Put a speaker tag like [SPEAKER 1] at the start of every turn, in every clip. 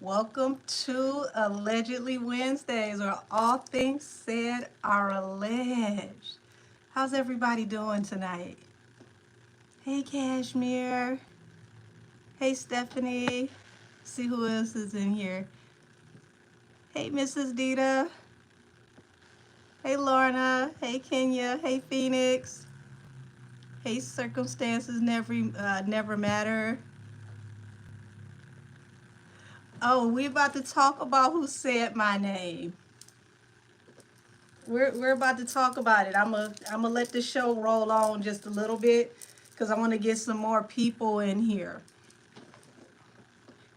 [SPEAKER 1] Welcome to Allegedly Wednesdays, where all things said are alleged. How's everybody doing tonight? Hey, Cashmere. Hey, Stephanie. See who else is in here. Hey, Mrs. Dita. Hey, Lorna. Hey, Kenya. Hey, Phoenix. Hey, Circumstances never matter. Oh, we about to talk about who said my name. We're about to talk about it. I'm gonna let the show roll on just a little bit because I want to get some more people in here.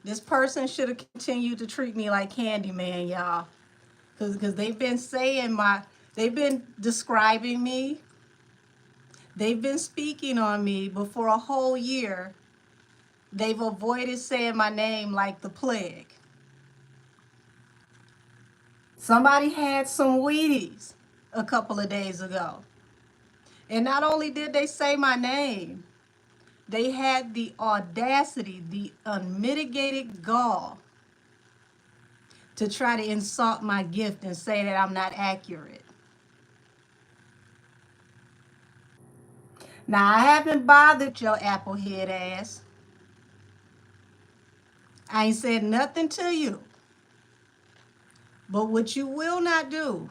[SPEAKER 1] This person should have continued to treat me like Candyman, y'all, because they've been describing me, they've been speaking on me, but for a whole year they've avoided saying my name like the plague. Somebody had some Wheaties a couple of days ago, and not only did they say my name, they had the audacity, the unmitigated gall to try to insult my gift and say that I'm not accurate. Now, I haven't bothered your applehead ass. I ain't said nothing to you. But what you will not do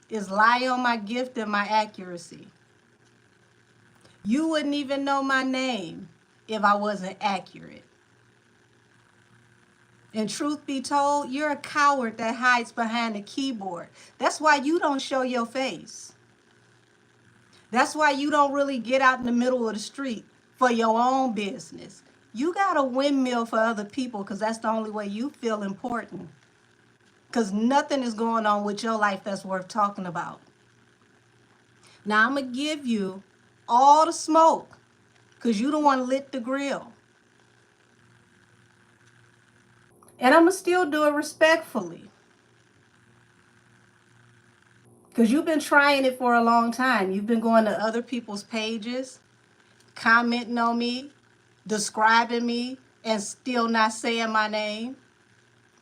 [SPEAKER 1] is lie on my gift and my accuracy. You wouldn't even know my name if I wasn't accurate. And truth be told, you're a coward that hides behind the keyboard. That's why you don't show your face. That's why you don't really get out in the middle of the street for your own business. You got a windmill for other people because that's the only way you feel important. Because nothing is going on with your life that's worth talking about. Now, I'm going to give you all the smoke because you don't want to lit the grill. And I'm going to still do it respectfully. Because you've been trying it for a long time. You've been going to other people's pages, commenting on me, describing me, and still not saying my name,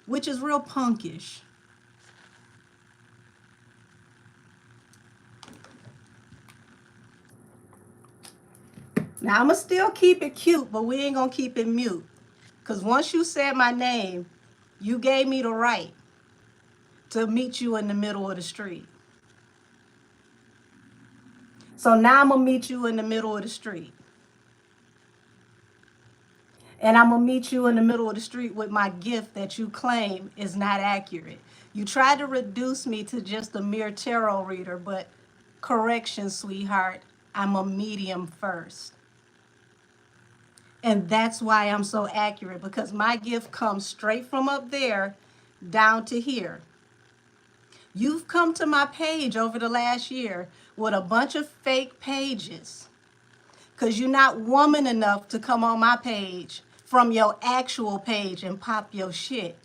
[SPEAKER 1] which is real punkish. Now, I'm going to still keep it cute, but we ain't going to keep it mute. Because once you said my name, you gave me the right to meet you in the middle of the street. So now I'm going to meet you in the middle of the street. And I'm going to meet you in the middle of the street with my gift that you claim is not accurate. You tried to reduce me to just a mere tarot reader, but correction, sweetheart, I'm a medium first. And that's why I'm so accurate, because my gift comes straight from up there down to here. You've come to my page over the last year with a bunch of fake pages because you're not woman enough to come on my page from your actual page and pop your shit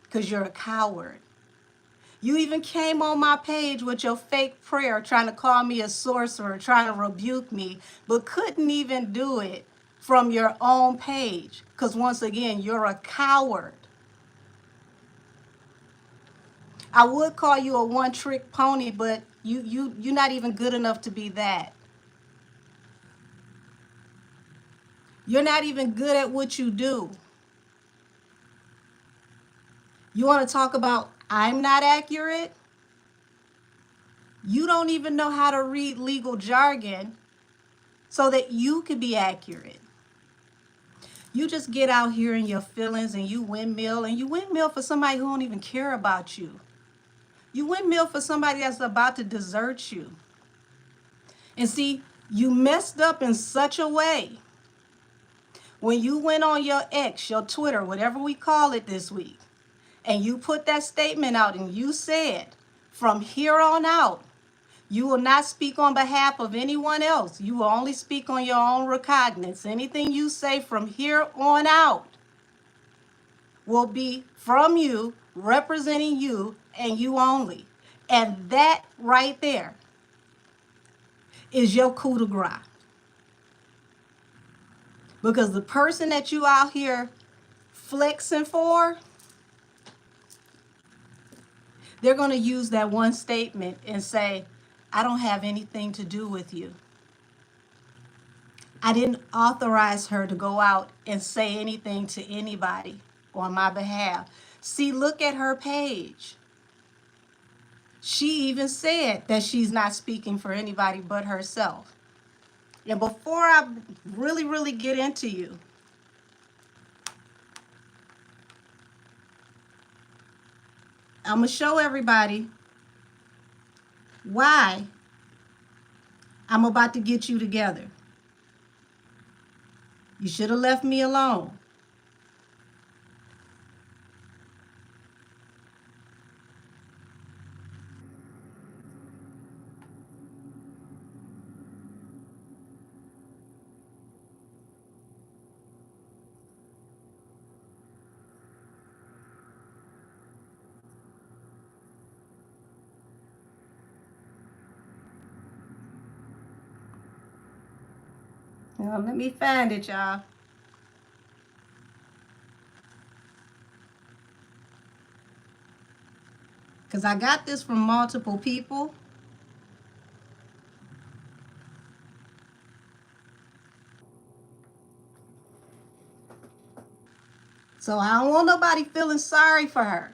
[SPEAKER 1] because you're a coward. You even came on my page with your fake prayer trying to call me a sorcerer, trying to rebuke me, but couldn't even do it from your own page because, once again, you're a coward. I would call you a one-trick pony, but you're not even good enough to be that. You're not even good at what you do. You want to talk about I'm not accurate? You don't even know how to read legal jargon so that you could be accurate. You just get out here in your feelings and you windmill for somebody who don't even care about you. You windmill for somebody that's about to desert you. And see, you messed up in such a way when you went on your X, your Twitter, whatever we call it this week, and you put that statement out and you said, from here on out, you will not speak on behalf of anyone else. You will only speak on your own recognizance. Anything you say from here on out will be from you, representing you, and you only. And that right there is your coup de grace. Because the person that you out here flexing for, they're going to use that one statement and say, I don't have anything to do with you. I didn't authorize her to go out and say anything to anybody on my behalf. See, look at her page. She even said that she's not speaking for anybody but herself. And before I really get into you, I'm going to show everybody why I'm about to get you together. You should have left me alone. Now, let me find it, y'all. Because I got this from multiple people. So I don't want nobody feeling sorry for her.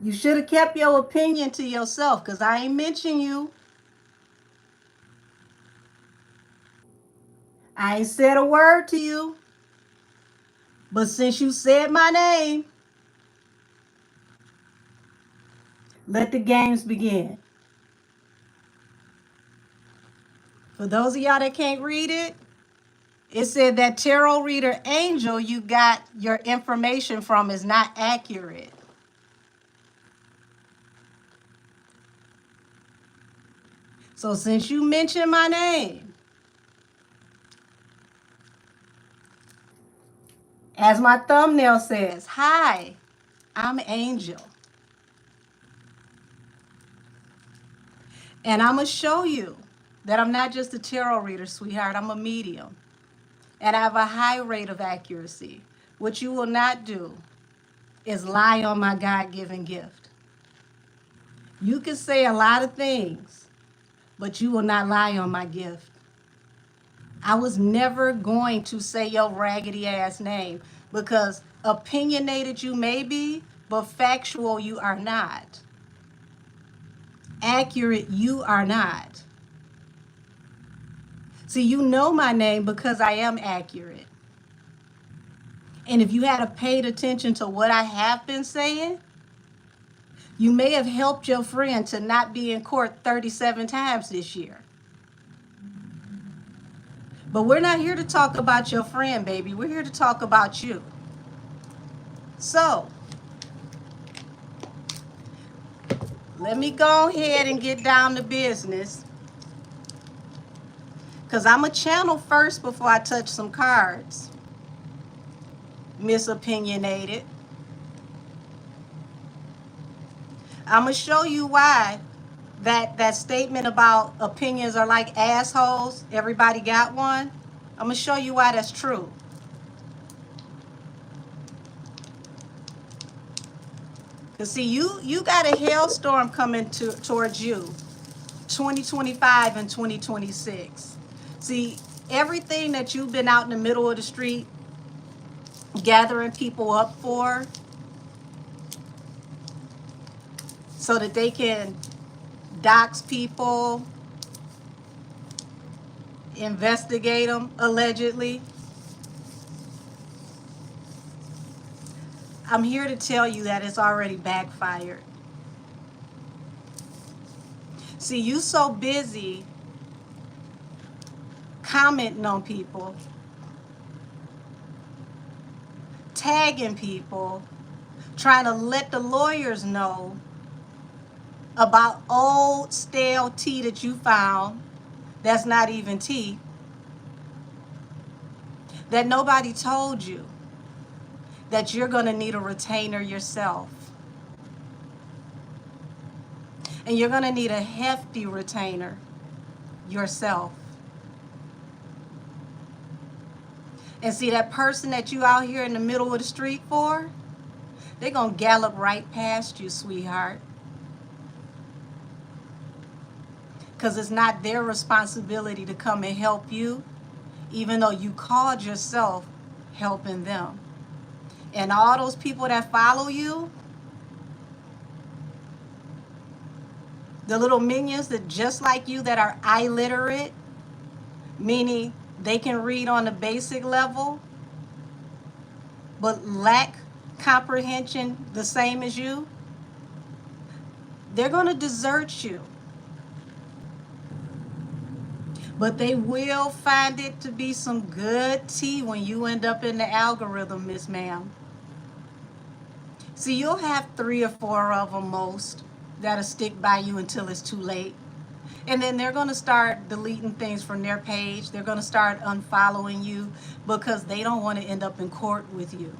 [SPEAKER 1] You should have kept your opinion to yourself because I ain't mention you. I ain't said a word to you. But since you said my name, let the games begin. For those of y'all that can't read it, it said that tarot reader angel you got your information from is not accurate. So since you mentioned my name, as my thumbnail says, hi, I'm Angel. And I'm going to show you that I'm not just a tarot reader, sweetheart. I'm a medium. And I have a high rate of accuracy. What you will not do is lie on my God-given gift. You can say a lot of things, but you will not lie on my gift. I was never going to say your raggedy ass name because opinionated you may be, but factual you are not. Accurate you are not. See, you know my name because I am accurate. And if you had paid attention to what I have been saying, you may have helped your friend to not be in court 37 times this year. But we're not here to talk about your friend, baby. We're here to talk about you. So, let me go ahead and get down to business. Because I'm a channel first before I touch some cards. Misopinionated. I'm going to show you why that statement about opinions are like assholes, everybody got one. I'm going to show you why that's true. Because see, you got a hailstorm coming towards you, 2025 and 2026. See, everything that you've been out in the middle of the street gathering people up for so that they can dox people, investigate them, allegedly. I'm here to tell you that it's already backfired. See, you so busy commenting on people, tagging people, trying to let the lawyers know about old stale tea that you found that's not even tea, that nobody told you that you're going to need a retainer yourself. And you're going to need a hefty retainer yourself. And see, that person that you out here in the middle of the street for, they're going to gallop right past you, sweetheart. Because it's not their responsibility to come and help you, even though you called yourself helping them. And all those people that follow you, the little minions that just like you that are illiterate, meaning they can read on the basic level, but lack comprehension the same as you, they're going to desert you. But they will find it to be some good tea when you end up in the algorithm, Miss Ma'am. See, you'll have 3 or 4 of them most that'll stick by you until it's too late. And then they're going to start deleting things from their page. They're going to start unfollowing you because they don't want to end up in court with you.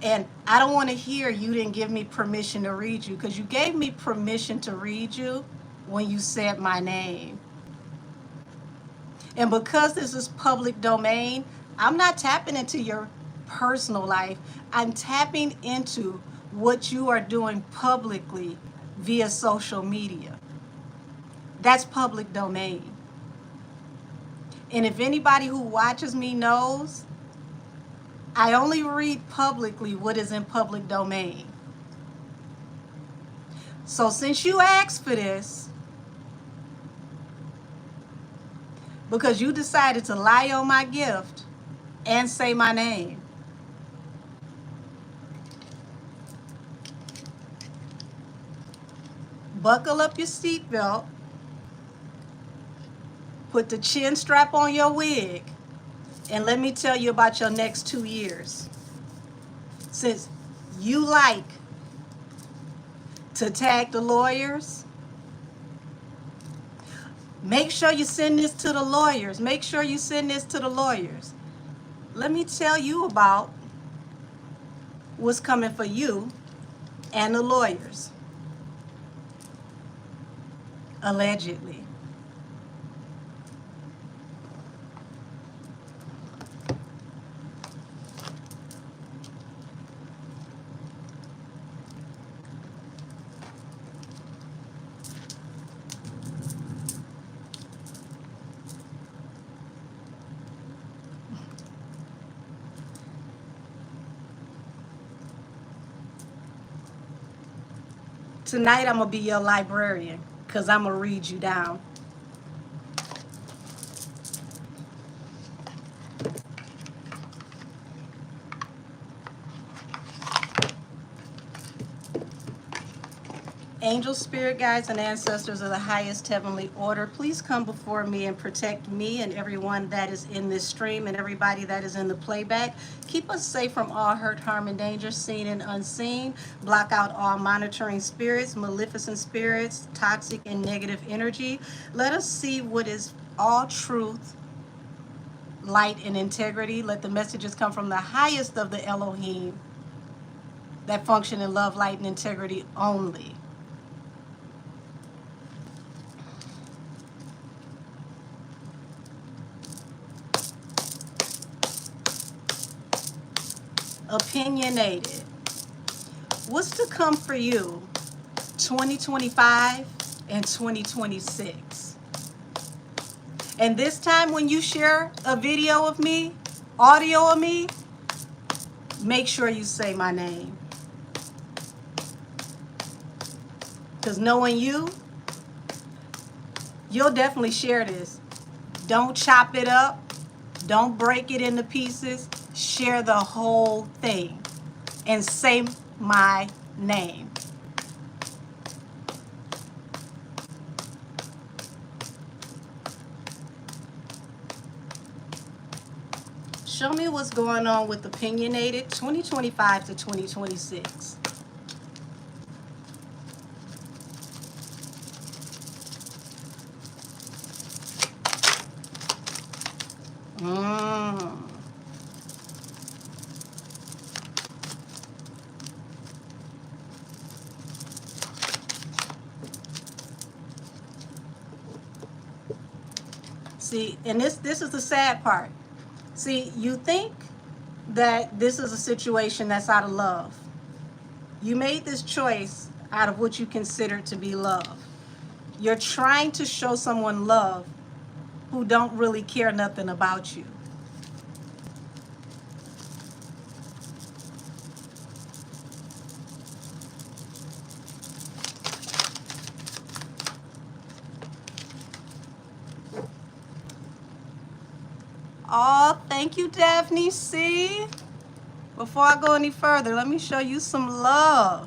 [SPEAKER 1] And I don't want to hear you didn't give me permission to read you, because you gave me permission to read you when you said my name. And because this is public domain, I'm not tapping into your personal life. I'm tapping into what you are doing publicly via social media. That's public domain. And if anybody who watches me knows, I only read publicly what is in public domain. So since you asked for this, because you decided to lie on my gift and say my name, buckle up your seatbelt, put the chin strap on your wig, and let me tell you about your next 2 years. Since you like to tag the lawyers, make sure you send this to the lawyers. Make sure you send this to the lawyers. Let me tell you about what's coming for you and the lawyers. Allegedly. Tonight I'm going to be your librarian, because I'm going to read you down. Angels, spirit guides, and ancestors of the highest heavenly order, please come before me and protect me and everyone that is in this stream and everybody that is in the playback. Keep us safe from all hurt, harm, and danger, seen and unseen. Block out all monitoring spirits, maleficent spirits, toxic and negative energy. Let us see what is all truth, light, and integrity. Let the messages come from the highest of the Elohim that function in love, light, and integrity only. Opinionated. What's to come for you 2025 and 2026? And this time when you share a video of me, audio of me, make sure you say my name. Because knowing you, you'll definitely share this. Don't chop it up. Don't break it into pieces. Share the whole thing and say my name. Show me what's going on with Opinionated 2025 to 2026. See, and this is the sad part. See, you think that this is a situation that's out of love. You made this choice out of what you consider to be love. You're trying to show someone love who don't really care nothing about you. Oh, thank you, Daphne C. Before I go any further, let me show you some love.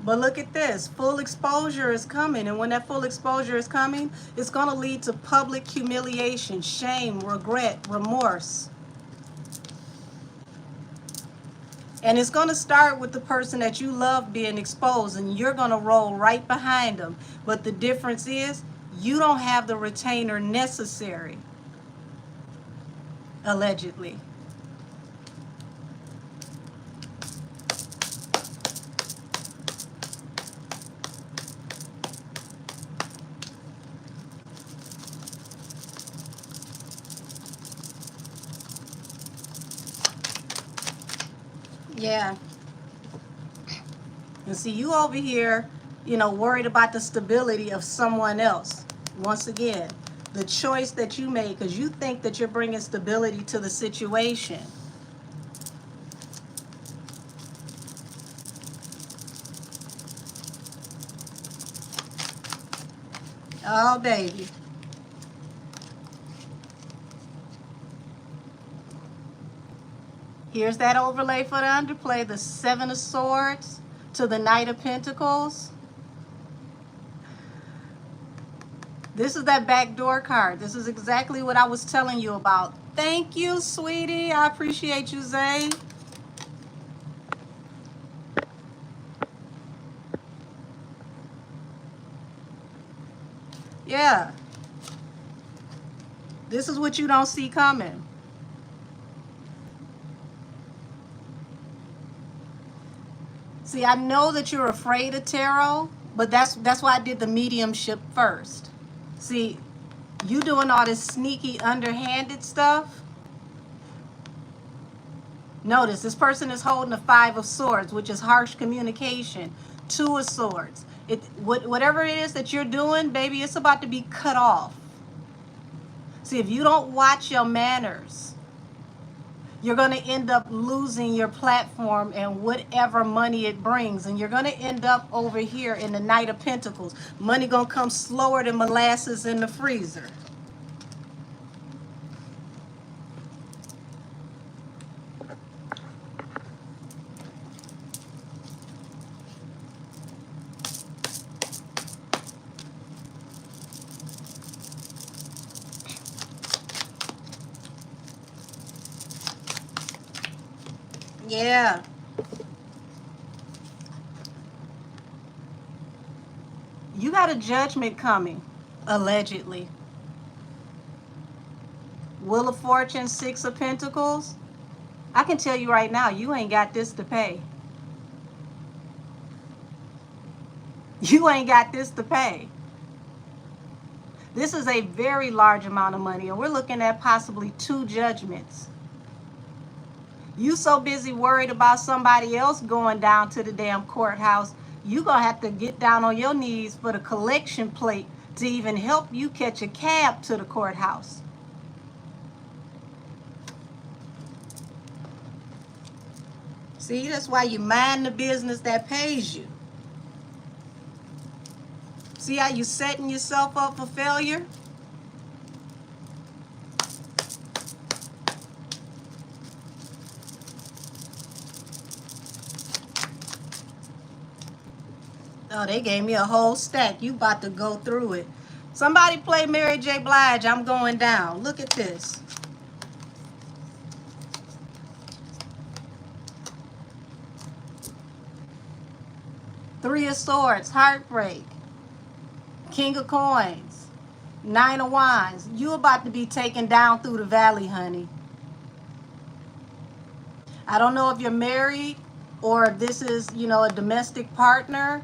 [SPEAKER 1] But look at this. Full exposure is coming. And when that full exposure is coming, it's going to lead to public humiliation, shame, regret, remorse. And it's going to start with the person that you love being exposed, and you're going to roll right behind them. But the difference is you don't have the retainer necessary, allegedly. Yeah. And see, you over here, worried about the stability of someone else. Once again, the choice that you made because you think that you're bringing stability to the situation. Oh, baby. Here's that overlay for the underplay, the Seven of Swords to the Knight of Pentacles. This is that backdoor card. This is exactly what I was telling you about. Thank you, sweetie. I appreciate you, Zay. Yeah. This is what you don't see coming. See, I know that you're afraid of tarot, but that's why I did the mediumship first. See, you doing all this sneaky, underhanded stuff. Notice this person is holding the Five of Swords, which is harsh communication. Two of Swords. Whatever it is that you're doing, baby, it's about to be cut off. See, if you don't watch your manners, you're going to end up losing your platform and whatever money it brings. And you're going to end up over here in the Knight of Pentacles. Money going to come slower than molasses in the freezer. Yeah. You got a judgment coming, allegedly. Wheel of Fortune, Six of Pentacles. I can tell you right now, you ain't got this to pay. You ain't got this to pay. This is a very large amount of money, and we're looking at possibly 2 judgments. You so busy worried about somebody else going down to the damn courthouse, you gonna have to get down on your knees for the collection plate to even help you catch a cab to the courthouse. See, that's why you mind the business that pays you. See how you setting yourself up for failure? Oh, they gave me a whole stack. You about to go through it. Somebody play Mary J. Blige, I'm going down. Look at this. Three of Swords, heartbreak. King of Coins, Nine of Wands. You about to be taken down through the valley, honey. I don't know if you're married or if this is, a domestic partner.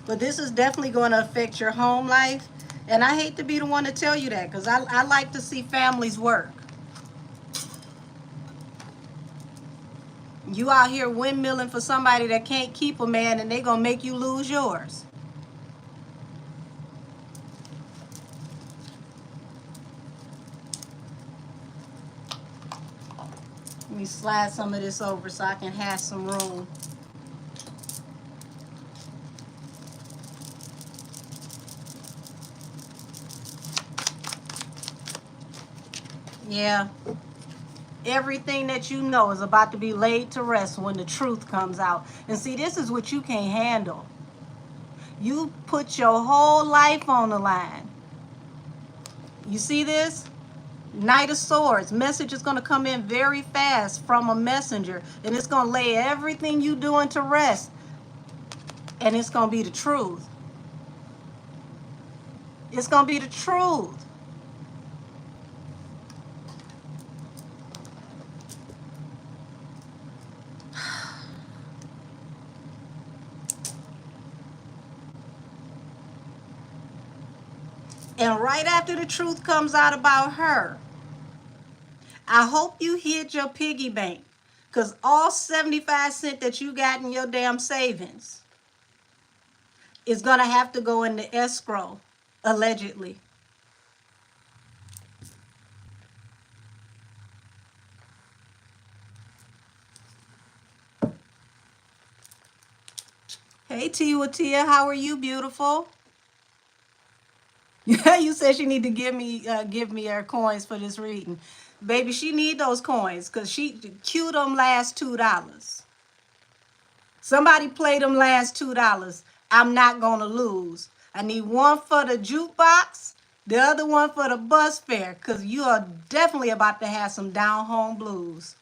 [SPEAKER 1] But this is definitely going to affect your home life. And I hate to be the one to tell you that, because I like to see families work. You out here windmilling for somebody that can't keep a man, and they going to make you lose yours. Let me slide some of this over so I can have some room. Yeah. Everything that you know is about to be laid to rest when the truth comes out. And see, this is what you can't handle. You put your whole life on the line. You see this? Knight of Swords. Message is going to come in very fast from a messenger. And it's going to lay everything you doing to rest. And it's going to be the truth. It's going to be the truth. And right after the truth comes out about her, I hope you hid your piggy bank. Because all 75 cents that you got in your damn savings is going to have to go into escrow, allegedly. Hey, Tia, how are you, beautiful? You said she need to give me her coins for this reading. Baby, she need those coins because she queued them last $2. Somebody play them last $2. I'm not going to lose. I need one for the jukebox, the other one for the bus fare, because you are definitely about to have some down home blues.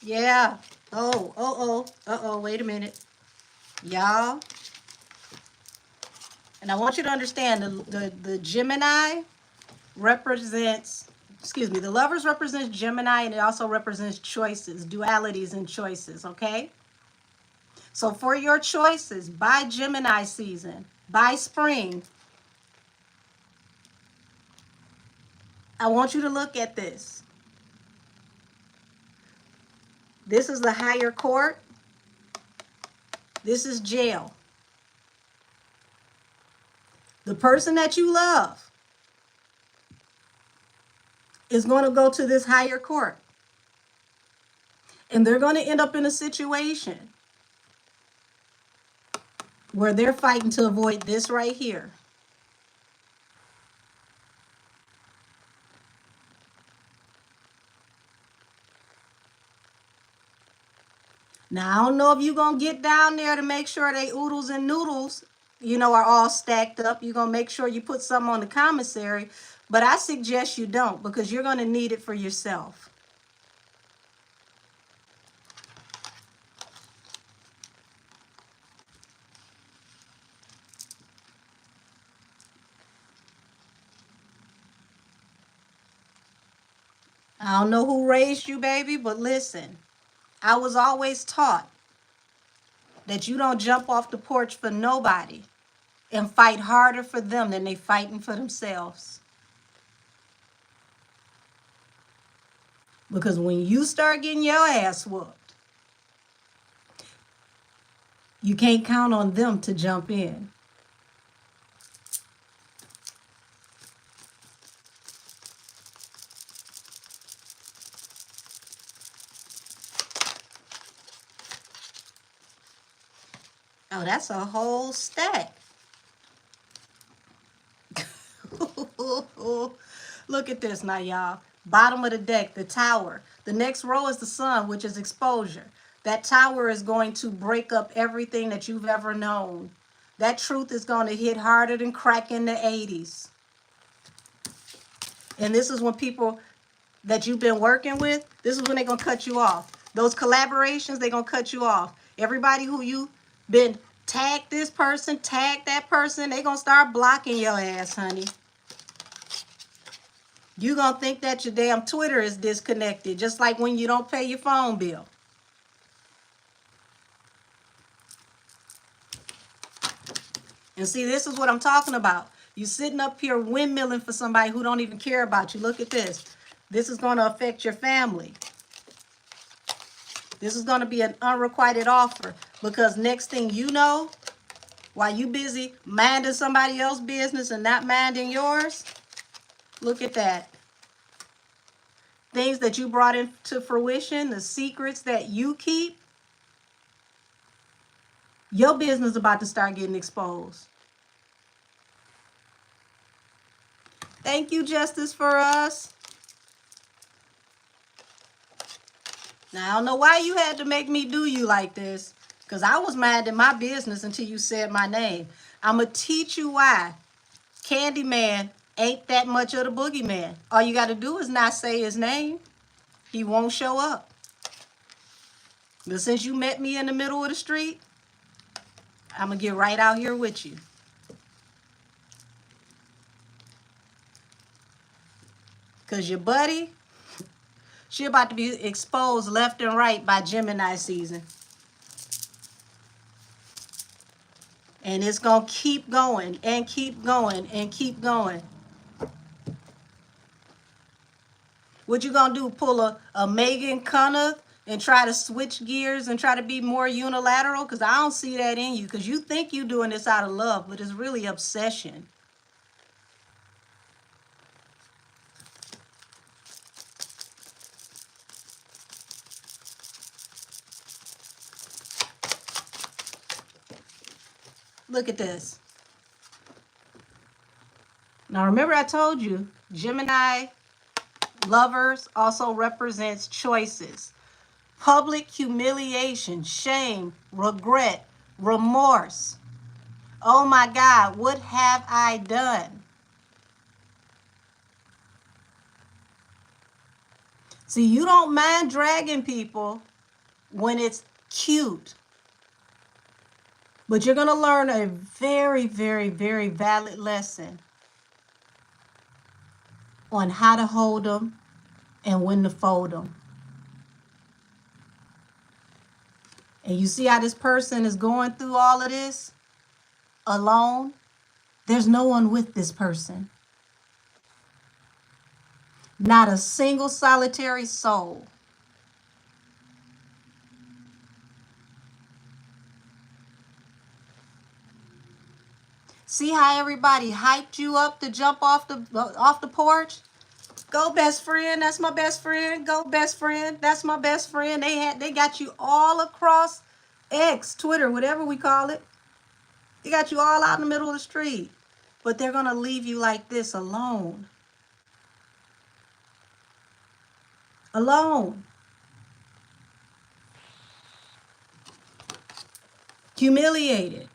[SPEAKER 1] Yeah. Wait a minute. Y'all. And I want you to understand the Gemini represents, the lovers represents Gemini, and it also represents choices, dualities and choices, okay? So for your choices, by Gemini season, by spring, I want you to look at this. This is the higher court. This is jail. The person that you love is going to go to this higher court. And they're going to end up in a situation where they're fighting to avoid this right here. Now, I don't know if you're going to get down there to make sure they oodles and noodles, are all stacked up. You're going to make sure you put something on the commissary. But I suggest you don't, because you're going to need it for yourself. I don't know who raised you, baby, but listen, I was always taught that you don't jump off the porch for nobody and fight harder for them than they fighting for themselves. Because when you start getting your ass whooped, you can't count on them to jump in. Oh, that's a whole stack. Look at this now, y'all. Bottom of the deck, the tower. The next row is the sun, which is exposure. That tower is going to break up everything that you've ever known. That truth is going to hit harder than crack in the 80s. And this is when people that you've been working with, this is when they're going to cut you off. Those collaborations, they're going to cut you off. Everybody who you been tag this person, tag that person, they're going to start blocking your ass, honey. You're going to think that your damn Twitter is disconnected, just like when you don't pay your phone bill. And see, this is what I'm talking about. You sitting up here windmilling for somebody who don't even care about you. Look at this. This is going to affect your family. This is going to be an unrequited offer, because next thing you know, while you busy minding somebody else's business and not minding yours, look at that. Things that you brought into fruition, the secrets that you keep, your business is about to start getting exposed. Thank you, Justice for Us. Now, I don't know why you had to make me do you like this, because I was minding my business until you said my name. I'm going to teach you why Candyman ain't that much of the boogeyman. All you got to do is not say his name. He won't show up. But since you met me in the middle of the street, I'm going to get right out here with you. Because your buddy, she about to be exposed left and right by Gemini season. And it's going to keep going and keep going and keep going. What you going to do, pull a Megan Cunningham and try to switch gears and try to be more unilateral? Because I don't see that in you. Because you think you're doing this out of love, but it's really obsession. Look at this. Now remember I told you, Gemini lovers also represents choices. Public humiliation, shame, regret, remorse. Oh my God, what have I done? See, you don't mind dragging people when it's cute. But you're going to learn a very, very, very valid lesson on how to hold them and when to fold them. And you see how this person is going through all of this alone? There's no one with this person. Not a single solitary soul. See how everybody hyped you up to jump off the porch? Go best friend, that's my best friend. Go best friend, that's my best friend. They got you all across X, Twitter, whatever we call it. They got you all out in the middle of the street. But they're going to leave you like this, alone. Alone. Humiliated.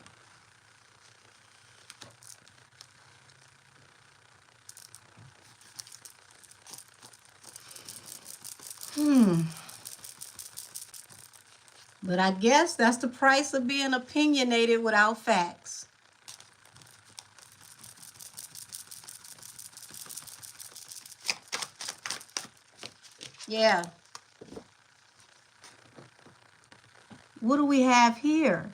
[SPEAKER 1] But I guess that's the price of being opinionated without facts. Yeah. What do we have here?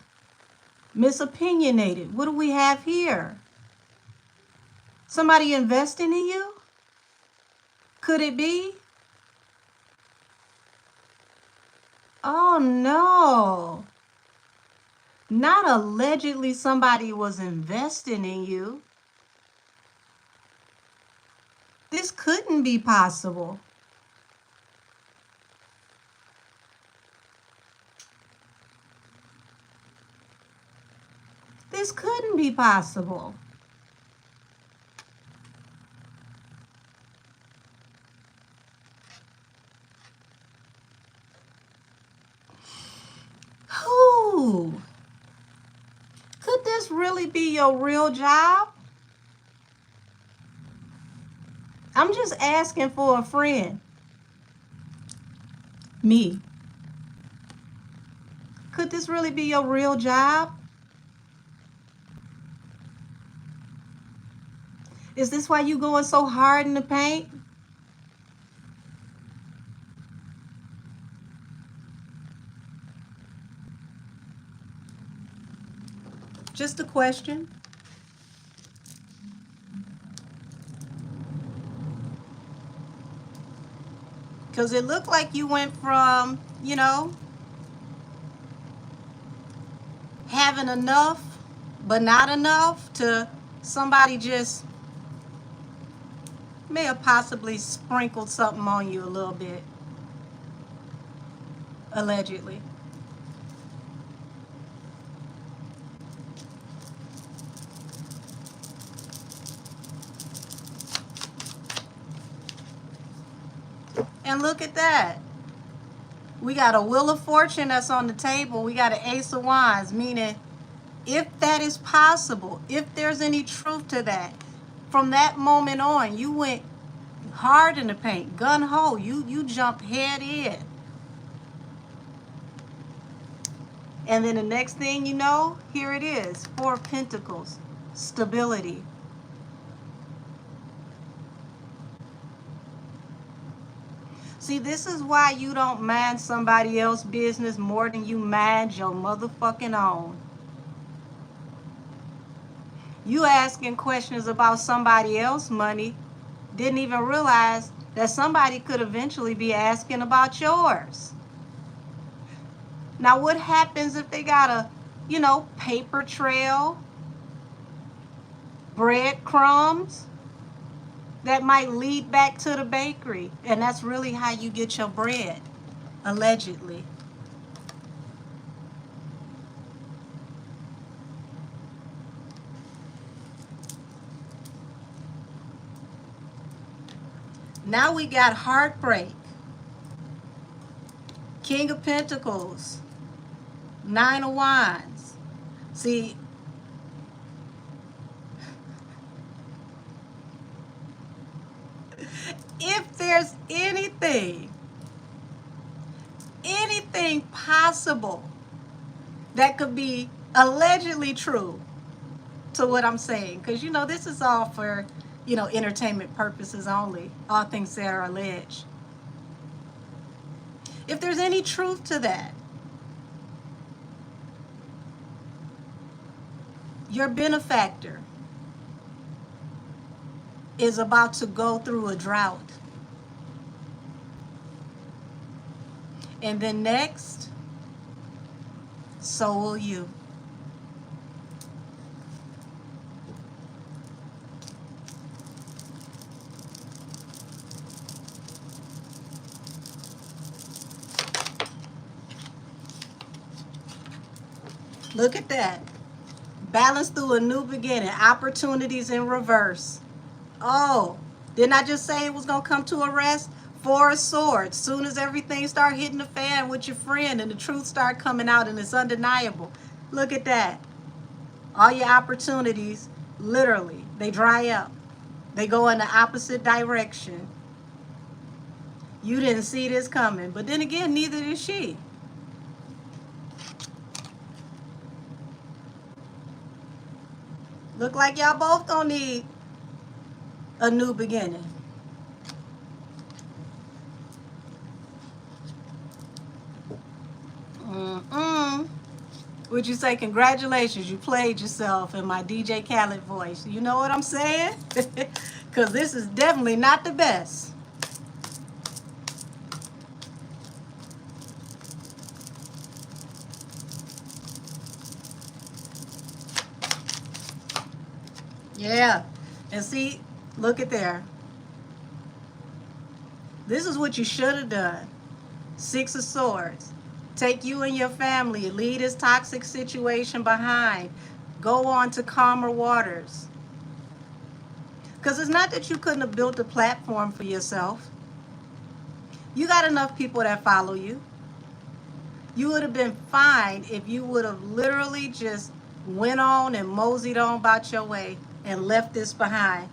[SPEAKER 1] Misopinionated. What do we have here? Somebody investing in you? Could it be? Oh no. Not allegedly somebody was investing in you. This couldn't be possible. This couldn't be possible. Who? Could this really be your real job? I'm just asking for a friend. Me. Could this really be your real job? Is this why you going so hard in the paint? Just a question. Because it looked like you went from, having enough, but not enough, to somebody just may have possibly sprinkled something on you a little bit, allegedly. And look at that. We got a Wheel of Fortune that's on the table. We got an Ace of Wands, meaning if that is possible, if there's any truth to that, from that moment on, you went hard in the paint, gun-ho. You jumped head in. And then the next thing you know, here it is, Four of Pentacles, stability. See, this is why you don't mind somebody else's business more than you mind your motherfucking own. You asking questions about somebody else's money, didn't even realize that somebody could eventually be asking about yours. Now, what happens if they got a, paper trail, breadcrumbs that might lead back to the bakery? And that's really how you get your bread, allegedly. Now we got heartbreak, King of Pentacles, Nine of Wands. See, if there's anything possible that could be allegedly true to what I'm saying, because this is all for entertainment purposes only, all things that are alleged. If there's any truth to that, your benefactor is about to go through a drought. And then next, so will you. Look at that. Balance through a new beginning. Opportunities in reverse. Oh, didn't I just say it was going to come to a rest? Four of Swords. Soon as everything start hitting the fan with your friend and the truth start coming out and it's undeniable. Look at that. All your opportunities, literally, they dry up. They go in the opposite direction. You didn't see this coming. But then again, neither did she. Look like y'all both gonna need a new beginning. Would you say congratulations, you played yourself in my DJ Khaled voice? You know what I'm saying? Because this is definitely not the best. Yeah. And see, look at there. This is what you should have done. Six of Swords. Take you and your family. Leave this toxic situation behind. Go on to calmer waters. Because it's not that you couldn't have built a platform for yourself. You got enough people that follow you. You would have been fine if you would have literally just went on and moseyed on about your way and left this behind.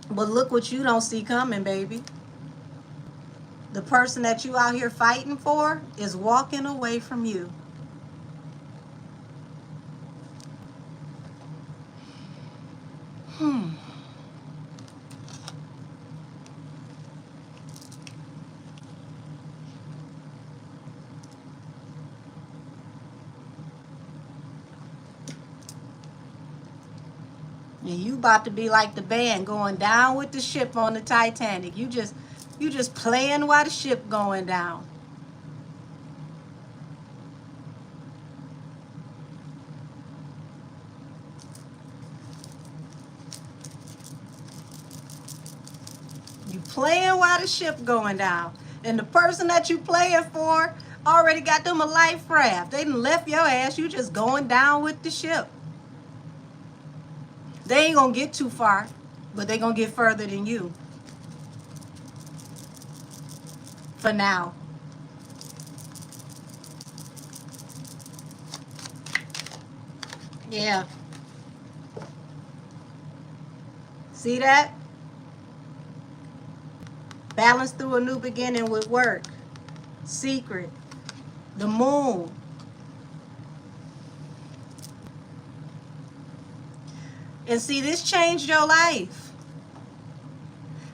[SPEAKER 1] But look what you don't see coming, baby. The person that you out here fighting for is walking away from you. And you about to be like the band going down with the ship on the Titanic. You just playing while the ship going down. You playing while the ship going down. And the person that you playing for already got them a life raft. They done left your ass. You just going down with the ship. They ain't gonna get too far, but they gonna get further than you. For now. Yeah. See that? Balance through a new beginning with work. Secret. The moon. And see, this changed your life.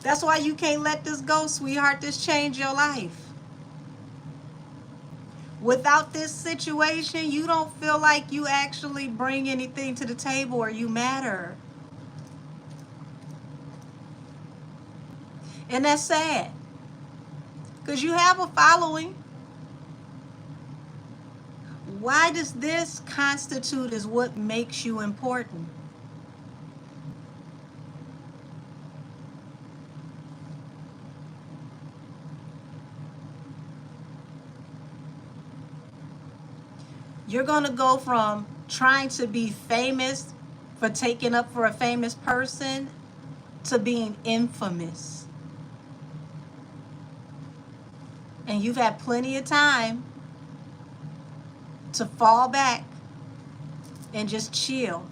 [SPEAKER 1] That's why you can't let this go, sweetheart. This changed your life. Without this situation, you don't feel like you actually bring anything to the table or you matter. And that's sad. Because you have a following. Why does this constitute as what makes you important? You're going to go from trying to be famous for taking up for a famous person to being infamous. And you've had plenty of time to fall back and just chill,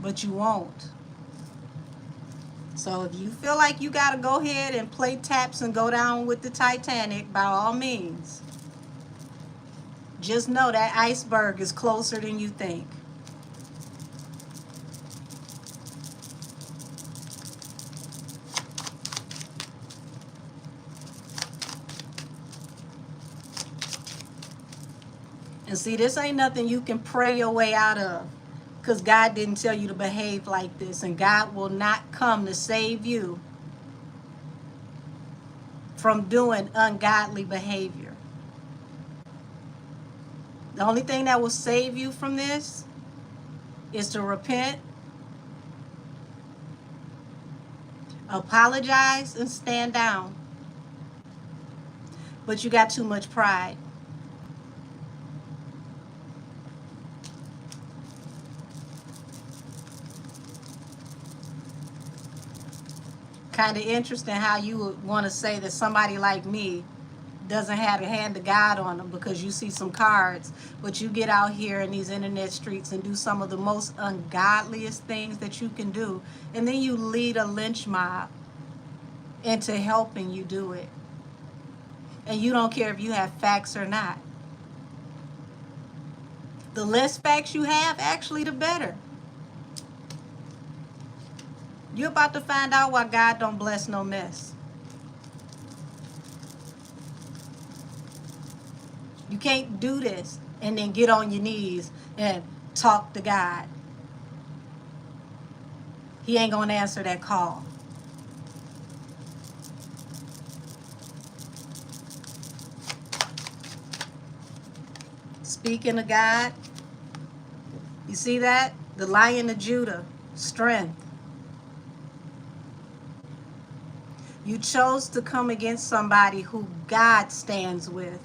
[SPEAKER 1] but you won't. So if you feel like you got to go ahead and play taps and go down with the Titanic, by all means, just know that iceberg is closer than you think. And see, this ain't nothing you can pray your way out of, because God didn't tell you to behave like this, and God will not come to save you from doing ungodly behavior. The only thing that will save you from this is to repent, apologize, and stand down. But you got too much pride. Kind of interesting how you would want to say that somebody like me doesn't have a hand of God on them because you see some cards, but you get out here in these internet streets and do some of the most ungodliest things that you can do, and then you lead a lynch mob into helping you do it. And you don't care if you have facts or not. The less facts you have, actually, the better. You're about to find out why God don't bless no mess. You can't do this and then get on your knees and talk to God. He ain't going to answer that call. Speaking of God, you see that? The Lion of Judah, strength. You chose to come against somebody who God stands with.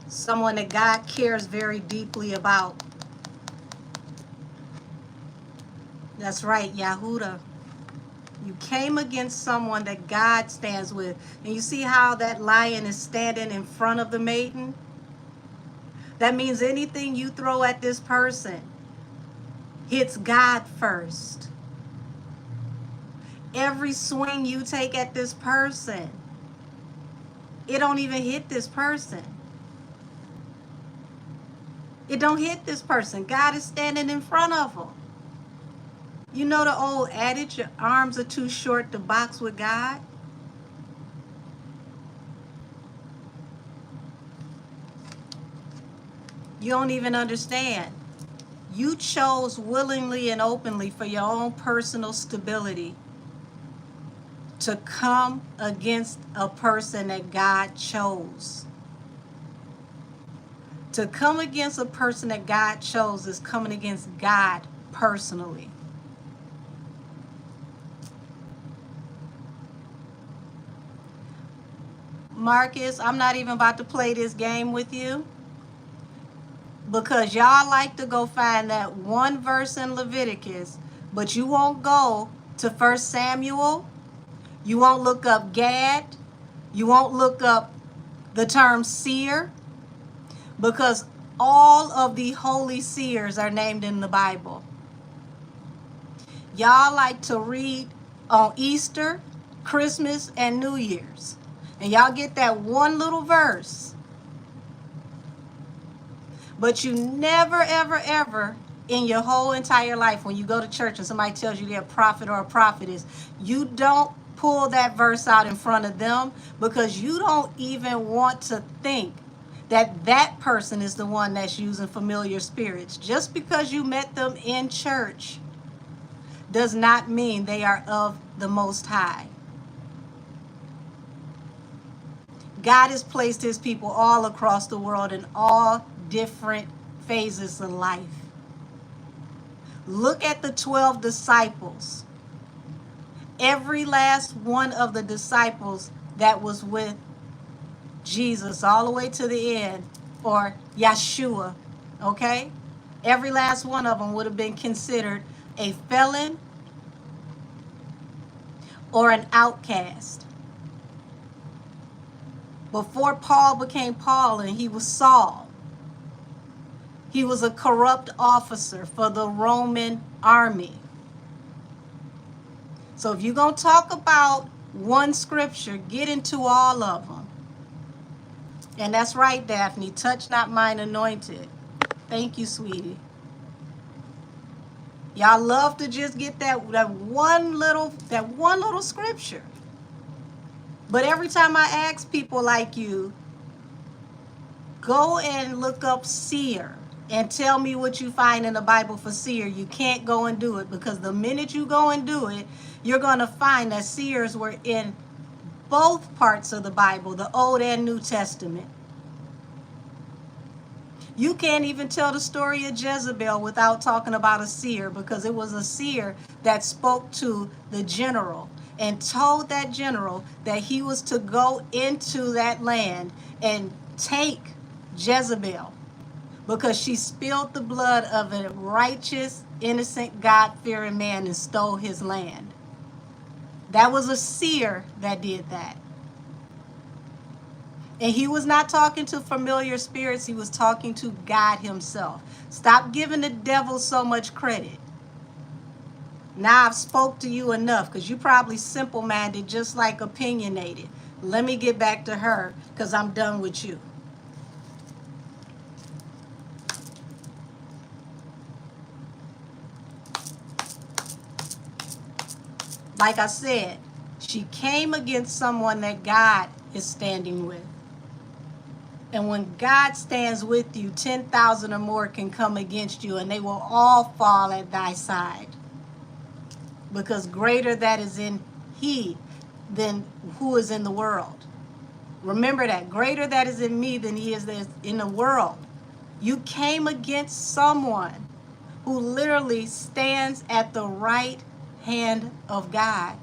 [SPEAKER 1] Someone that God cares very deeply about. That's right, Yahudah. You came against someone that God stands with. And you see how that lion is standing in front of the maiden? That means anything you throw at this person hits God first. Every swing you take at this person, it don't even hit this person. It don't hit this person. God is standing in front of them. You know the old adage, your arms are too short to box with God? You don't even understand. You chose willingly and openly for your own personal stability to come against a person that God chose. To come against a person that God chose is coming against God personally. Marcus, I'm not even about to play this game with you because y'all like to go find that one verse in Leviticus, but you won't go to 1 Samuel. You won't look up Gad. You won't look up the term seer, because all of the holy seers are named in the Bible. Y'all like to read on Easter, Christmas, and New Year's, and y'all get that one little verse, but you never, ever, ever in your whole entire life, when you go to church and somebody tells you they're a prophet or a prophetess, you don't pull that verse out in front of them, because you don't even want to think that that person is the one that's using familiar spirits. Just because you met them in church does not mean they are of the Most High. God has placed his people all across the world in all different phases of life. Look at the 12 disciples. Every last one of the disciples that was with Jesus all the way to the end, or Yeshua, okay? Every last one of them would have been considered a felon or an outcast. Before Paul became Paul and he was Saul, he was a corrupt officer for the Roman army. So if you're going to talk about one scripture, get into all of them. And that's right, Daphne. Touch not mine anointed. Thank you, sweetie. Y'all love to just get that one little scripture. But every time I ask people like you, go and look up seer and tell me what you find in the Bible for seer, you can't go and do it, because the minute you go and do it, you're going to find that seers were in both parts of the Bible, the Old and New Testament. You can't even tell the story of Jezebel without talking about a seer, because it was a seer that spoke to the general and told that general that he was to go into that land and take Jezebel, because she spilled the blood of a righteous, innocent, God-fearing man and stole his land. That was a seer that did that. And he was not talking to familiar spirits. He was talking to God himself. Stop giving the devil so much credit. Now I've spoke to you enough, because you probably simple-minded just like opinionated. Let me get back to her, because I'm done with you. Like I said, she came against someone that God is standing with. And when God stands with you, 10,000 or more can come against you, and they will all fall at thy side. Because greater that is in he than who is in the world. Remember that. Greater that is in me than he is in the world. You came against someone who literally stands at the right hand of God.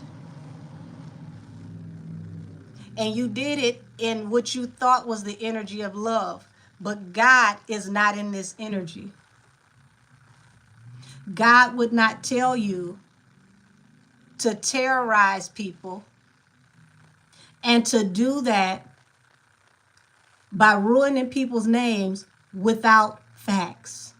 [SPEAKER 1] And you did it in what you thought was the energy of love. But God is not in this energy. God would not tell you to terrorize people and to do that by ruining people's names without facts.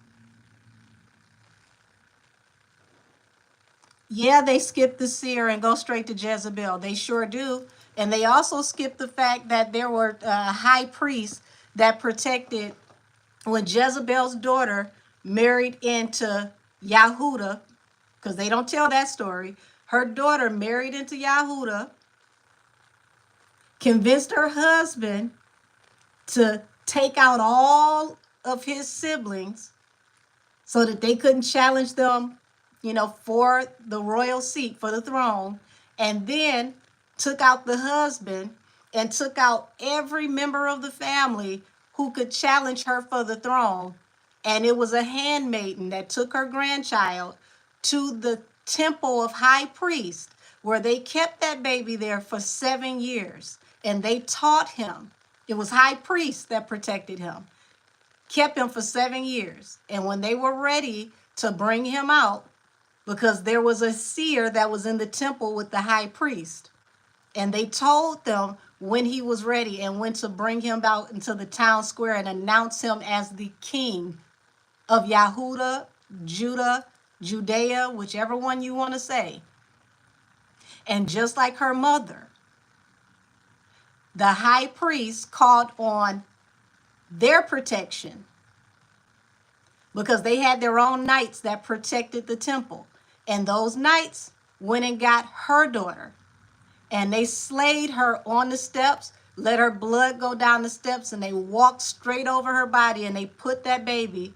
[SPEAKER 1] Yeah, they skip the seer and go straight to Jezebel. They sure do. And they also skip the fact that there were high priests that protected when Jezebel's daughter married into Yahudah, because they don't tell that story. Her daughter married into Yahudah, convinced her husband to take out all of his siblings so that they couldn't challenge them, for the royal seat, for the throne, and then took out the husband and took out every member of the family who could challenge her for the throne. And it was a handmaiden that took her grandchild to the temple of high priest, where they kept that baby there for 7 years. And they taught him. It was high priest that protected him, kept him for 7 years. And when they were ready to bring him out, because there was a seer that was in the temple with the high priest, and they told them when he was ready and when to bring him out into the town square and announce him as the king of Yahuda, Judah, Judea, whichever one you want to say. And just like her mother, the high priest called on their protection, because they had their own knights that protected the temple. And those knights went and got her daughter, and they slayed her on the steps, let her blood go down the steps, and they walked straight over her body, and they put that baby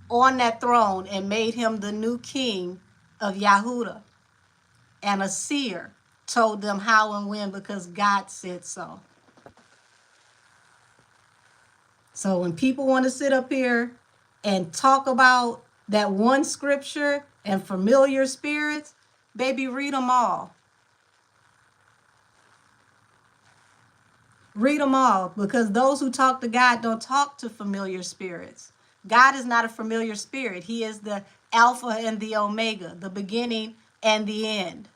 [SPEAKER 1] on that throne and made him the new king of Yahuda. And a seer told them how and when, because God said so. So when people want to sit up here and talk about that one scripture and familiar spirits, baby, read them all. Read them all, because those who talk to God don't talk to familiar spirits. God is not a familiar spirit. He is the Alpha and the Omega, the beginning and the end.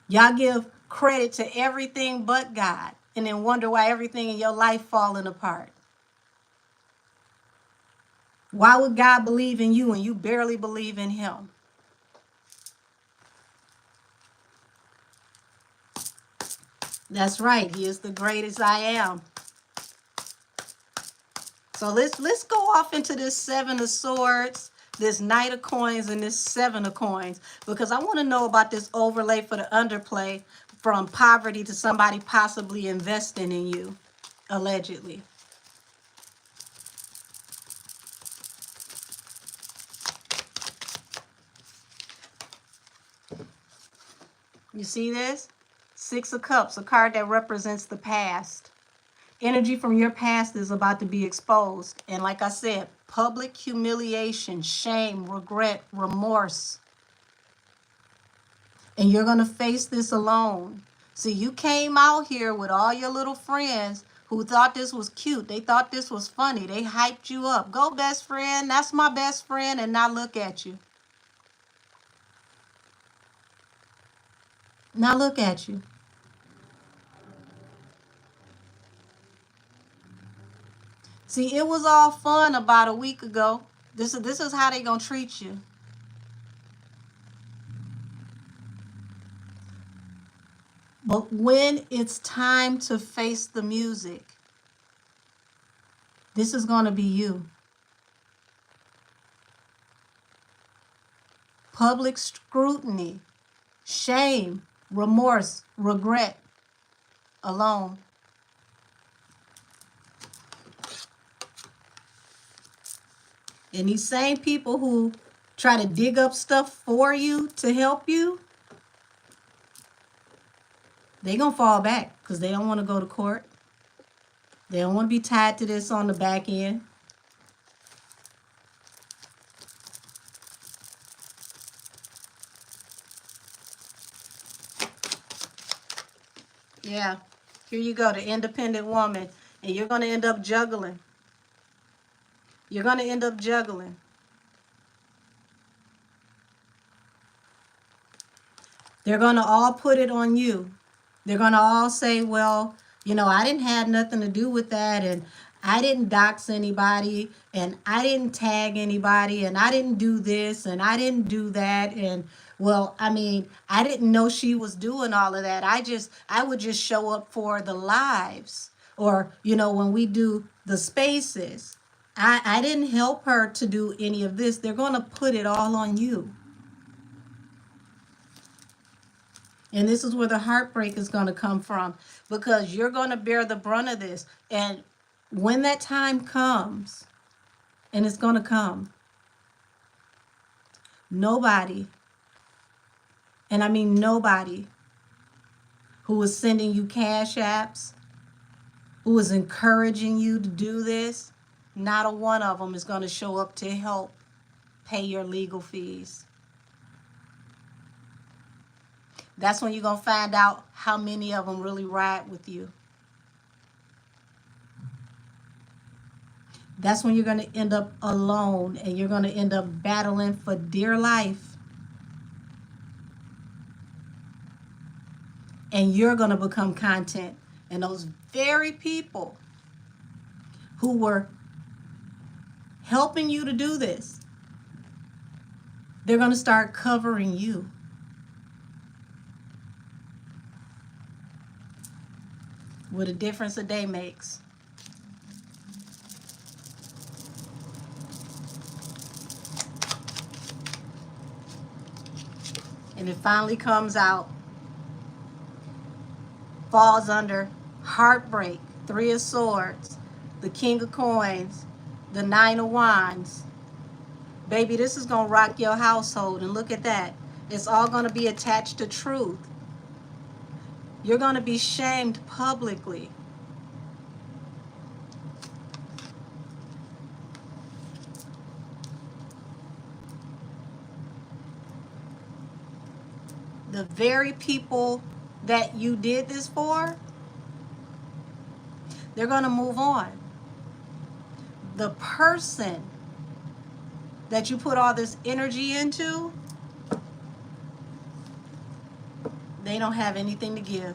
[SPEAKER 1] Y'all give credit to everything but God, and then wonder why everything in your life falling apart. Why would God believe in you and you barely believe in him? That's right. He is the greatest I am. So let's go off into this 7 of swords, this Knight of coins, and this 7 of coins, because I want to know about this overlay for the underplay from poverty to somebody possibly investing in you, allegedly. You see this? 6 of Cups, a card that represents the past. Energy from your past is about to be exposed. And like I said, public humiliation, shame, regret, remorse. And you're going to face this alone. See, you came out here with all your little friends who thought this was cute. They thought this was funny. They hyped you up. Go, best friend. That's my best friend. And now look at you. Now look at you. See, it was all fun about a week ago. This is how they gonna treat you. But when it's time to face the music, this is gonna be you. Public scrutiny, shame, remorse, regret alone. And these same people who try to dig up stuff for you to help you, they're going to fall back because they don't want to go to court. They don't want to be tied to this on the back end. Yeah, here you go, the independent woman. And you're going to end up juggling. You're going to end up juggling. They're going to all put it on you. They're going to all say, well, I didn't have nothing to do with that, and I didn't dox anybody, and I didn't tag anybody, and I didn't do this, and I didn't do that, and well, I didn't know she was doing all of that. I would just show up for the lives, or, when we do the spaces. I didn't help her to do any of this. They're going to put it all on you. And this is where the heartbreak is going to come from, because you're going to bear the brunt of this. And When that time comes, and it's going to come, nobody, and I mean nobody, who is sending you cash apps, who is encouraging you to do this, not a one of them is going to show up to help pay your legal fees. That's when you're going to find out how many of them really ride with you. That's when you're going to end up alone and you're going to end up battling for dear life. And you're going to become content. And those very people who were helping you to do this, they're going to start covering you. What a difference a day makes. And it finally comes out, falls under heartbreak, 3 of Swords, the King of Coins, the 9 of Wands. Baby, this is going to rock your household. And look at that. It's all going to be attached to truth. You're going to be shamed publicly. The very people that you did this for, they're going to move on. The person that you put all this energy into, they don't have anything to give.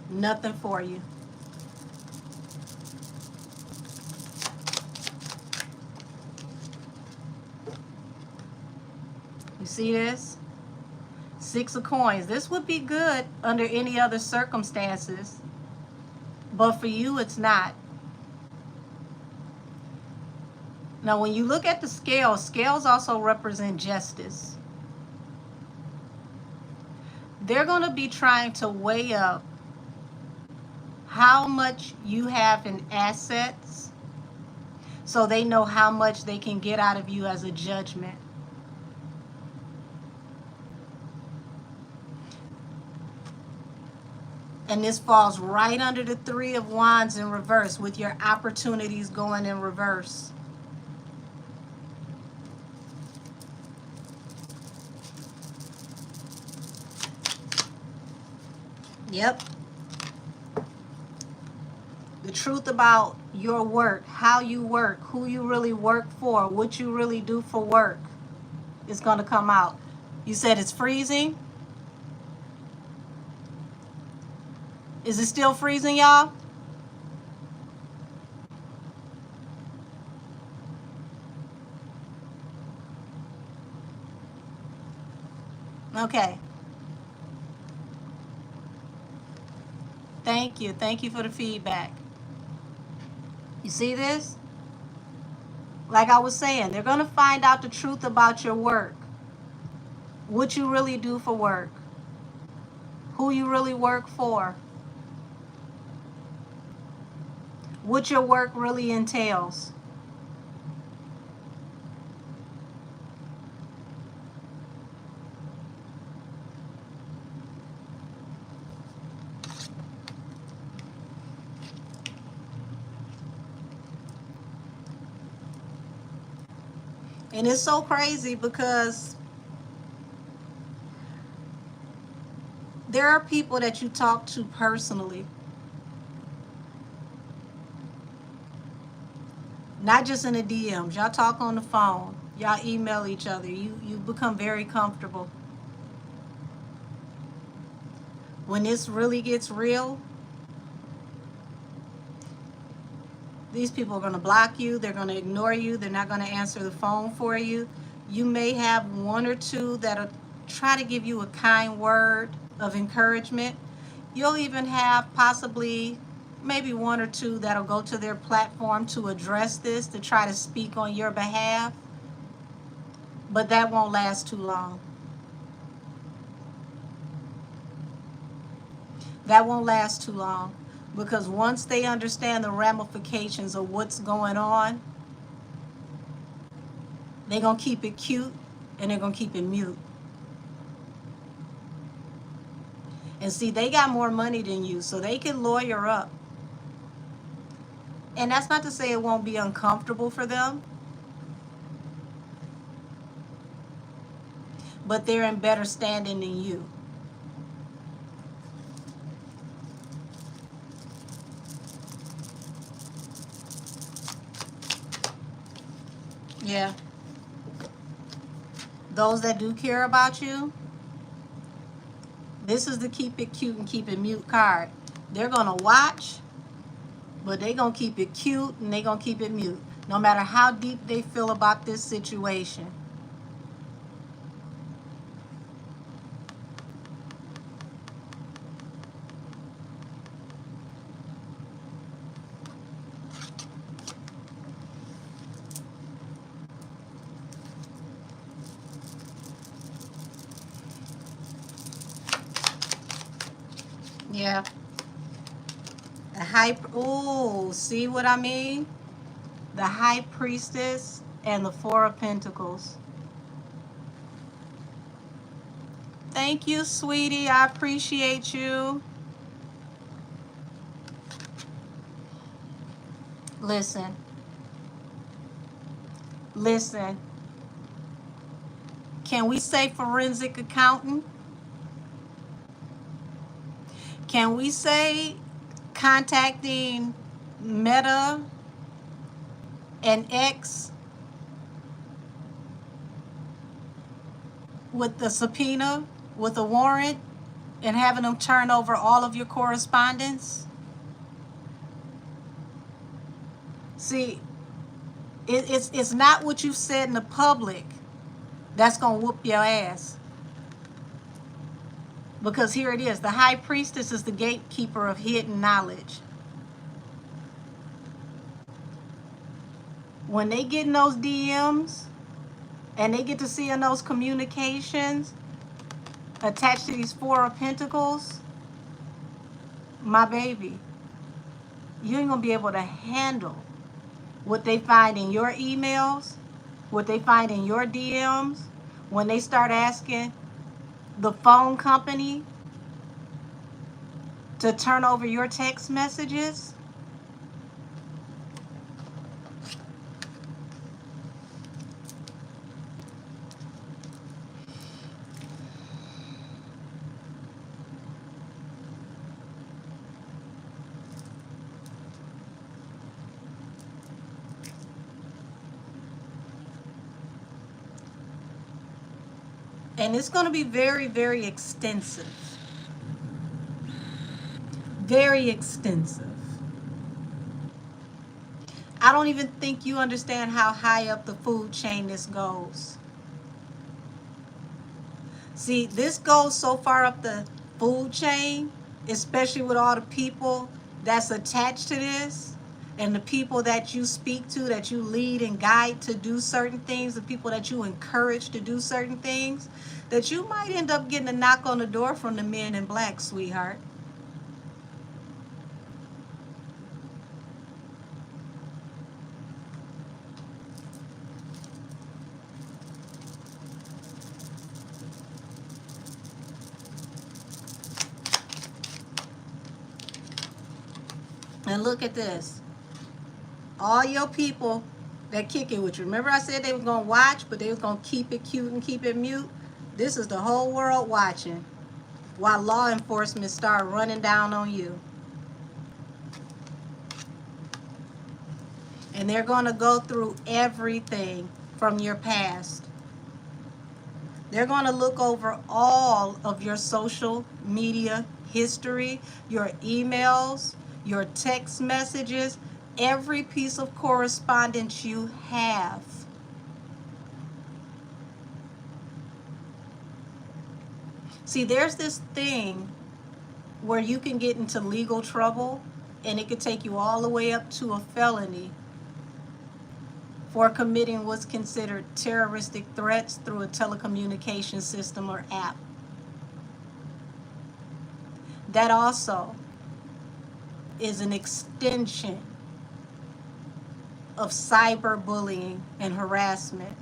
[SPEAKER 1] Nothing for you. You see this? 6 of Coins. This would be good under any other circumstances, but for you, it's not. Now, when you look at the scales, scales also represent justice. They're going to be trying to weigh up how much you have in assets so they know how much they can get out of you as a judgment. And this falls right under the 3 of Wands in reverse, with your opportunities going in reverse. Yep. The truth about your work, how you work, who you really work for, what you really do for work is going to come out. You said it's freezing? Is it still freezing, y'all? Okay. Thank you. Thank you for the feedback. You see this? Like I was saying, they're going to find out the truth about your work. What you really do for work. Who you really work for. What your work really entails. And it's so crazy because there are people that you talk to personally. Not just in the DMs. Y'all talk on the phone. Y'all email each other. You become very comfortable. When this really gets real, these people are going to block you. They're going to ignore you. They're not going to answer the phone for you. You may have 1 or 2 that'll try to give you a kind word of encouragement. You'll even have possibly maybe 1 or 2 that'll go to their platform to address this, to try to speak on your behalf. But that won't last too long. That won't last too long. Because once they understand the ramifications of what's going on, they're going to keep it cute and they're going to keep it mute. And see, they got more money than you, so they can lawyer up. And that's not to say it won't be uncomfortable for them, but they're in better standing than you. Yeah. Those that do care about you, this is the keep it cute and keep it mute card. They're going to watch, but they're going to keep it cute and they're going to keep it mute, no matter how deep they feel about this situation. Yeah. The high, ooh, see what I mean? The High Priestess and the Four of Pentacles. Thank you, sweetie. I appreciate you. Listen. Listen. Can we say forensic accountant? Can we say contacting Meta and X with the subpoena, with a warrant, and having them turn over all of your correspondence? See, it's not what you've said in the public that's going to whoop your ass. Because here it is. The High Priestess is the gatekeeper of hidden knowledge. When they get in those DMs and they get to see in those communications attached to these Four of Pentacles, my baby, you ain't going to be able to handle what they find in your emails, what they find in your DMs, when they start asking the phone company to turn over your text messages. And it's going to be very, very extensive. Very extensive. I don't even think you understand how high up the food chain this goes. See, this goes so far up the food chain, especially with all the people that's attached to this, and the people that you speak to, that you lead and guide to do certain things, the people that you encourage to do certain things, that you might end up getting a knock on the door from the men in black, sweetheart. And look at this. All your people that kick it with you. Remember I said they was going to watch, but they was going to keep it cute and keep it mute? This is the whole world watching while law enforcement start running down on you. And they're going to go through everything from your past. They're going to look over all of your social media history, your emails, your text messages, every piece of correspondence you have. See, there's this thing where you can get into legal trouble and it could take you all the way up to a felony for committing what's considered terroristic threats through a telecommunication system or app. That also is an extension of cyberbullying and harassment.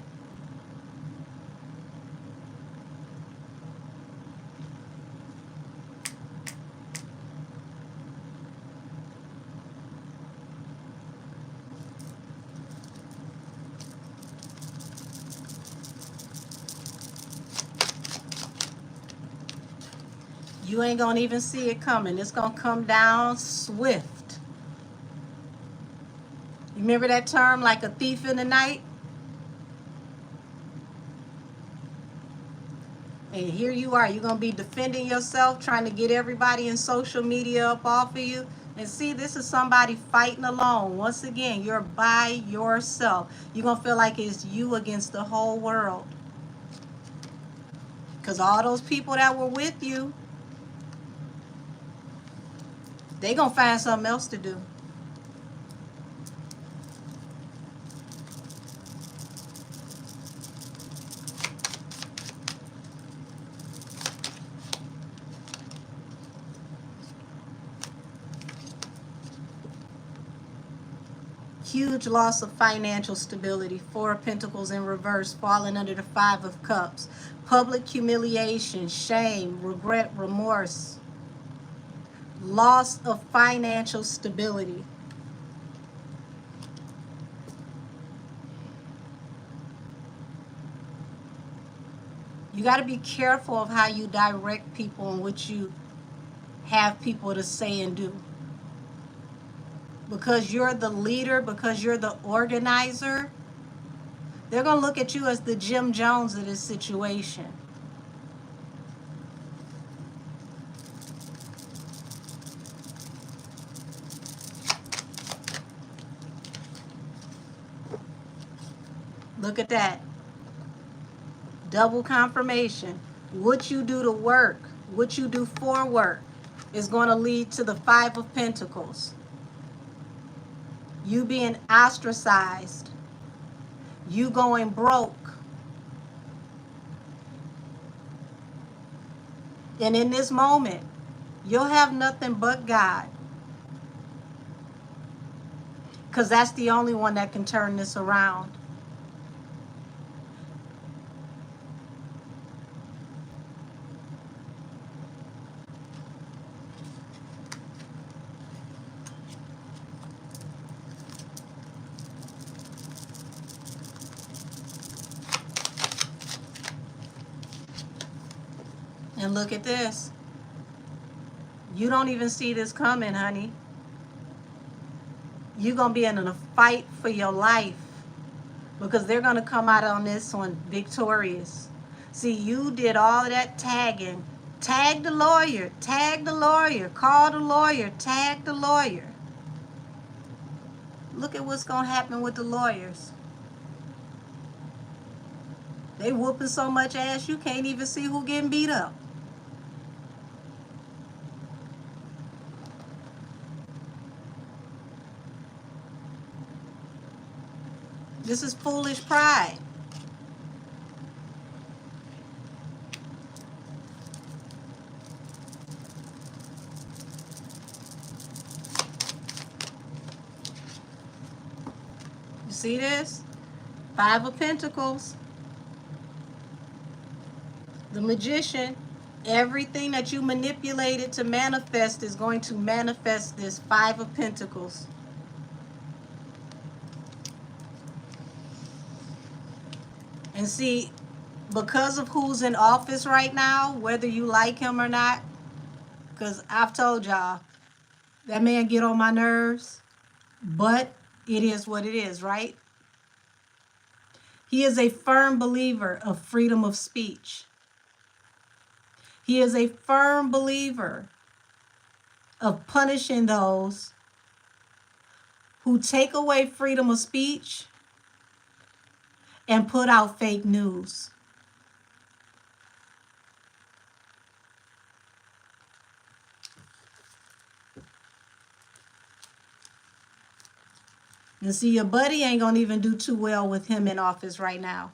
[SPEAKER 1] You ain't gonna even see it coming. It's gonna come down swift. You remember that term, like a thief in the night? And here you are. You're gonna be defending yourself, trying to get everybody in social media up off of you. And see, this is somebody fighting alone. Once again, you're by yourself. You're gonna feel like it's you against the whole world. Because all those people that were with you, they gonna find something else to do. Huge loss of financial stability. Four of Pentacles in reverse, falling under the Five of Cups. Public humiliation, shame, regret, remorse. Loss of financial stability. You got to be careful of how you direct people and what you have people to say and do. Because you're the leader, because you're the organizer, they're going to look at you as the Jim Jones of this situation. Look at that. Double confirmation. What you do to work, what you do for work, is going to lead to the Five of Pentacles. You being ostracized. You going broke. And in this moment, you'll have nothing but God. Because that's the only one that can turn this around. And look at this. You don't even see this coming, honey. You're going to be in a fight for your life. Because they're going to come out on this one victorious. See, you did all of that tagging. Tag the lawyer. Tag the lawyer. Call the lawyer. Tag the lawyer. Look at what's going to happen with the lawyers. They whooping so much ass you can't even see who getting beat up. This is foolish pride. You see this? Five of Pentacles. The Magician. Everything that you manipulated to manifest is going to manifest this Five of Pentacles. And see, because of who's in office right now, whether you like him or not, because I've told y'all, that man get on my nerves, but it is what it is, right? He is a firm believer of freedom of speech. He is a firm believer of punishing those who take away freedom of speech and put out fake news. And see, your buddy ain't gonna even do too well with him in office right now.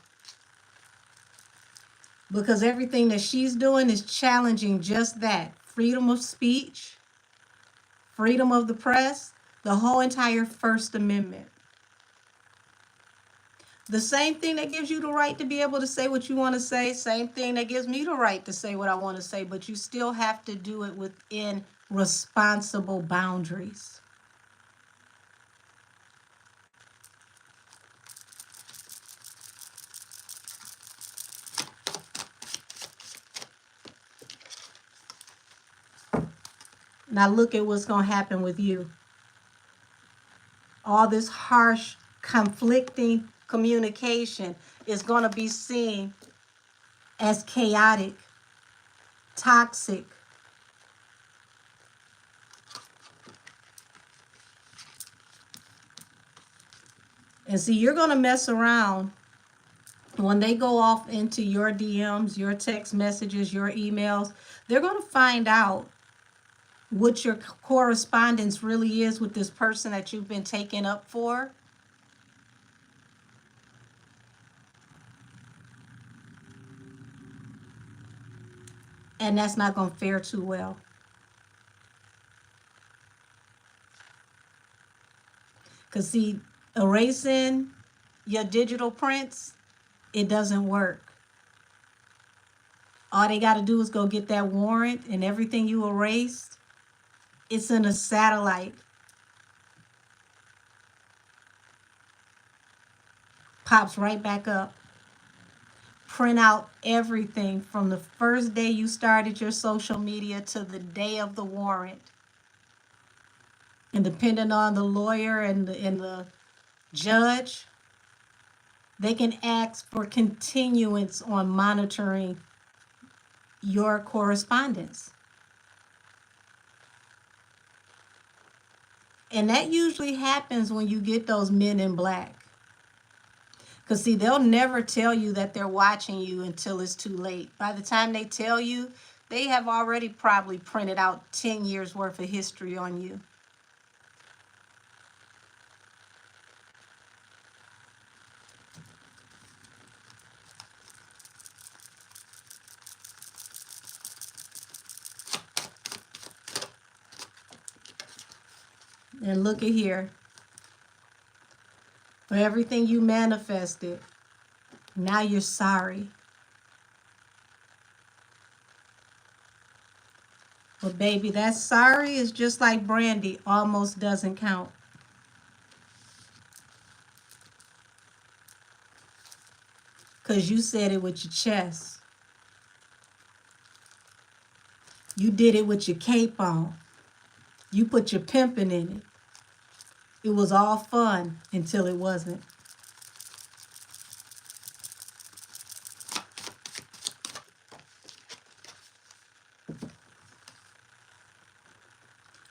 [SPEAKER 1] Because everything that she's doing is challenging just that. Freedom of speech, freedom of the press, the whole entire First Amendment. The same thing that gives you the right to be able to say what you want to say, same thing that gives me the right to say what I want to say, but you still have to do it within responsible boundaries. Now look at what's going to happen with you. All this harsh, conflicting communication is going to be seen as chaotic, toxic. And see, you're going to mess around when they go off into your DMs, your text messages, your emails. They're going to find out what your correspondence really is with this person that you've been taken up for. And that's not going to fare too well. Because see, erasing your digital prints, it doesn't work. All they got to do is go get that warrant, and everything you erased, it's in a satellite. Pops right back up. Print out everything from the first day you started your social media to the day of the warrant. And depending on the lawyer and the judge, they can ask for continuance on monitoring your correspondence. And that usually happens when you get those men in black. Because see, they'll never tell you that they're watching you until it's too late. By the time they tell you, they have already probably printed out 10 years worth of history on you. And look at here. For everything you manifested, now you're sorry. But baby, that sorry is just like brandy, almost doesn't count. Because you said it with your chest. You did it with your cape on. You put your pimping in it. It was all fun until it wasn't.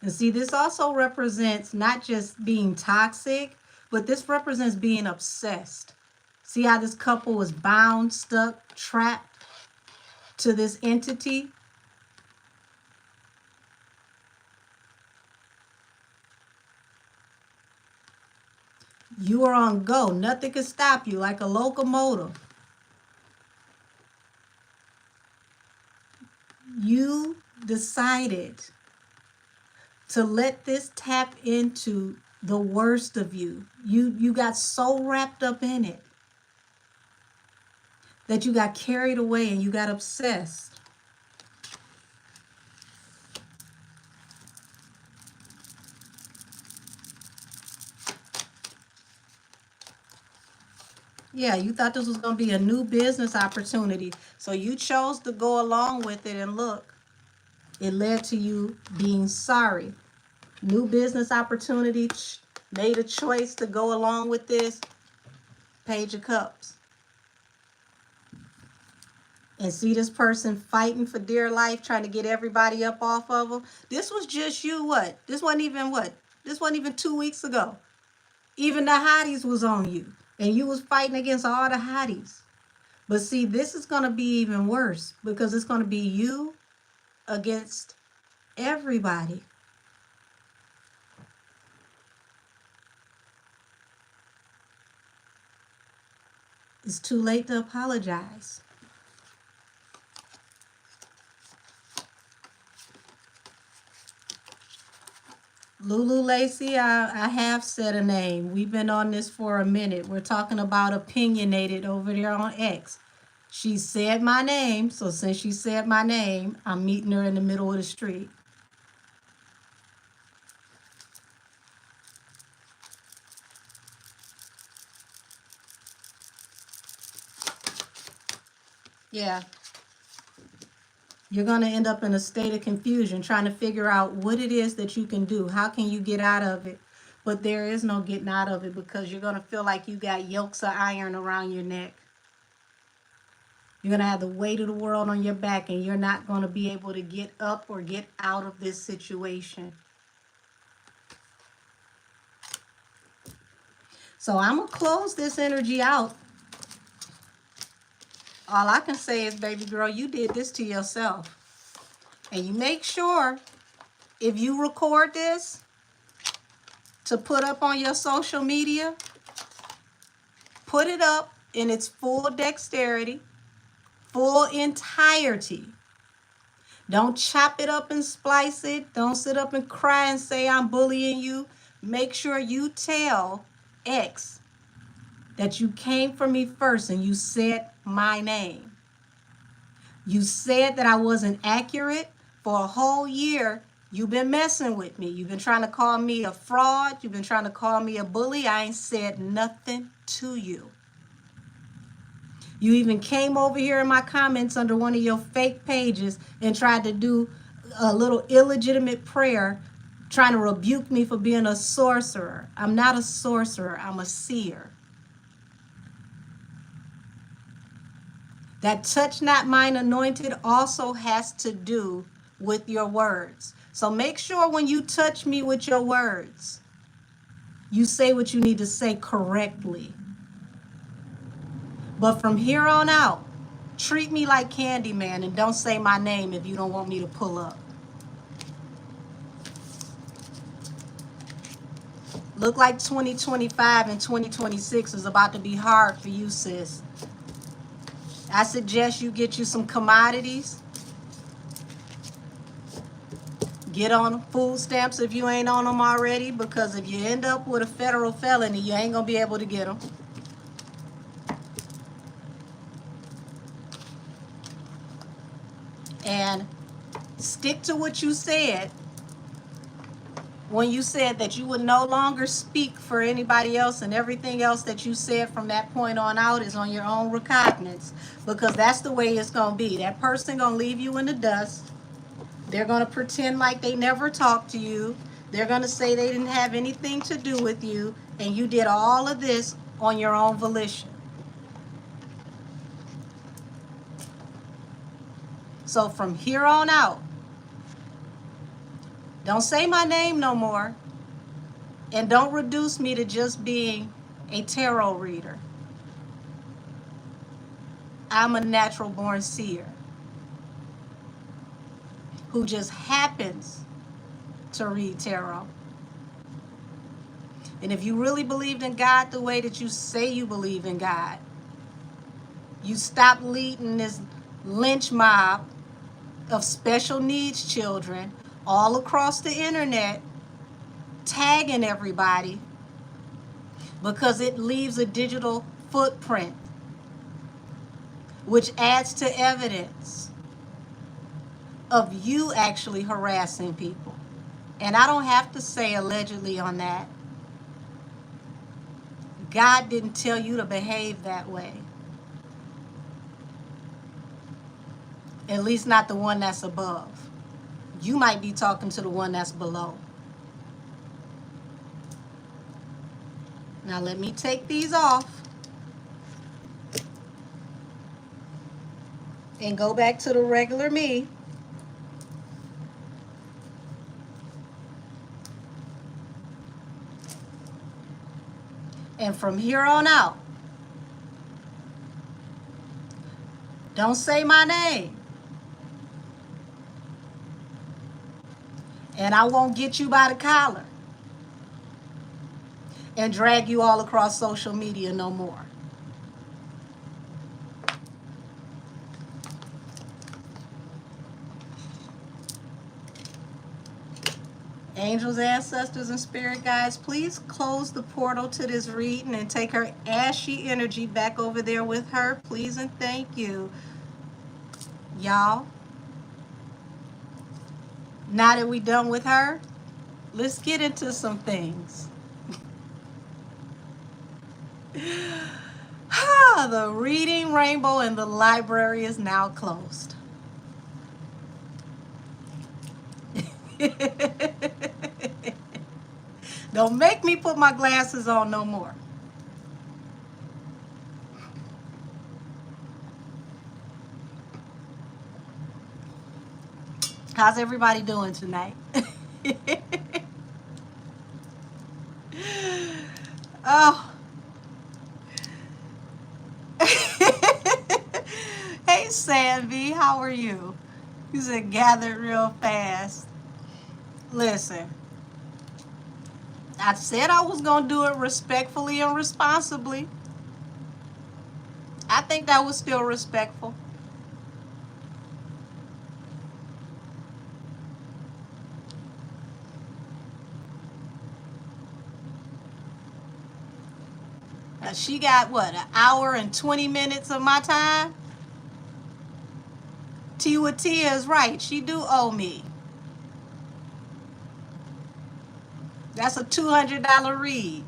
[SPEAKER 1] And see, this also represents not just being toxic, but this represents being obsessed. See how this couple was bound, stuck, trapped to this entity? You are on go. Nothing can stop you, like a locomotive. You decided to let this tap into the worst of you. You got so wrapped up in it that you got carried away and you got obsessed. Yeah, you thought this was going to be a new business opportunity. So you chose to go along with it, and look, it led to you being sorry. New business opportunity, made a choice to go along with this. Page of Cups. And see this person fighting for dear life, trying to get everybody up off of them. This was just you, what? This wasn't even 2 weeks ago. Even the hotties was on you. And you was fighting against all the hotties. But see, this is going to be even worse because it's going to be you against everybody. It's too late to apologize. Lulu Lacey, I have said a name. We've been on this for a minute. We're talking about opinionated over there on X. She said my name, so since she said my name, I'm meeting her in the middle of the street. Yeah. You're going to end up in a state of confusion trying to figure out what it is that you can do. How can you get out of it? But there is no getting out of it because you're going to feel like you got yokes of iron around your neck. You're going to have the weight of the world on your back, and you're not going to be able to get up or get out of this situation. So I'm going to close this energy out. All I can say is, baby girl, you did this to yourself. And you make sure, if you record this, to put up on your social media, put it up in its full dexterity, full entirety. Don't chop it up and splice it. Don't sit up and cry and say I'm bullying you. Make sure you tell X that you came for me first and you said my name. You said that I wasn't accurate. For a whole year, you've been messing with me. You've been trying to call me a fraud. You've been trying to call me a bully. I ain't said nothing to you. You even came over here in my comments under one of your fake pages and tried to do a little illegitimate prayer, trying to rebuke me for being a sorcerer. I'm not a sorcerer. I'm a seer. That touch not mine anointed also has to do with your words. So make sure when you touch me with your words, you say what you need to say correctly. But from here on out, treat me like Candyman and don't say my name if you don't want me to pull up. Look like 2025 and 2026 is about to be hard for you, sis. I suggest you get you some commodities. Get on food stamps if you ain't on them already, because if you end up with a federal felony, you ain't going to be able to get them. And stick to what you said when you said that you would no longer speak for anybody else, and everything else that you said from that point on out is on your own recognizance, because that's the way it's going to be. That person going to leave you in the dust. They're going to pretend like they never talked to you. They're going to say they didn't have anything to do with you, and you did all of this on your own volition. So from here on out, don't say my name no more, and don't reduce me to just being a tarot reader. I'm a natural born seer who just happens to read tarot. And if you really believed in God the way that you say you believe in God, you stop leading this lynch mob of special needs children all across the internet, tagging everybody, because it leaves a digital footprint, which adds to evidence of you actually harassing people. And I don't have to say allegedly on that. God didn't tell you to behave that way. At least not the one that's above. You might be talking to the one that's below. Now let me take these off and go back to the regular me. And from here on out, don't say my name. And I won't get you by the collar and drag you all across social media no more. Angels, ancestors, and spirit guides, please close the portal to this reading and take her ashy energy back over there with her, please and thank you. Y'all, now that we done with her, let's get into some things. The reading rainbow in the library is now closed. Don't make me put my glasses on no more. How's everybody doing tonight? Oh. Hey, Sanvi, how are you? You said gathered real fast. Listen, I said I was going to do it respectfully and responsibly. I think that was still respectful. She got, what, an hour and 20 minutes of my time? Tia is right. She do owe me. That's a $200 read.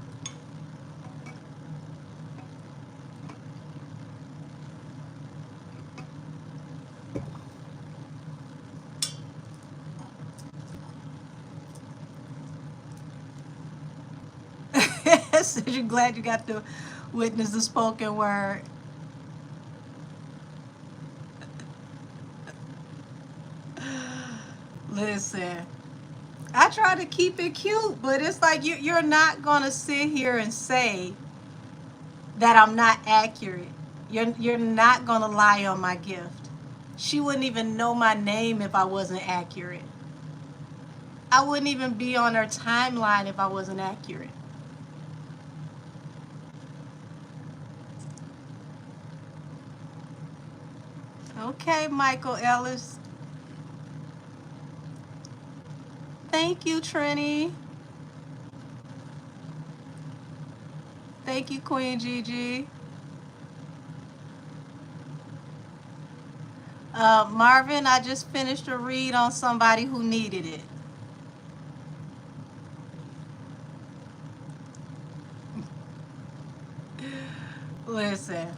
[SPEAKER 1] So you're glad you got to witness the spoken word. Listen, I try to keep it cute, but it's like you're not going to sit here and say that I'm not accurate. You're not going to lie on my gift. She wouldn't even know my name if I wasn't accurate. I wouldn't even be on her timeline if I wasn't accurate. Okay, Michael Ellis. Thank you, Trini. Thank you, Queen Gigi. Marvin, I just finished a read on somebody who needed it. Listen,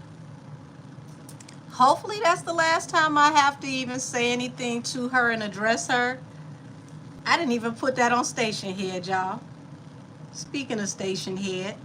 [SPEAKER 1] hopefully that's the last time I have to even say anything to her and address her. I didn't even put that on Station Head, y'all. Speaking of Station Head,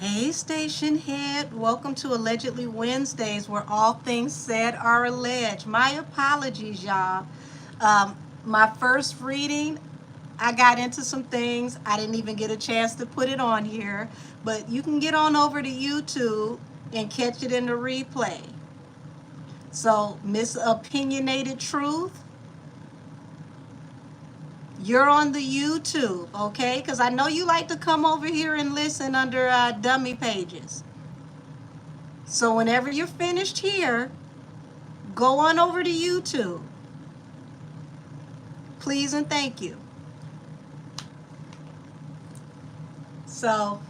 [SPEAKER 1] hey, Station Head. Welcome to Allegedly Wednesdays, where all things said are alleged. My apologies, y'all. My first reading, I got into some things. I didn't even get a chance to put it on here, but you can get on over to YouTube and catch it in the replay. So, Miss Opinionated Truth, you're on the YouTube, okay? Because I know you like to come over here and listen under dummy pages. So whenever you're finished here, go on over to YouTube. Please and thank you. So,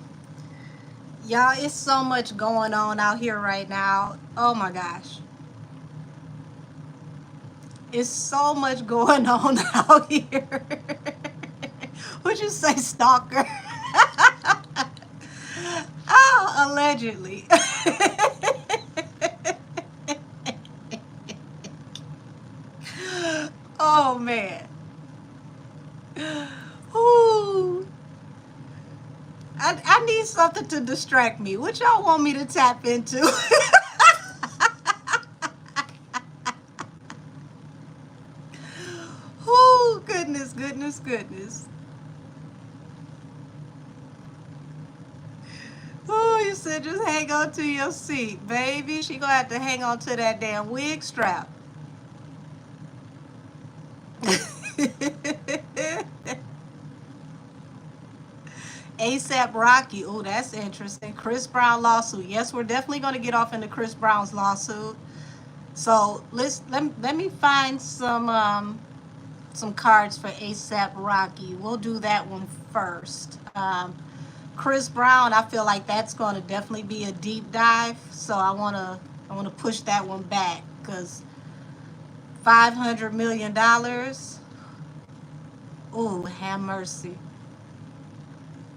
[SPEAKER 1] y'all, it's so much going on out here right now. Oh my gosh. It's so much going on out here. Would you say stalker? Oh, allegedly. Oh man. Ooh. I need something to distract me. What y'all want me to tap into? Oh, goodness. Oh, you said just hang on to your seat, baby. She gonna have to hang on to that damn wig strap. ASAP Rocky. Oh, that's interesting. Chris Brown lawsuit. Yes, we're definitely going to get off into Chris Brown's lawsuit. So let me find some cards for ASAP Rocky. We'll do that one first. Chris Brown, I feel like that's going to definitely be a deep dive. So I wanna push that one back because $500 million. Ooh, have mercy.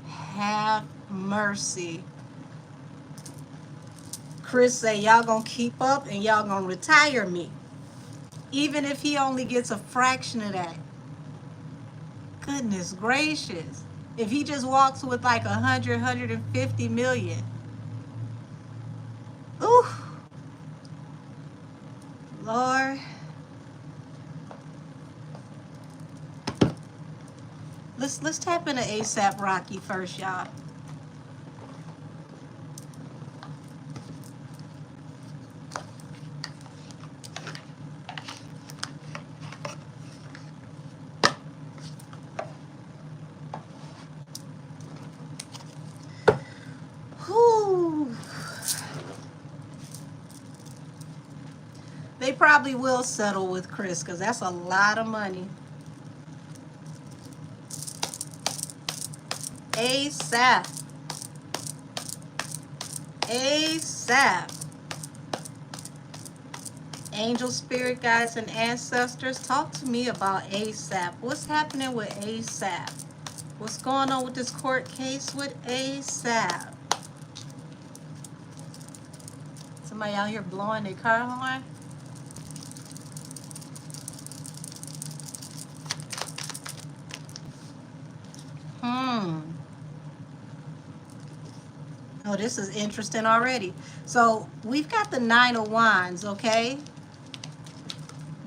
[SPEAKER 1] Have mercy. Chris say y'all gonna keep up and y'all gonna retire me. Even if he only gets a fraction of that. Goodness gracious. If he just walks with like 150 million. Ooh. Lord. Let's tap into ASAP Rocky first, y'all. Whew. They probably will settle with Chris because that's a lot of money. ASAP. ASAP. Angel, spirit guides, and ancestors, talk to me about ASAP. What's happening with ASAP? What's going on with this court case with ASAP? Somebody out here blowing their car horn? Oh, this is interesting already. So we've got the Nine of Wands, okay?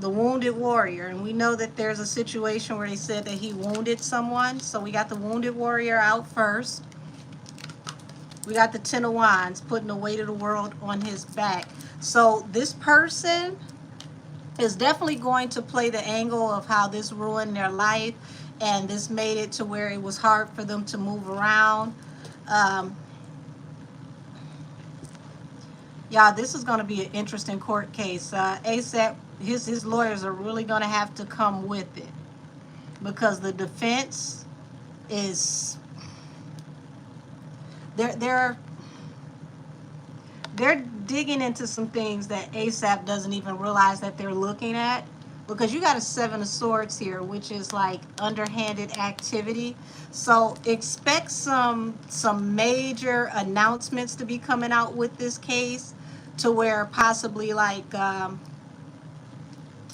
[SPEAKER 1] The wounded warrior. And we know that there's a situation where they said that he wounded someone. So we got the wounded warrior out first. We got the Ten of Wands, putting the weight of the world on his back. So this person is definitely going to play the angle of how this ruined their life. And this made it to where it was hard for them to move around. Y'all, this is going to be an interesting court case. ASAP, his lawyers are really going to have to come with it because the defense is they're digging into some things that ASAP doesn't even realize that they're looking at, because you got a Seven of Swords here, which is like underhanded activity. So expect some major announcements to be coming out with this case, to where possibly like and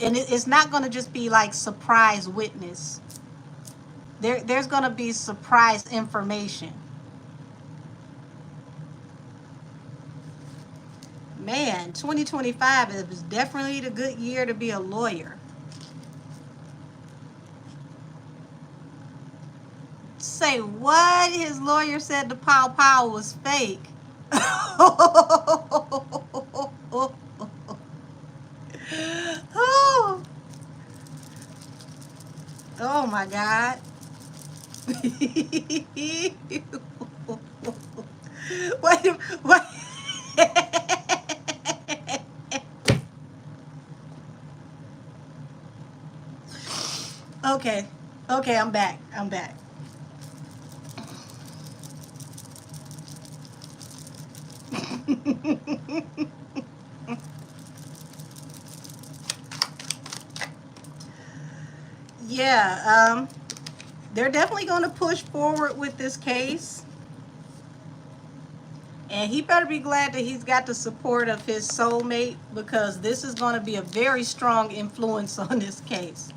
[SPEAKER 1] it's not going to just be like surprise witness. There's going to be surprise information. Man, 2025 is definitely the good year to be a lawyer. Say what? His lawyer said the pow pow was fake. Oh my God. Wait. Okay, I'm back. Yeah, they're definitely going to push forward with this case. And he better be glad that he's got the support of his soulmate, because this is going to be a very strong influence on this case.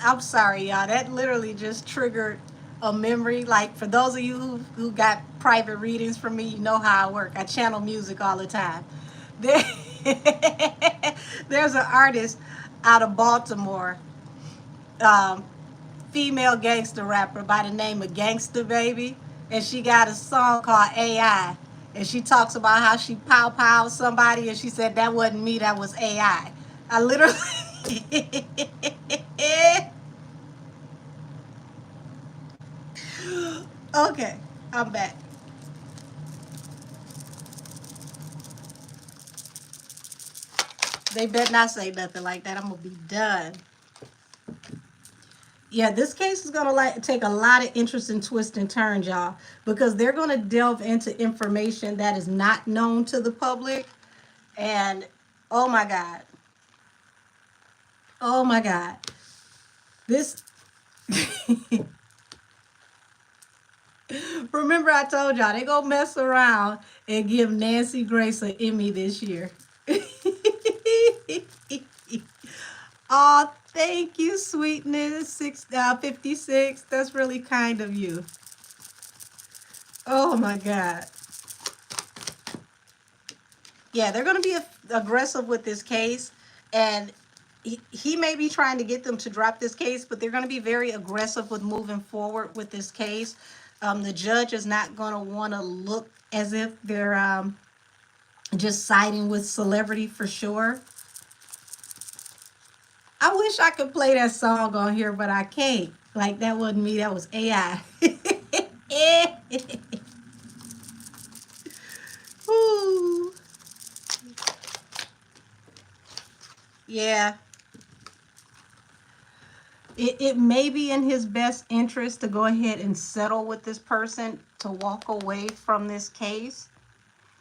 [SPEAKER 1] I'm sorry, y'all. That literally just triggered a memory. Like, for those of you who got private readings from me, you know how I work. I channel music all the time. There's an artist out of Baltimore, female gangster rapper by the name of Gangsta Baby, and she got a song called AI, and she talks about how she pow somebody, and she said that wasn't me, that was AI. I literally Okay, I'm back. They better not say nothing like that. I'm gonna be done. Yeah, this case is gonna like take a lot of interesting twists and turns, y'all, because they're gonna delve into information that is not known to the public. And oh my God, oh my God, this. Remember, I told y'all they gonna mess around and give Nancy Grace an Emmy this year. Oh, thank you, sweetness. 56. That's really kind of you. Oh my God. Yeah, they're going to be aggressive with this case, and he may be trying to get them to drop this case, but they're going to be very aggressive with moving forward with this case. The judge is not going to want to look as if they're just siding with celebrity for sure. I wish I could play that song on here, but I can't. Like, that wasn't me, that was AI. Ooh. Yeah. It may be in his best interest to go ahead and settle with this person to walk away from this case.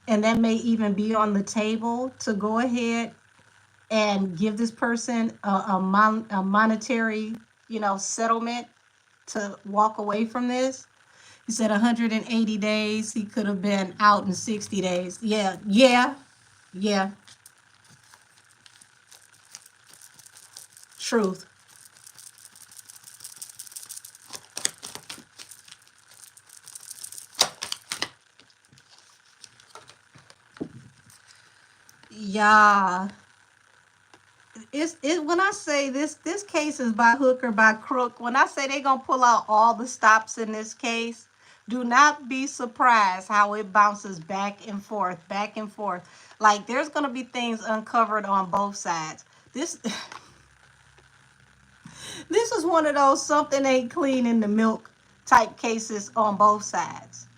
[SPEAKER 1] And that may even be on the table to go ahead and give this person a monetary, settlement to walk away from this. He said 180 days. He could have been out in 60 days. Yeah, yeah, yeah. Truth. Yeah. When I say this case is by hook or by crook, when I say they gonna pull out all the stops in this case, do not be surprised how it bounces back and forth, back and forth. Like, there's gonna be things uncovered on both sides. This this is one of those something ain't clean in the milk type cases on both sides.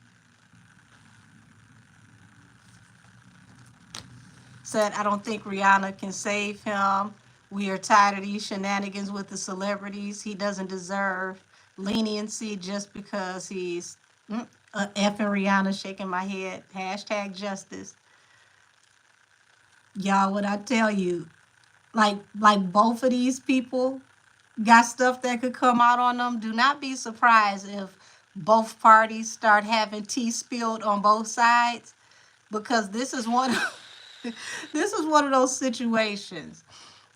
[SPEAKER 1] Said, I don't think Rihanna can save him. We are tired of these shenanigans with the celebrities. He doesn't deserve leniency just because he's effing Rihanna, shaking my head. Hashtag justice. Y'all, what I tell you, like both of these people got stuff that could come out on them. Do not be surprised if both parties start having tea spilled on both sides, because this is one this is one of those situations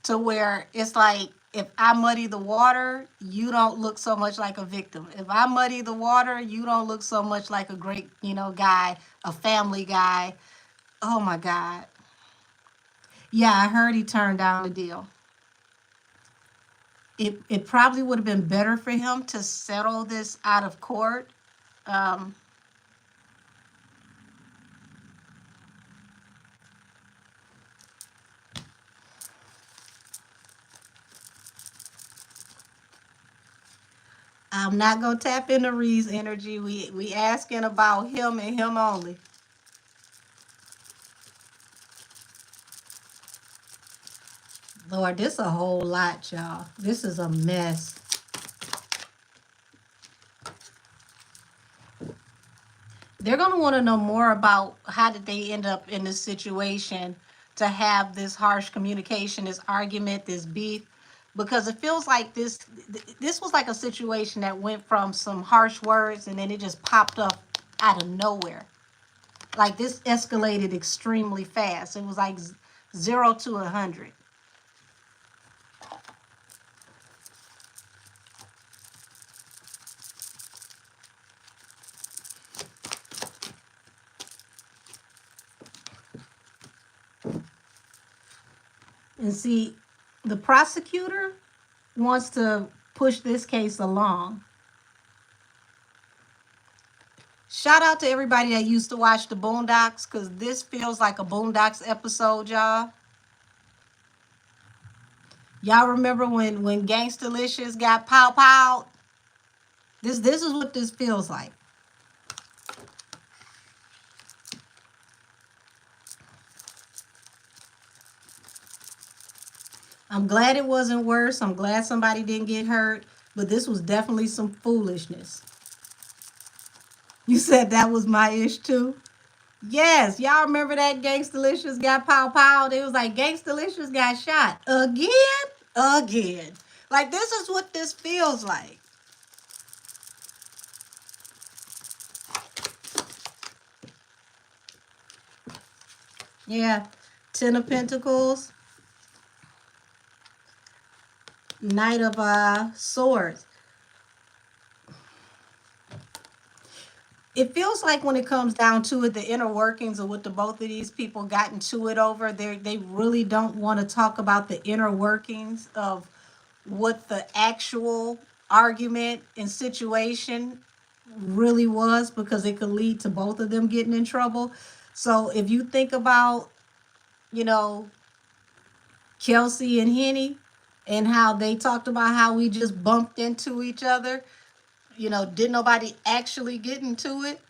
[SPEAKER 1] to where it's like, if I muddy the water, you don't look so much like a victim. If I muddy the water, you don't look so much like a great, guy, a family guy. Oh my God. Yeah, I heard he turned down the deal. It probably would have been better for him to settle this out of court. Um, I'm not gonna tap into Ree's energy. We asking about him and him only. Lord, this a whole lot, y'all. This is a mess. They're going to want to know more about how did they end up in this situation to have this harsh communication, this argument, this beef, because it feels like this was like a situation that went from some harsh words and then it just popped up out of nowhere. Like, this escalated extremely fast. It was like 0 to 100. And see, the prosecutor wants to push this case along. Shout out to everybody that used to watch the Boondocks, because this feels like a Boondocks episode, y'all. Y'all remember when Gangstalicious got pow pow? This is what this feels like. I'm glad it wasn't worse. I'm glad somebody didn't get hurt, but this was definitely some foolishness. You said that was my ish too? Yes, y'all remember that Gangstalicious got pow. It was like Gangstalicious got shot again, again. Like this is what this feels like. Yeah, Ten of Pentacles, Knight of Swords. It feels like when it comes down to it, the inner workings of what the both of these people got into it over, they really don't want to talk about the inner workings of what the actual argument and situation really was, because it could lead to both of them getting in trouble. So if you think about, you know, Kelsey and Henny and how they talked about how we just bumped into each other, didn't nobody actually get into it?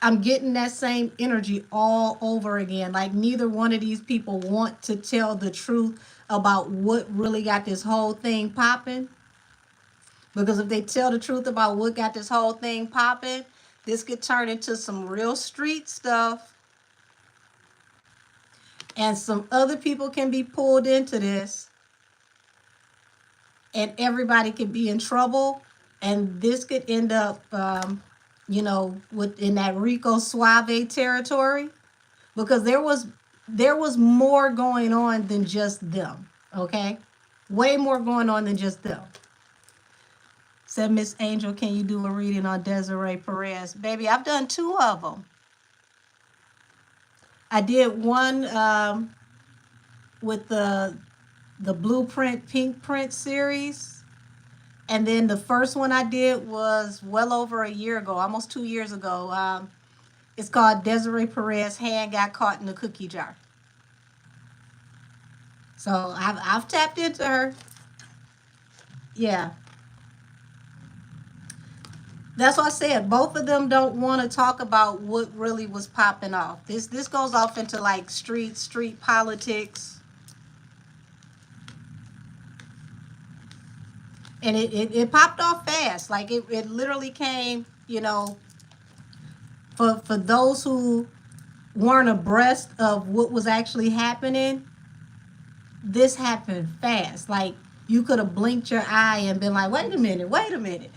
[SPEAKER 1] I'm getting that same energy all over again. Like neither one of these people want to tell the truth about what really got this whole thing popping. Because if they tell the truth about what got this whole thing popping, this could turn into some real street stuff. And some other people can be pulled into this. And everybody could be in trouble. And this could end up, in that Rico Suave territory. Because there was more going on than just them. Okay? Way more going on than just them. Said Miss Angel, can you do a reading on Desiree Perez? Baby, I've done 2 of them. I did one with the Blueprint Pink Print series. And then the first one I did was well over a year ago, almost 2 years ago. It's called Desiree Perez, Hand Got Caught in the Cookie Jar. So I've tapped into her. Yeah. That's what I said. Both of them don't want to talk about what really was popping off. This goes off into like street politics. And it popped off fast. Like it literally came, for those who weren't abreast of what was actually happening, this happened fast. Like you could have blinked your eye and been like, wait a minute.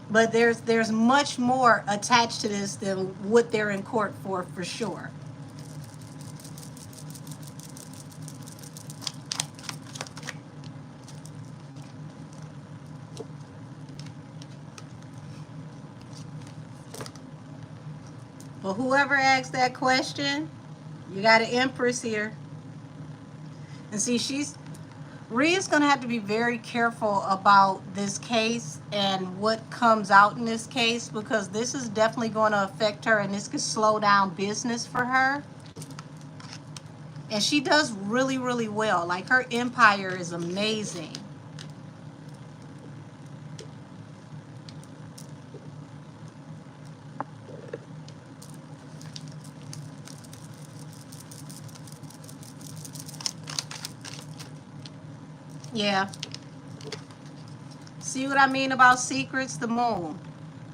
[SPEAKER 1] But there's much more attached to this than what they're in court for sure. But whoever asked that question, you got an Empress here. And see, Rhea's going to have to be very careful about this case and what comes out in this case, because this is definitely going to affect her and this could slow down business for her. And she does really, really well. Like her empire is amazing. Yeah. See what I mean about secrets? The moon.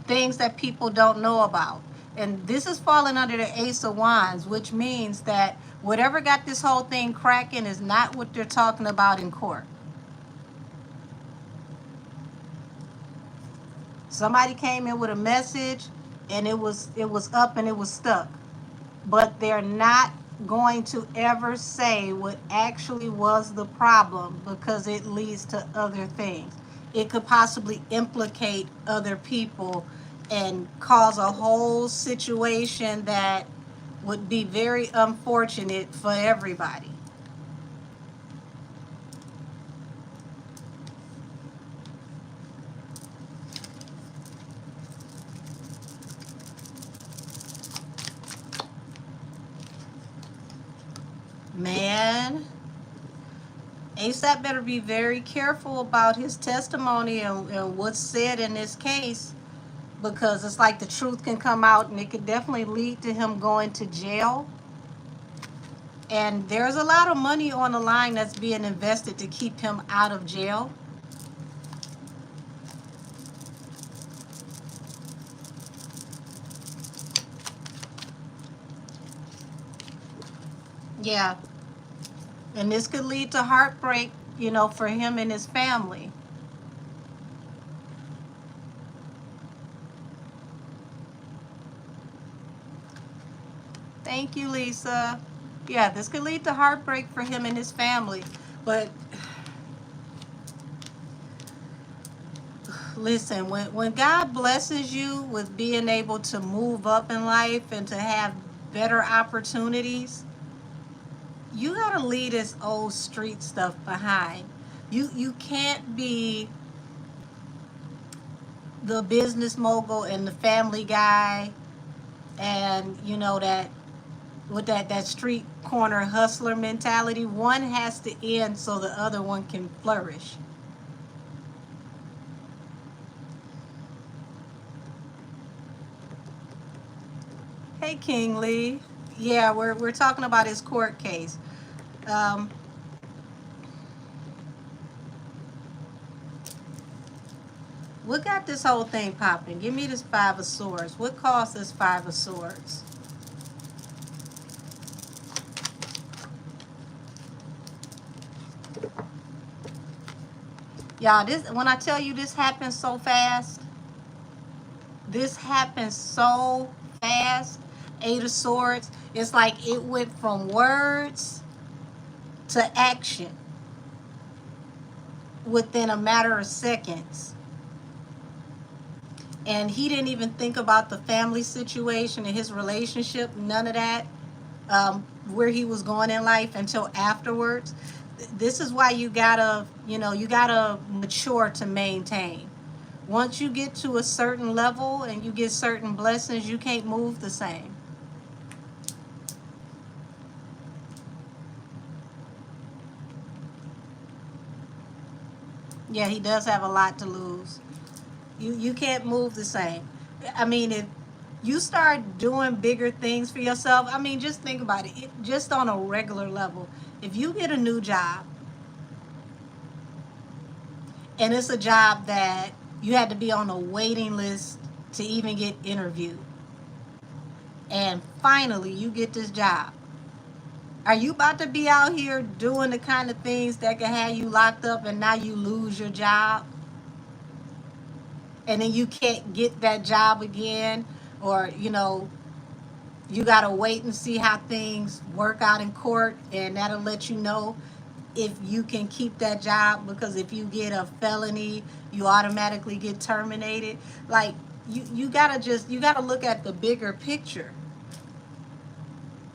[SPEAKER 1] Things that people don't know about. And this is falling under the Ace of Wands, which means that whatever got this whole thing cracking is not what they're talking about in court. Somebody came in with a message and it was up and it was stuck. But they're not going to ever say what actually was the problem, because it leads to other things. It could possibly implicate other people and cause a whole situation that would be very unfortunate for everybody. Man, ASAP better be very careful about his testimony and what's said in this case, because it's like the truth can come out and it could definitely lead to him going to jail. And there's a lot of money on the line that's being invested to keep him out of jail. Yeah. And this could lead to heartbreak, for him and his family. Thank you, Lisa. Yeah, this could lead to heartbreak for him and his family. But listen, when God blesses you with being able to move up in life and to have better opportunities, you got to leave this old street stuff behind. You can't be the business mogul and the family guy and that with that street corner hustler mentality. One has to end so the other one can flourish. Hey, King Lee. Yeah, we're talking about his court case. Um, what got this whole thing popping? Give me this Five of Swords. What caused this Five of Swords? Y'all, this, when I tell you this happened so fast, this happened so fast. Eight of Swords. It's like it went from words to action within a matter of seconds. And he didn't even think about the family situation and his relationship, none of that, where he was going in life until afterwards. This is why you gotta mature to maintain. Once you get to a certain level and you get certain blessings, you can't move the same. Yeah, he does have a lot to lose. You can't move the same. I mean, if you start doing bigger things for yourself, I mean, just think about it. Just on a regular level. If you get a new job and it's a job that you had to be on a waiting list to even get interviewed, and finally you get this job, are you about to be out here doing the kind of things that can have you locked up and now you lose your job? And then you can't get that job again, or you got to wait and see how things work out in court, and that'll let you know if you can keep that job, because if you get a felony you automatically get terminated. Like, you gotta look at the bigger picture.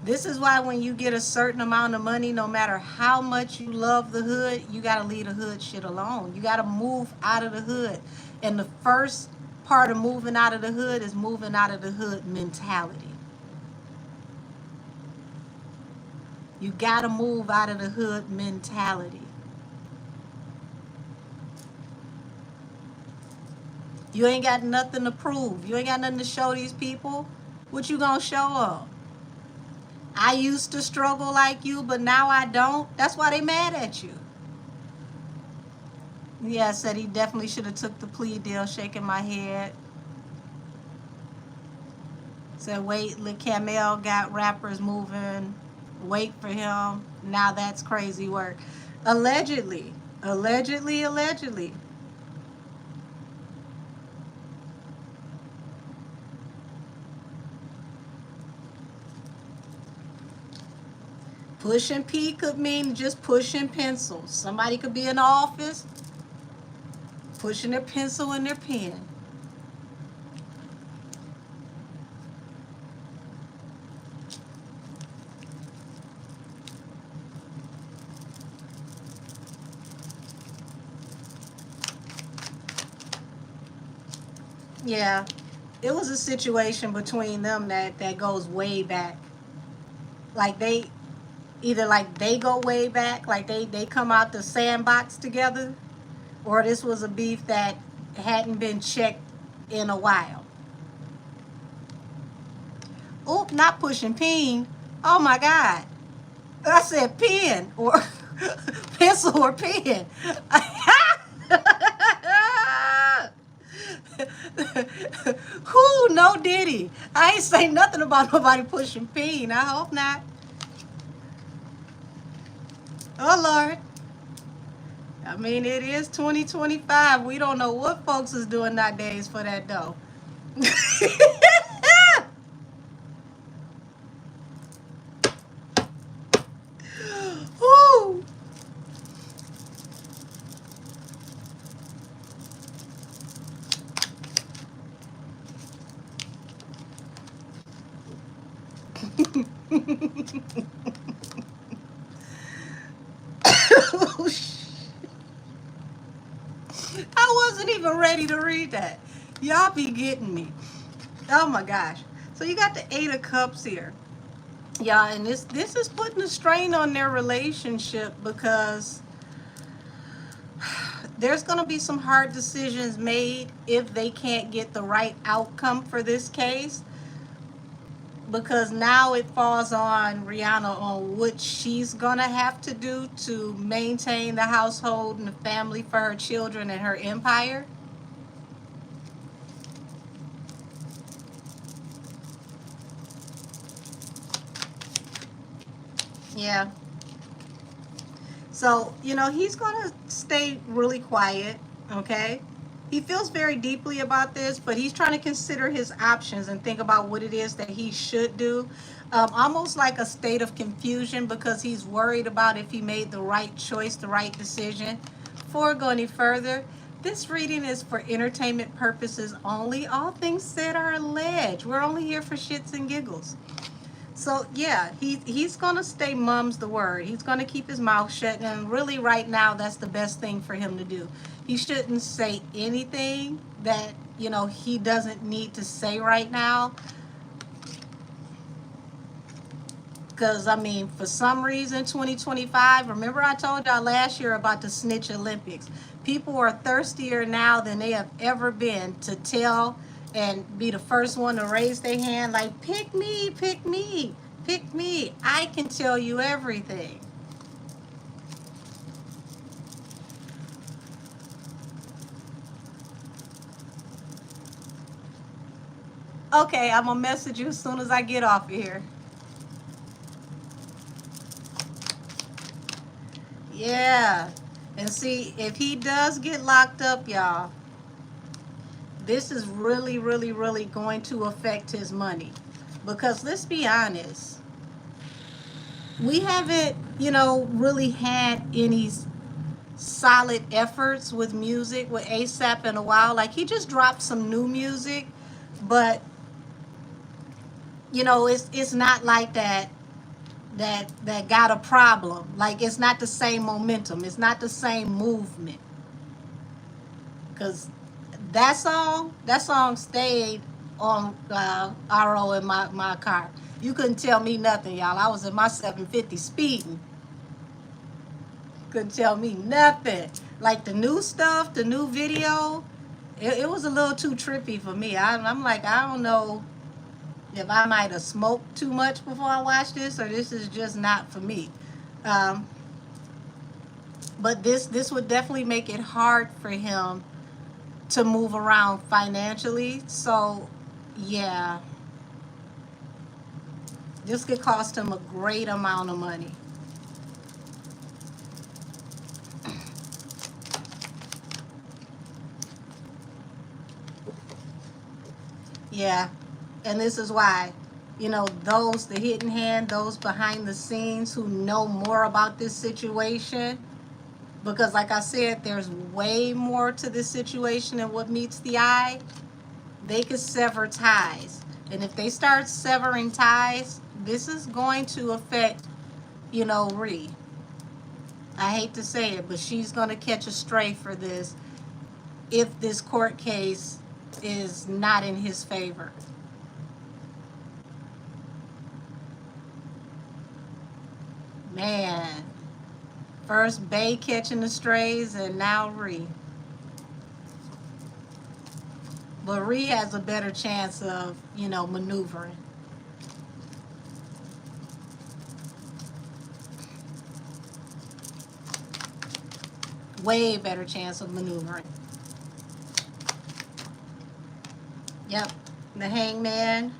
[SPEAKER 1] This is why when you get a certain amount of money, no matter how much you love the hood, you gotta leave the hood shit alone. You gotta move out of the hood. And the first part of moving out of the hood is moving out of the hood mentality. You gotta move out of the hood mentality. You ain't got nothing to prove. You ain't got nothing to show these people. What you gonna show them? I used to struggle like you, but now I don't. That's why they mad at you. Yeah, said he definitely should have took the plea deal, shaking my head. Said, wait, Le Camel got rappers moving. Wait for him. Now that's crazy work. Allegedly. Allegedly, allegedly. Pushing P could mean just pushing pencils. Somebody could be in the office pushing their pencil and their pen. Yeah, it was a situation between them that goes way back. Like they go way back, like they come out the sandbox together, or this was a beef that hadn't been checked in a while. Oop, not pushing peen. Oh my God. I said pen or pencil or pen. Who? No Diddy. I ain't say nothing about nobody pushing pen. I hope not. Oh Lord. I mean, it is 2025. We don't know what folks is doing nowadays for that dough. Woo. I wasn't even ready to read that. Y'all be getting me. Oh my gosh. So you got the Eight of Cups here. Yeah, and this is putting a strain on their relationship because there's going to be some hard decisions made if they can't get the right outcome for this case, because now it falls on Rihanna on what she's going to have to do to maintain the household and the family for her children and her empire. Yeah. So, he's going to stay really quiet, okay? He feels very deeply about this, but he's trying to consider his options and think about what it is that he should do. Almost like a state of confusion because he's worried about if he made the right choice, the right decision. Before going any further, this reading is for entertainment purposes only. All things said are alleged. We're only here for shits and giggles. So yeah, he's gonna stay mum's the word. He's gonna keep his mouth shut, and really right now that's the best thing for him to do. He shouldn't say anything that he doesn't need to say right now. Because I mean, for some reason, 2025. Remember I told y'all last year about the Snitch Olympics. People are thirstier now than they have ever been to tell and be the first one to raise their hand like, pick me, pick me, pick me. I can tell you everything. Okay, I'm gonna message you as soon as I get off of here. Yeah. And see, if he does get locked up, y'all, this is really, really, really going to affect his money. Because let's be honest, we haven't, really had any solid efforts with music with ASAP in a while. Like, he just dropped some new music, but, it's not like that got a problem. Like, it's not the same momentum. It's not the same movement. Because that song stayed on RO in my car. You couldn't tell me nothing, y'all. I was in my 750 speeding. Couldn't tell me nothing. Like the new stuff, the new video, it was a little too trippy for me. I'm like, I don't know if I might have smoked too much before I watched this, or this is just not for me. But this would definitely make it hard for him to move around financially. So yeah, this could cost him a great amount of money. Yeah, and this is why, those, the hidden hand, those behind the scenes who know more about this situation, because like I said, there's way more to this situation than what meets the eye. They could sever ties. And if they start severing ties, this is going to affect, Ree. I hate to say it, but she's going to catch a stray for this if this court case is not in his favor. Man, first Bay catching the strays and now Ree. But Ree has a better chance of, maneuvering. way better chance of maneuvering. Yep, the Hangman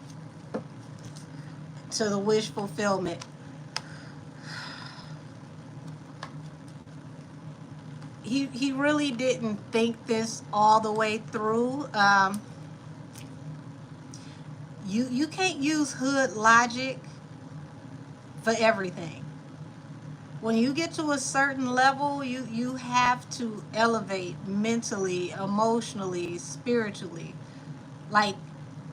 [SPEAKER 1] to the wish fulfillment. He really didn't think this all the way through. You can't use hood logic for everything. When you get to a certain level, you have to elevate mentally, emotionally, spiritually. Like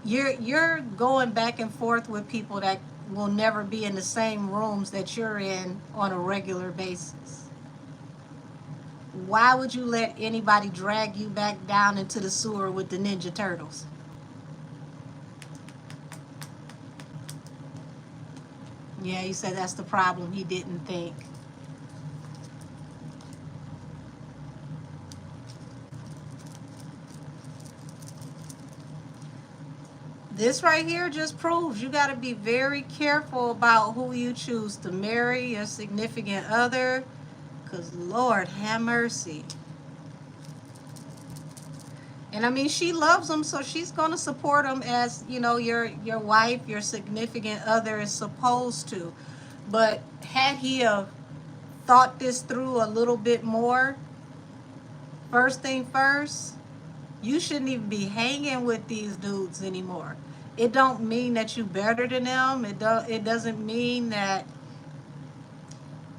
[SPEAKER 1] you're going back and forth with people that will never be in the same rooms that you're in on a regular basis. Why would you let anybody drag you back down into the sewer with the Ninja Turtles? Yeah, you said that's the problem. He didn't think. This right here just proves you got to be very careful about who you choose to marry, your significant other, because Lord have mercy. And I mean, she loves him, so she's going to support him as, you know, your wife, your significant other is supposed to. But had he thought this through a little bit more, first thing first, you shouldn't even be hanging with these dudes anymore. It don't mean that you better than them. It doesn't mean that,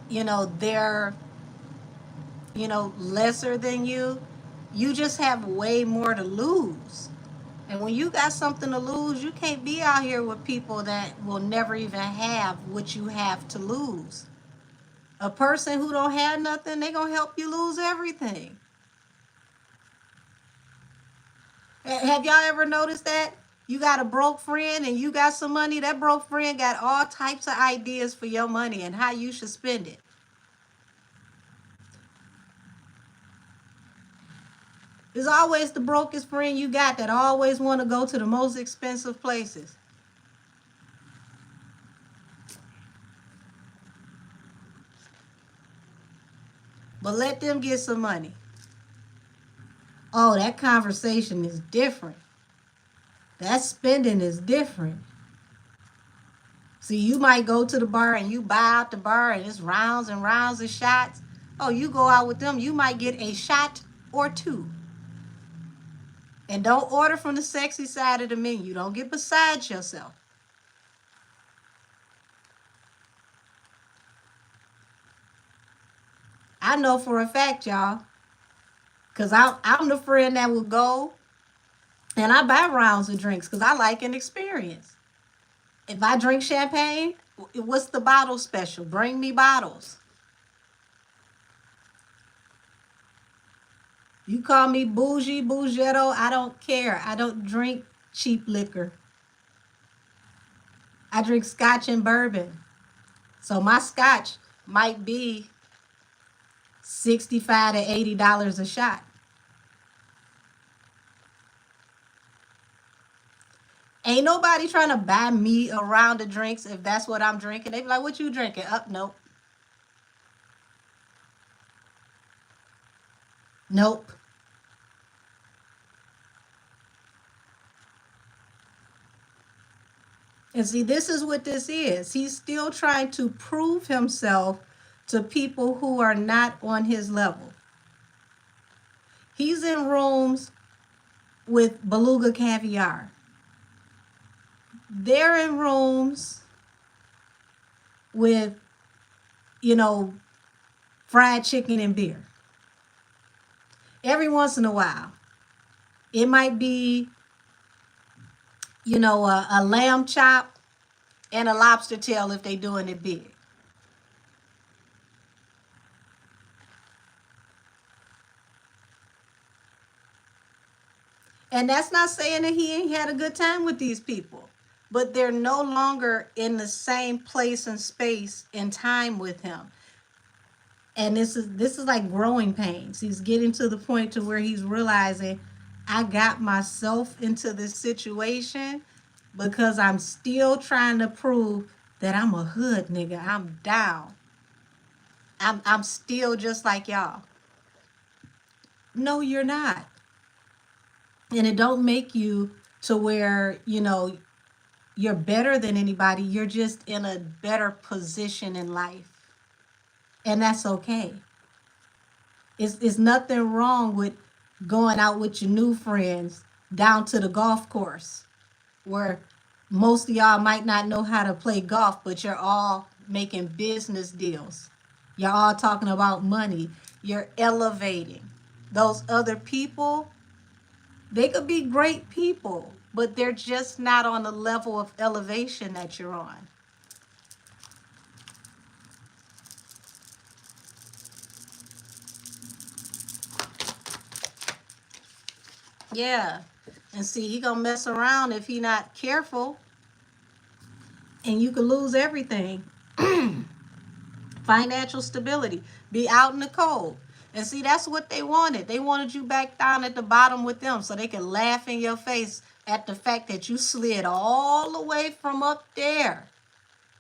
[SPEAKER 1] you know, they're, you know, lesser than you. You just have way more to lose. And when you got something to lose, you can't be out here with people that will never even have what you have to lose. A person who don't have nothing, they gonna help you lose everything. Have y'all ever noticed that? You got a broke friend and you got some money, that broke friend got all types of ideas for your money and how you should spend it. There's always the brokest friend you got that always want to go to the most expensive places. But let them get some money. Oh, that conversation is different. That spending is different. See, you might go to the bar and you buy out the bar and it's rounds and rounds of shots. Oh, you go out with them, you might get a shot or two. And don't order from the sexy side of the menu. Don't get beside yourself. I know for a fact, y'all, because I'm the friend that will go and I buy rounds of drinks because I like an experience. If I drink champagne, what's the bottle special? Bring me bottles. You call me bougie, bougetto, I don't care. I don't drink cheap liquor. I drink scotch and bourbon. So my scotch might be $65 to $80 a shot. Ain't nobody trying to buy me a round of drinks if that's what I'm drinking. They be like, what you drinking? Nope. Nope. And see, this is what this is. He's still trying to prove himself to people who are not on his level. He's in rooms with beluga caviar. They're in rooms with, you know, fried chicken and beer. Every once in a while, it might be, you know, a lamb chop and a lobster tail if they're doing it big. And that's not saying that he ain't had a good time with these people, but they're no longer in the same place and space and time with him. And this is like growing pains. He's getting to the point to where he's realizing, I got myself into this situation because I'm still trying to prove that I'm a hood nigga. I'm down. I'm still just like y'all. No, you're not. And it don't make you to where, you're better than anybody. You're just in a better position in life. And that's okay. It's nothing wrong with going out with your new friends down to the golf course where most of y'all might not know how to play golf, but you're all making business deals. You're all talking about money. You're elevating. Those other people, they could be great people, but they're just not on the level of elevation that you're on. Yeah. And see, he gonna mess around if he not careful, and you could lose everything. Financial stability, be out in the cold. And see, that's what they wanted. They wanted you back down at the bottom with them so they could laugh in your face at the fact that you slid all the way from up there.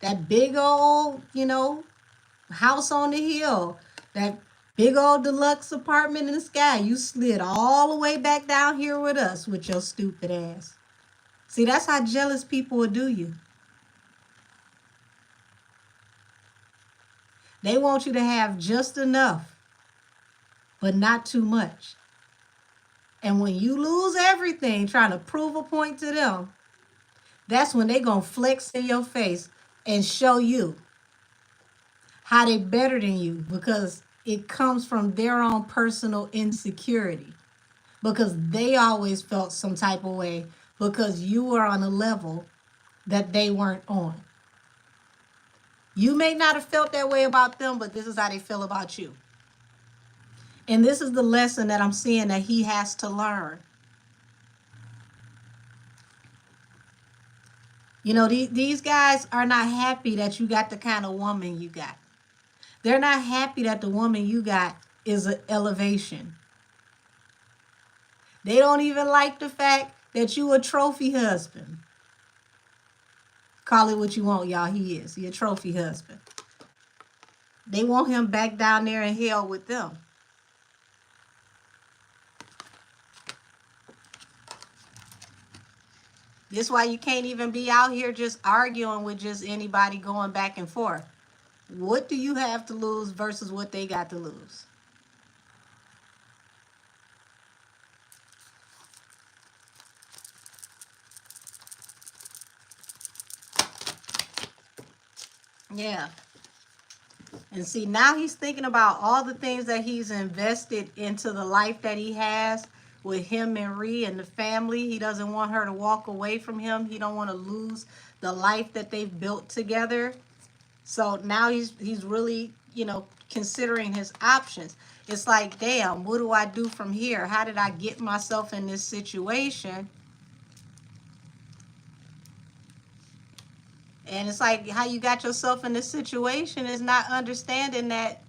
[SPEAKER 1] That big old, house on the hill, that big old deluxe apartment in the sky. You slid all the way back down here with us with your stupid ass. See, that's how jealous people will do you. They want you to have just enough, but not too much. And when you lose everything trying to prove a point to them, that's when they going to flex in your face and show you how they better than you, because it comes from their own personal insecurity, because they always felt some type of way because you were on a level that they weren't on. You may not have felt that way about them, but this is how they feel about you. And this is the lesson that I'm seeing that he has to learn. These guys are not happy that you got the kind of woman you got. They're not happy that the woman you got is an elevation. They don't even like the fact that you a trophy husband. Call it what you want, y'all. He is. He a trophy husband. They want him back down there in hell with them. This is why you can't even be out here just arguing with just anybody going back and forth. What do you have to lose versus what they got to lose? Yeah. And see, now he's thinking about all the things that he's invested into the life that he has with him and Ree and the family. He doesn't want her to walk away from him. He don't want to lose the life that they've built together. So now he's really, considering his options. It's like, damn, what do I do from here? How did I get myself in this situation? And it's like, how you got yourself in this situation is not understanding that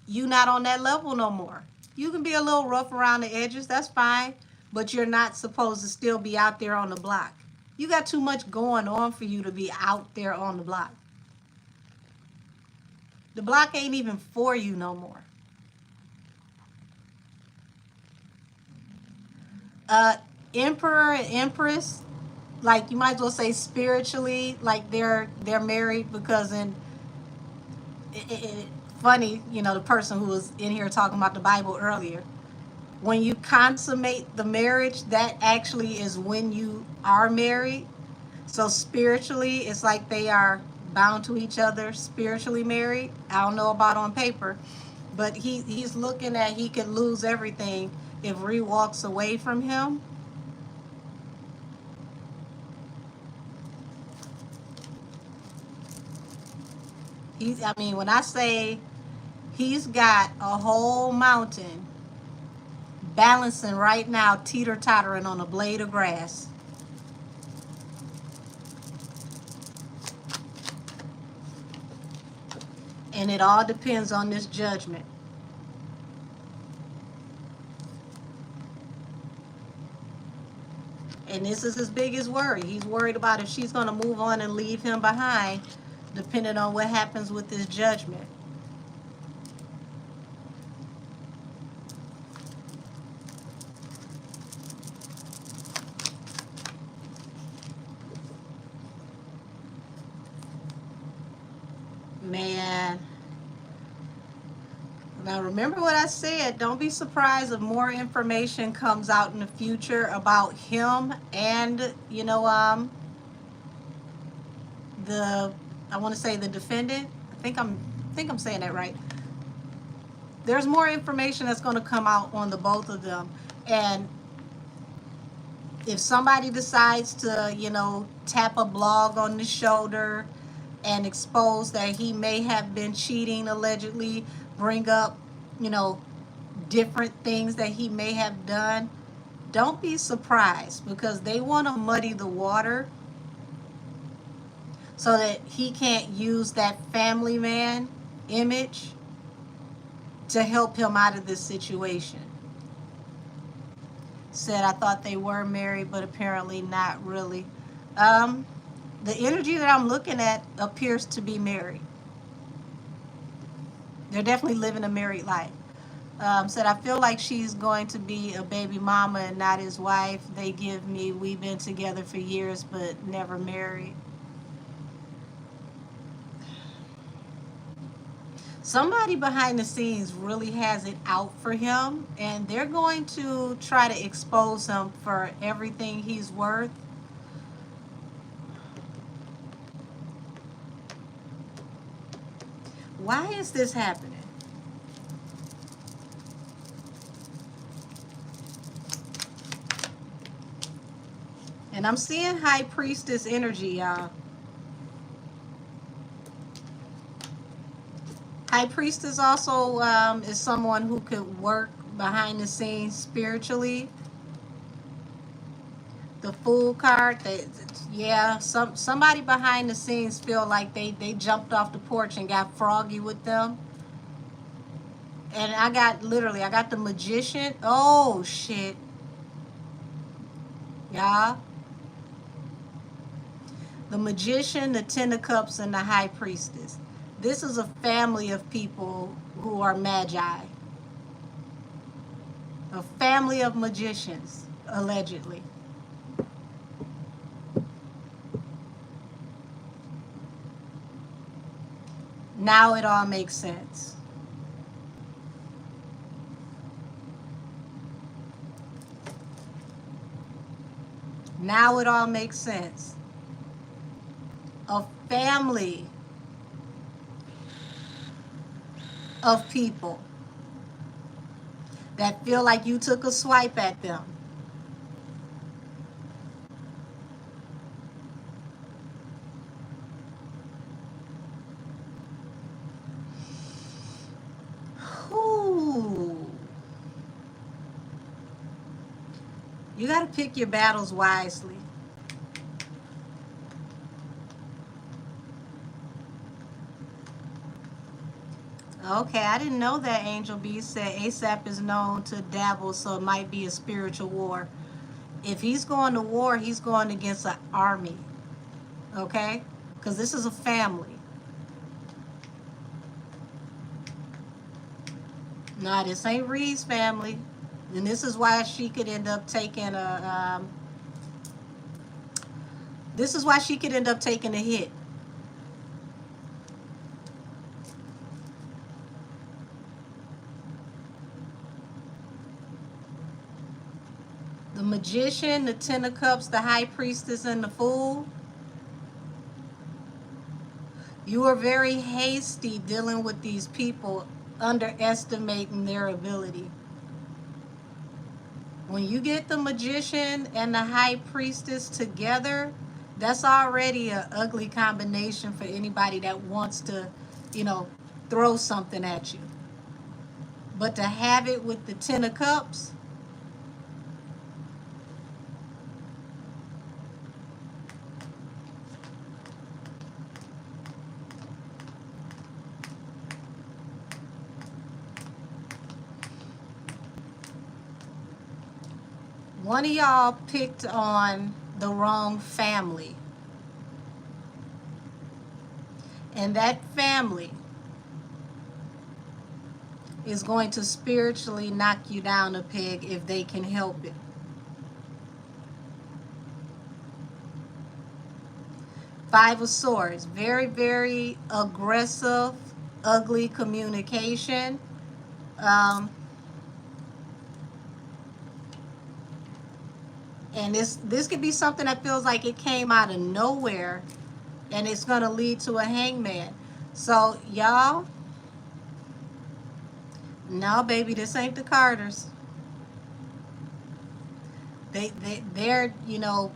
[SPEAKER 1] you not on that level no more. You can be a little rough around the edges, that's fine, but you're not supposed to still be out there on the block. You got too much going on for you to be out there on the block. The block ain't even for you no more. Emperor and Empress, like, you might as well say spiritually, like they're married, because funny, the person who was in here talking about the Bible earlier, when you consummate the marriage, that actually is when you are married. So spiritually, it's like they are bound to each other, spiritually married. I don't know about on paper, but he's looking at, he could lose everything if Ree walks away from him. When I say he's got a whole mountain balancing right now, teeter-tottering on a blade of grass. And it all depends on this judgment. And this is his biggest worry. He's worried about if she's going to move on and leave him behind, depending on what happens with this judgment. Now remember what I said. Don't be surprised if more information comes out in the future about him and, you know, the, I want to say the defendant. I think I'm saying that right. There's more information that's going to come out on the both of them. And if somebody decides to, you know, tap a blog on the shoulder and expose that he may have been cheating allegedly, bring up, you know, different things that he may have done, don't be surprised, because they want to muddy the water so that he can't use that family man image to help him out of this situation. Said I thought they were married, but apparently not really. The energy that I'm looking at appears to be married. They're definitely living a married life. Said I feel like she's going to be a baby mama and not his wife. They give me, we've been together for years but never married. Somebody behind the scenes really has it out for him, and they're going to try to expose him for everything he's worth. Why is this happening? And I'm seeing High Priestess energy, y'all. High Priestess also is someone who could work behind the scenes spiritually. The Fool card, yeah, somebody behind the scenes feel like they jumped off the porch and got froggy with them. And I got the Magician. Oh shit, y'all. The Magician, the Ten of Cups, and the High Priestess. This is a family of people who are magi. A family of magicians, allegedly. Now it all makes sense. Now it all makes sense. A family of people that feel like you took a swipe at them. Ooh. You got to pick your battles wisely. Okay, I didn't know that. Angel B said ASAP is known to dabble, so it might be a spiritual war. If he's going to war, he's going against an army. Okay? Because this is a family. Nah, this ain't Reed's family. And this is why she could end up taking a this is why she could end up taking a hit. The Magician, the Ten of Cups, the High Priestess, and the Fool. You are very hasty dealing with these people, underestimating their ability. When you get the Magician and the High Priestess together, that's already an ugly combination for anybody that wants to, you know, throw something at you. But to have it with the Ten of Cups, one of y'all picked on the wrong family. And that family is going to spiritually knock you down a peg if they can help it. Five of Swords, very, very aggressive, ugly communication. Um, and this could be something that feels like it came out of nowhere, and it's going to lead to a hangman. So y'all, no baby, this ain't the Carters. They're, you know,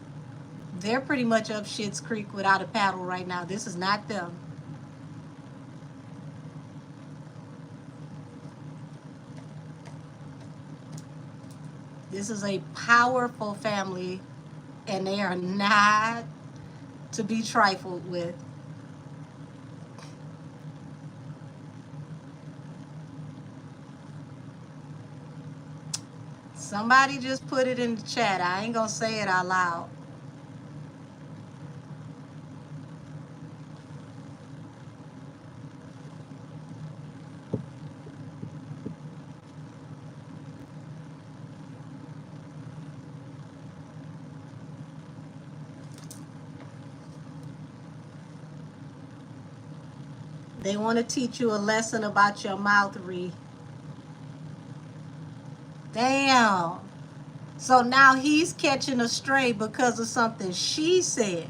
[SPEAKER 1] they're pretty much up shit's creek without a paddle right now. This is not them. This is a powerful family, and they are not to be trifled with. Somebody just put it in the chat. I ain't gonna say it out loud. They want to teach you a lesson about your mouth, Ree. Damn. So now he's catching a stray because of something she said.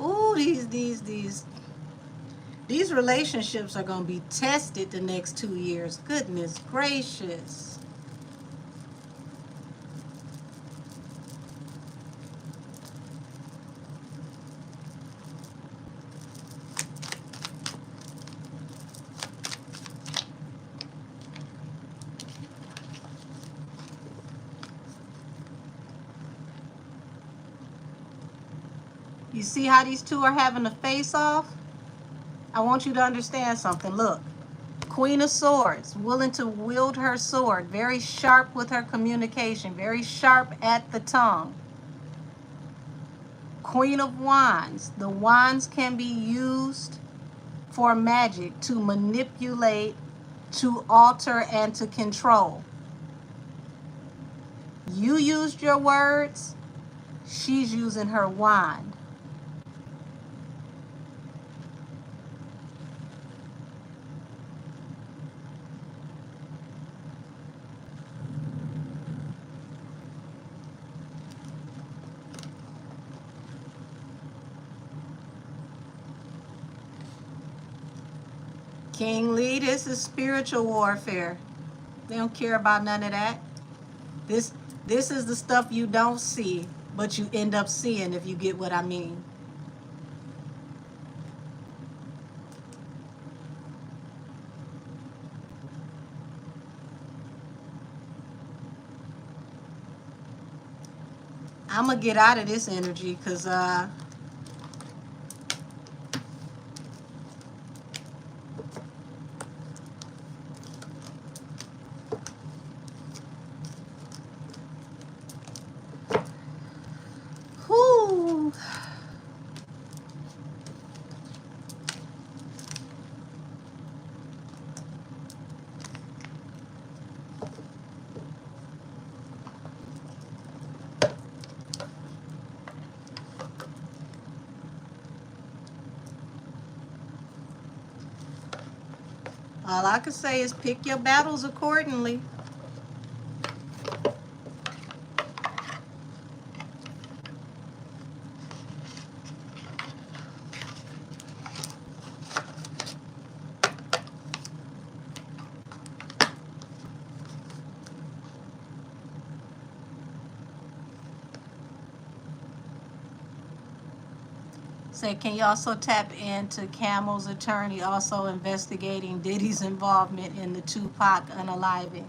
[SPEAKER 1] Ooh, these relationships are gonna be tested the next 2 years. Goodness gracious. You see how these two are having a face off? I want you to understand something. Look, Queen of Swords, willing to wield her sword, very sharp with her communication, very sharp at the tongue. Queen of Wands, the wands can be used for magic to manipulate, to alter, and to control. You used your words, she's using her wand. King Lee, this is spiritual warfare. They don't care about none of that. This is the stuff you don't see, but you end up seeing, if you get what I mean. I'm gonna get out of this energy because whoo. All I can say is pick your battles accordingly. Say, can you also tap into Camel's attorney also investigating Diddy's involvement in the Tupac unaliving?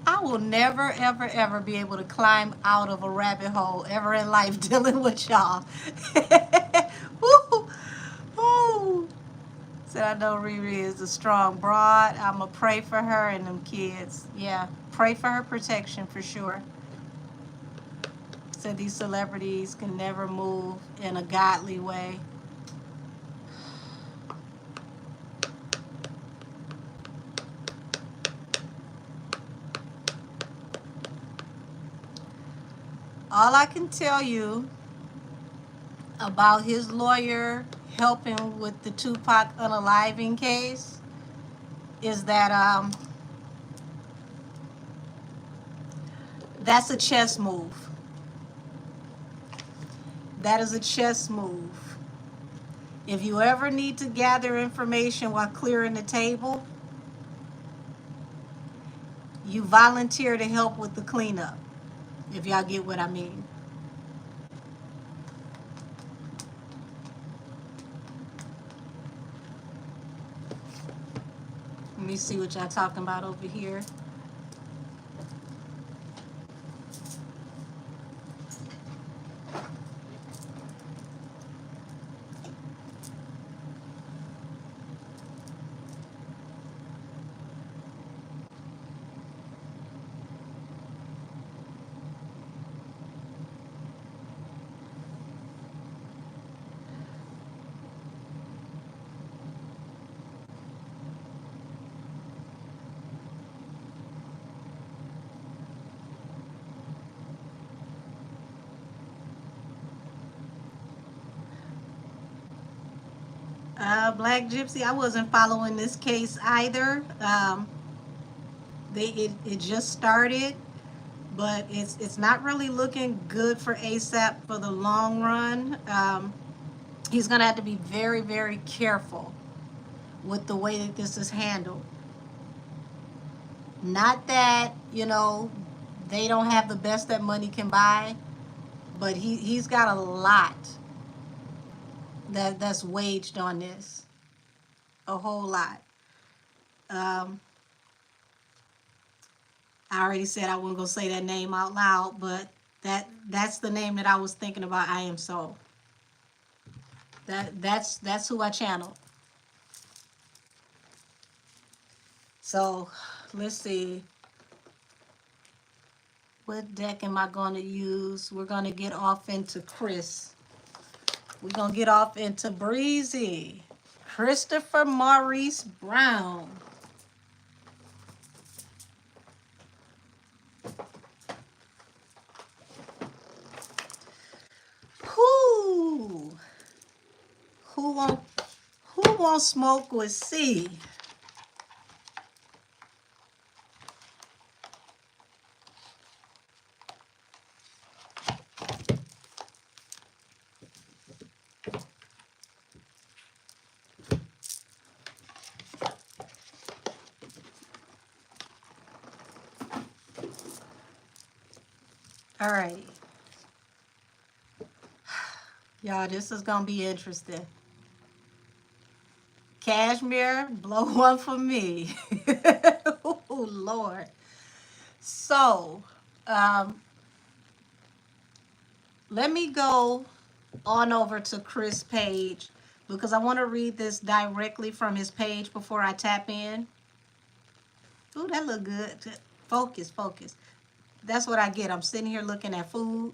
[SPEAKER 1] I will never, ever, ever be able to climb out of a rabbit hole ever in life dealing with y'all. Woo! Woo! Said, I know Riri is a strong broad. I'm going to pray for her and them kids. Yeah, pray for her protection for sure. Said these celebrities can never move in a godly way. All I can tell you about his lawyer, helping with the Tupac unaliving case is that that's a chess move. That is a chess move. If you ever need to gather information while clearing the table, you volunteer to help with the cleanup, if y'all get what I mean. Let me see what y'all talking about over here. Black Gypsy, I wasn't following this case either. It just started, but it's not really looking good for ASAP for the long run. He's gonna have to be very, very careful with the way that this is handled. Not that, they don't have the best that money can buy, but he's got a lot that's waged on this. A whole lot. Um, I already said I wasn't gonna say that name out loud, but that's the name that I was thinking about. I Am So. That's who I channeled. So let's see. What deck am I going to use? We're going to get off into Chris. We're going to get off into Breezy. Christopher Maurice Brown. Who? Who won't smoke with C? All right. Y'all, this is going to be interesting. Cashmere, blow one for me. Oh, Lord. So, let me go on over to Chris' page because I want to read this directly from his page before I tap in. Ooh, that look good. Focus, focus. That's what I get. I'm sitting here looking at food.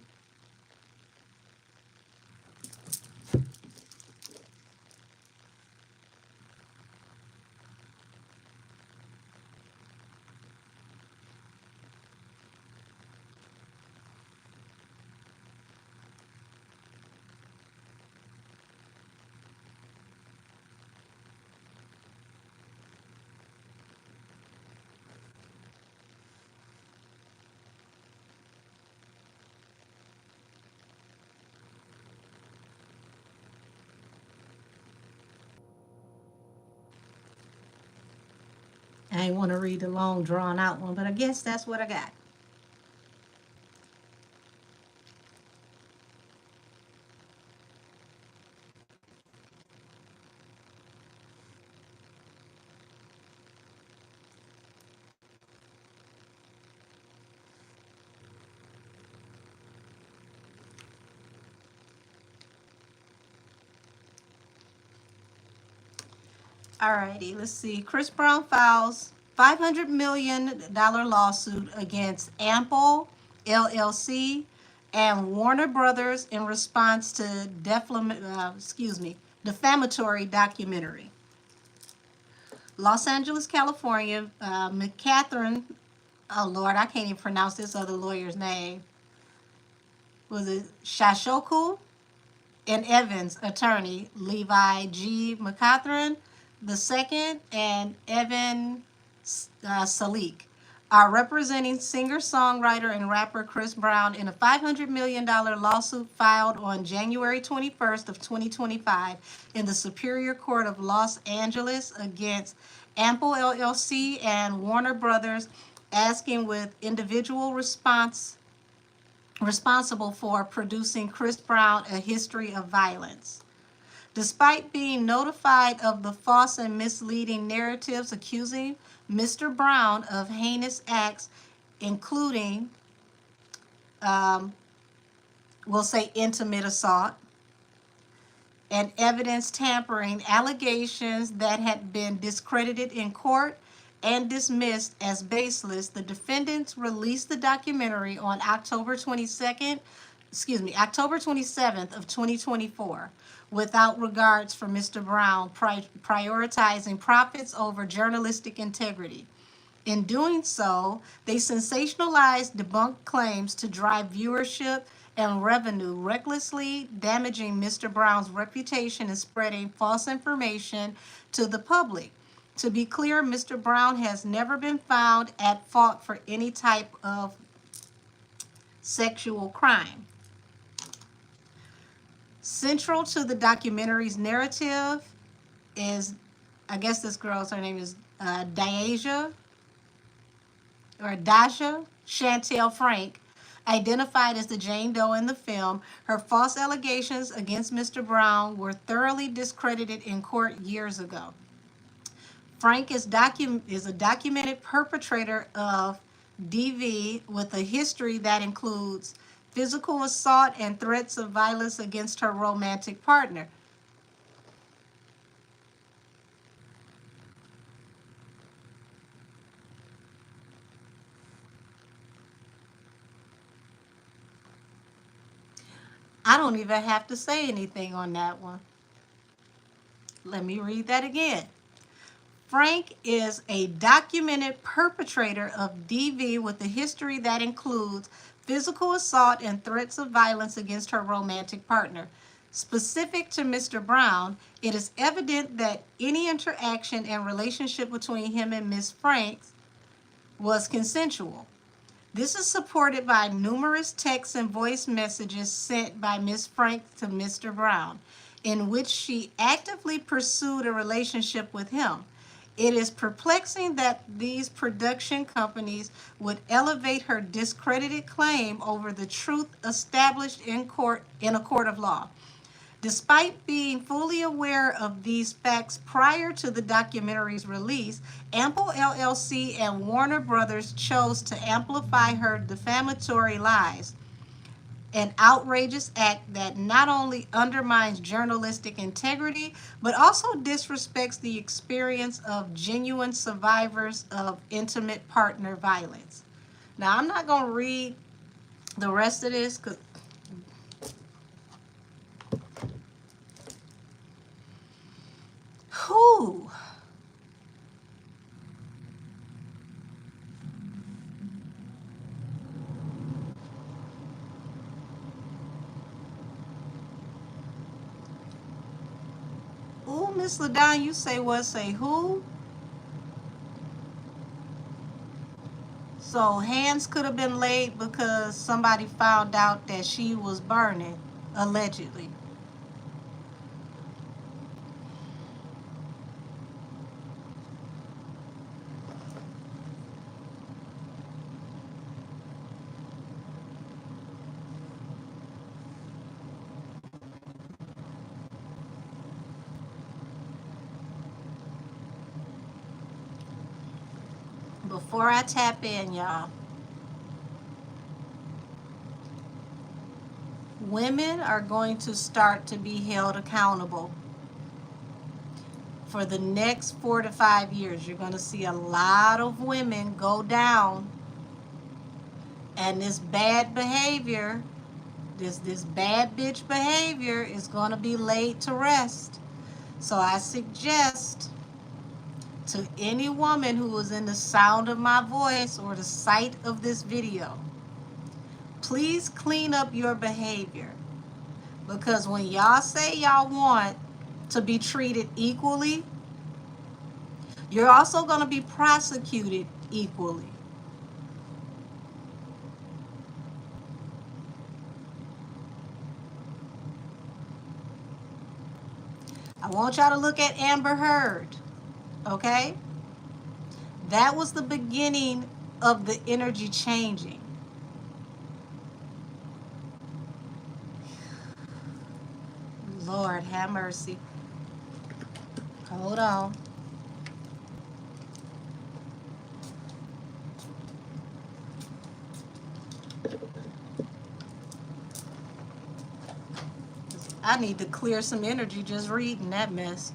[SPEAKER 1] I ain't want to read the long drawn out one, but I guess that's what I got. Alrighty, let's see. Chris Brown files $500 million lawsuit against Ample LLC and Warner Brothers in response to defamatory documentary. Los Angeles, California, McCatherine, oh Lord, I can't even pronounce this other lawyer's name. Was it Shashoku? and Evans attorney Levi G. McCathron II and Evan Salik are representing singer-songwriter and rapper Chris Brown in a $500 million lawsuit filed on January 21st of 2025 in the Superior Court of Los Angeles against Ample LLC and Warner Brothers, asking with individual responsible for producing Chris Brown A History of Violence. Despite being notified of the false and misleading narratives accusing Mr. Brown of heinous acts, including, we'll say, intimate assault and evidence tampering, allegations that had been discredited in court and dismissed as baseless, the defendants released the documentary on October 27th of 2024, without regards for Mr. Brown, prioritizing profits over journalistic integrity. In doing so, they sensationalized debunked claims to drive viewership and revenue, recklessly damaging Mr. Brown's reputation and spreading false information to the public. To be clear, Mr. Brown has never been found at fault for any type of sexual crime. Central to the documentary's narrative is, I guess this girl's, her name is Daja Chantel Frank, identified as the Jane Doe in the film. Her false allegations against Mr. Brown were thoroughly discredited in court years ago. Frank is a documented perpetrator of DV with a history that includes physical assault and threats of violence against her romantic partner. I don't even have to say anything on that one. Let me read that again. Frank is a documented perpetrator of DV with a history that includes physical assault and threats of violence against her romantic partner. Specific to Mr. Brown, it is evident that any interaction and relationship between him and Ms. Frank was consensual. This is supported by numerous text and voice messages sent by Ms. Frank to Mr. Brown, in which she actively pursued a relationship with him. It is perplexing that these production companies would elevate her discredited claim over the truth established in a court of law. Despite being fully aware of these facts prior to the documentary's release, Ample LLC and Warner Brothers chose to amplify her defamatory lies, an outrageous act that not only undermines journalistic integrity, but also disrespects the experience of genuine survivors of intimate partner violence. Now, I'm not going to read the rest of this because whew. Ooh, Miss LaDon, you say what? Say who? So hands could have been laid because somebody found out that she was burning, allegedly. Before I tap in, y'all, women are going to start to be held accountable for the next 4 to 5 years. You're going to see a lot of women go down, and this bad behavior, this bad bitch behavior is going to be laid to rest. So I suggest to any woman who is in the sound of my voice or the sight of this video, please clean up your behavior. Because when y'all say y'all want to be treated equally, you're also going to be prosecuted equally. I want y'all to look at Amber Heard, okay? That was the beginning of the energy changing. Lord have mercy. Hold on. I need to clear some energy just reading that mess.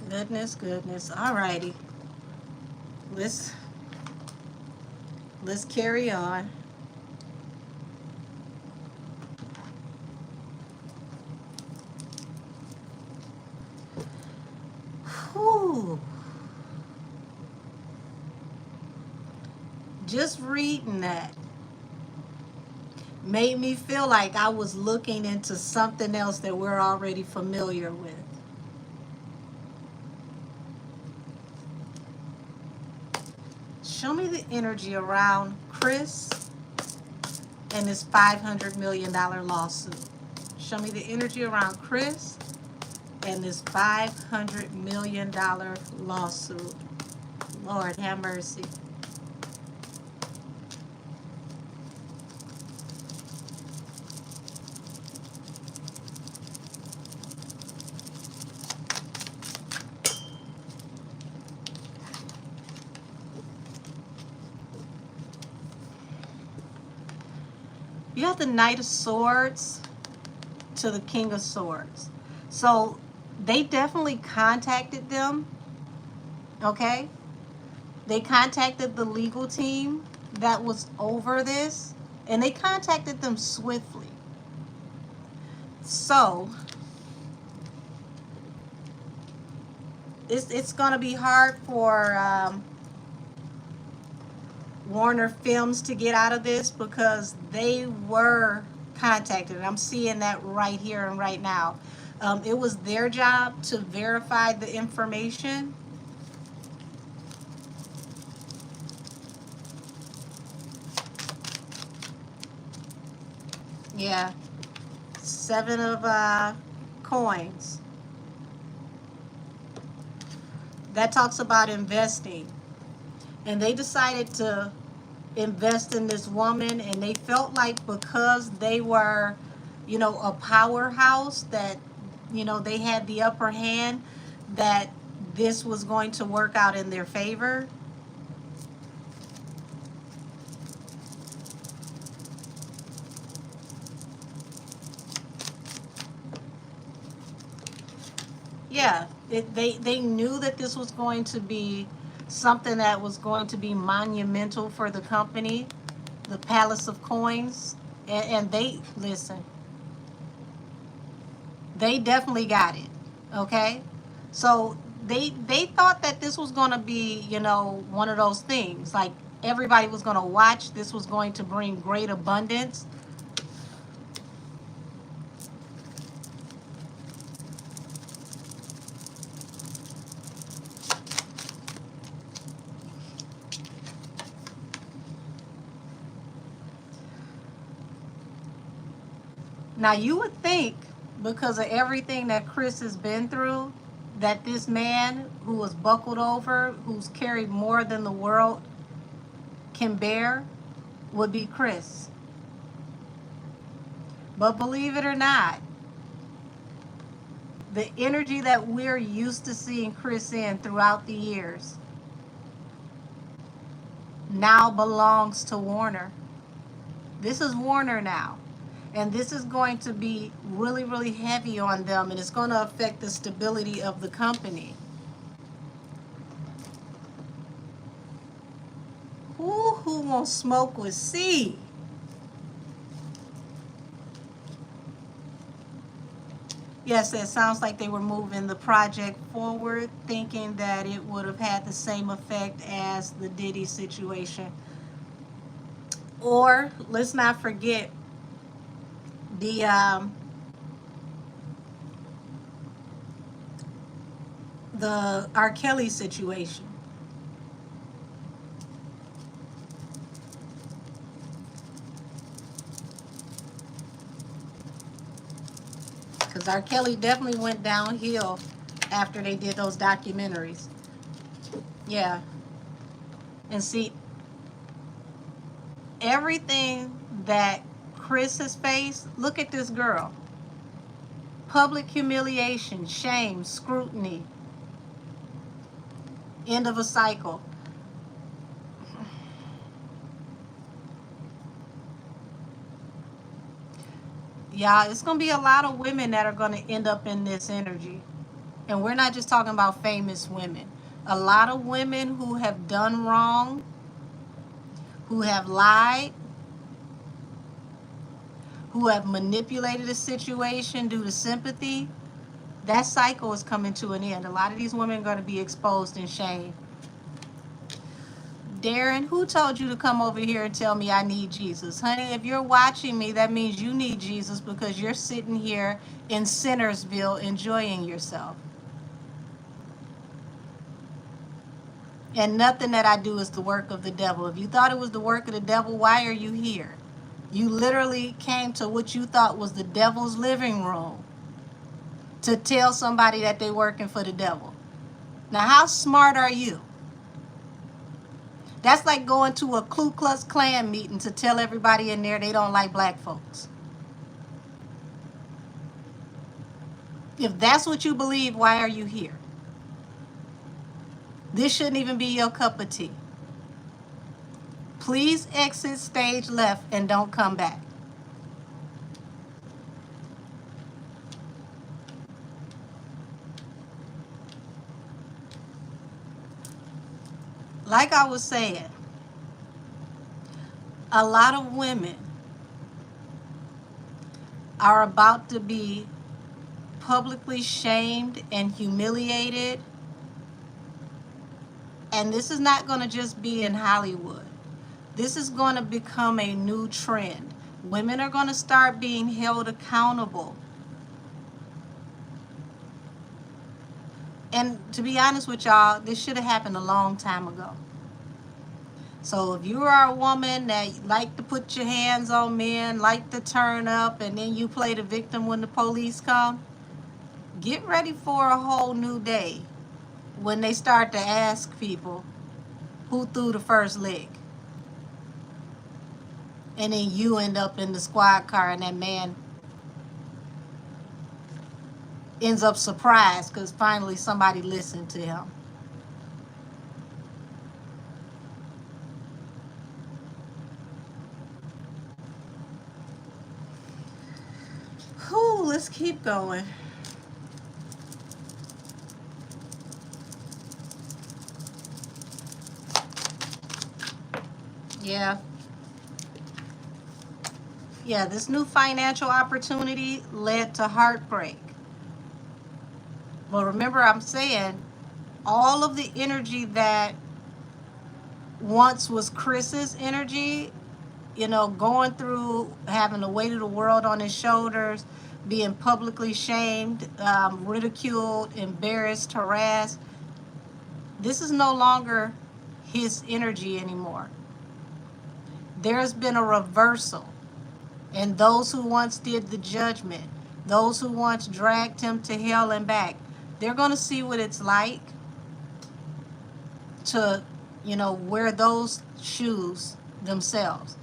[SPEAKER 1] Goodness, goodness. All righty. Let's carry on. Whew. Just reading that made me feel like I was looking into something else that we're already familiar with. Show me the energy around Chris and this $500 million lawsuit. Show me the energy around Chris and this $500 million lawsuit. Lord have mercy. You have the Knight of Swords to the King of Swords. So they definitely contacted them, okay? They contacted the legal team that was over this, and they contacted them swiftly. So it's going to be hard for Warner Films to get out of this because they were contacted. I'm seeing that right here and right now. It was their job to verify the information. Yeah, 7 of coins. That talks about investing. And they decided to invest in this woman, and they felt like because they were, a powerhouse, that, they had the upper hand, that this was going to work out in their favor. Yeah, they knew that this was going to be something that was going to be monumental for the company, the Palace of Coins, and they, listen, they definitely got it, okay? So they thought that this was going to be, one of those things, like everybody was going to watch, this was going to bring great abundance. Now, you would think, because of everything that Chris has been through, that this man who was buckled over, who's carried more than the world can bear, would be Chris. But believe it or not, The energy that we're used to seeing Chris in throughout the years now belongs to Warner. This is Warner now. And this is going to be really, really heavy on them, and it's going to affect the stability of the company. Who won't smoke with C? Yes, it sounds like they were moving the project forward, thinking that it would have had the same effect as the Diddy situation. Or let's not forget the R. Kelly situation. Because R. Kelly definitely went downhill after they did those documentaries. Yeah. And see, everything that Chris has faced, look at this girl. Public humiliation, shame, scrutiny, end of a cycle. Yeah, it's going to be a lot of women that are going to end up in this energy. And we're not just talking about famous women. A lot of women who have done wrong, who have lied, who have manipulated a situation due to sympathy, that cycle is coming to an end. A lot of these women are going to be exposed in shame. Darren, who told you to come over here and tell me I need Jesus? Honey, if you're watching me, that means you need Jesus because you're sitting here in Sinnersville enjoying yourself. And nothing that I do is the work of the devil. If you thought it was the work of the devil, why are you here? You literally came to what you thought was the devil's living room to tell somebody that they're working for the devil. Now, how smart are you? That's like going to a Ku Klux Klan meeting to tell everybody in there they don't like black folks. If that's what you believe, why are you here? This shouldn't even be your cup of tea. Please exit stage left and don't come back. Like I was saying, a lot of women are about to be publicly shamed and humiliated. And this is not going to just be in Hollywood. This is going to become a new trend. Women are going to start being held accountable. And to be honest with y'all, this should have happened a long time ago. So if you are a woman that like to put your hands on men, like to turn up, and then you play the victim when the police come, get ready for a whole new day when they start to ask people who threw the first lick. And then you end up in the squad car and that man ends up surprised because finally somebody listened to him. Whew, let's keep going. Yeah. Yeah, this new financial opportunity led to heartbreak. Well, remember I'm saying all of the energy that once was Chris's energy, you know, going through having the weight of the world on his shoulders, being publicly shamed, ridiculed, embarrassed, harassed. This is no longer his energy anymore. There's been a reversal. And those who once did the judgment, those who once dragged him to hell and back, they're going to see what it's like to, you know, wear those shoes themselves.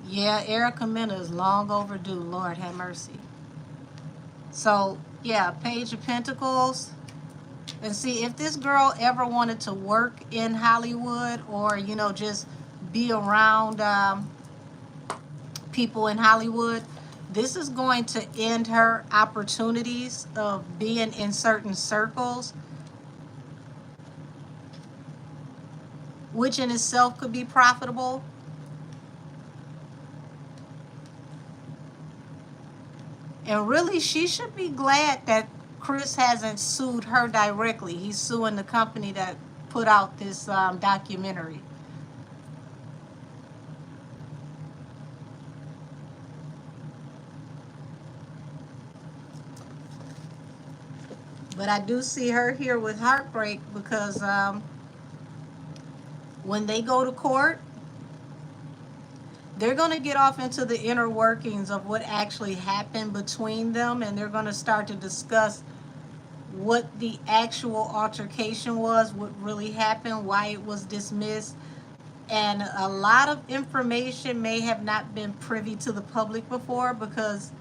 [SPEAKER 1] Yeah, Erica Mena is long overdue. Lord have mercy. So, yeah, Page of Pentacles. And see, if this girl ever wanted to work in Hollywood or, you know, just be around people in Hollywood, this is going to end her opportunities of being in certain circles, which in itself could be profitable. And really, she should be glad that Chris hasn't sued her directly. He's suing the company that put out this documentary. But I do see her here with heartbreak because when they go to court, they're going to get off into the inner workings of what actually happened between them, and they're going to start to discuss what the actual altercation was, what really happened, why it was dismissed. And a lot of information may have not been privy to the public before because,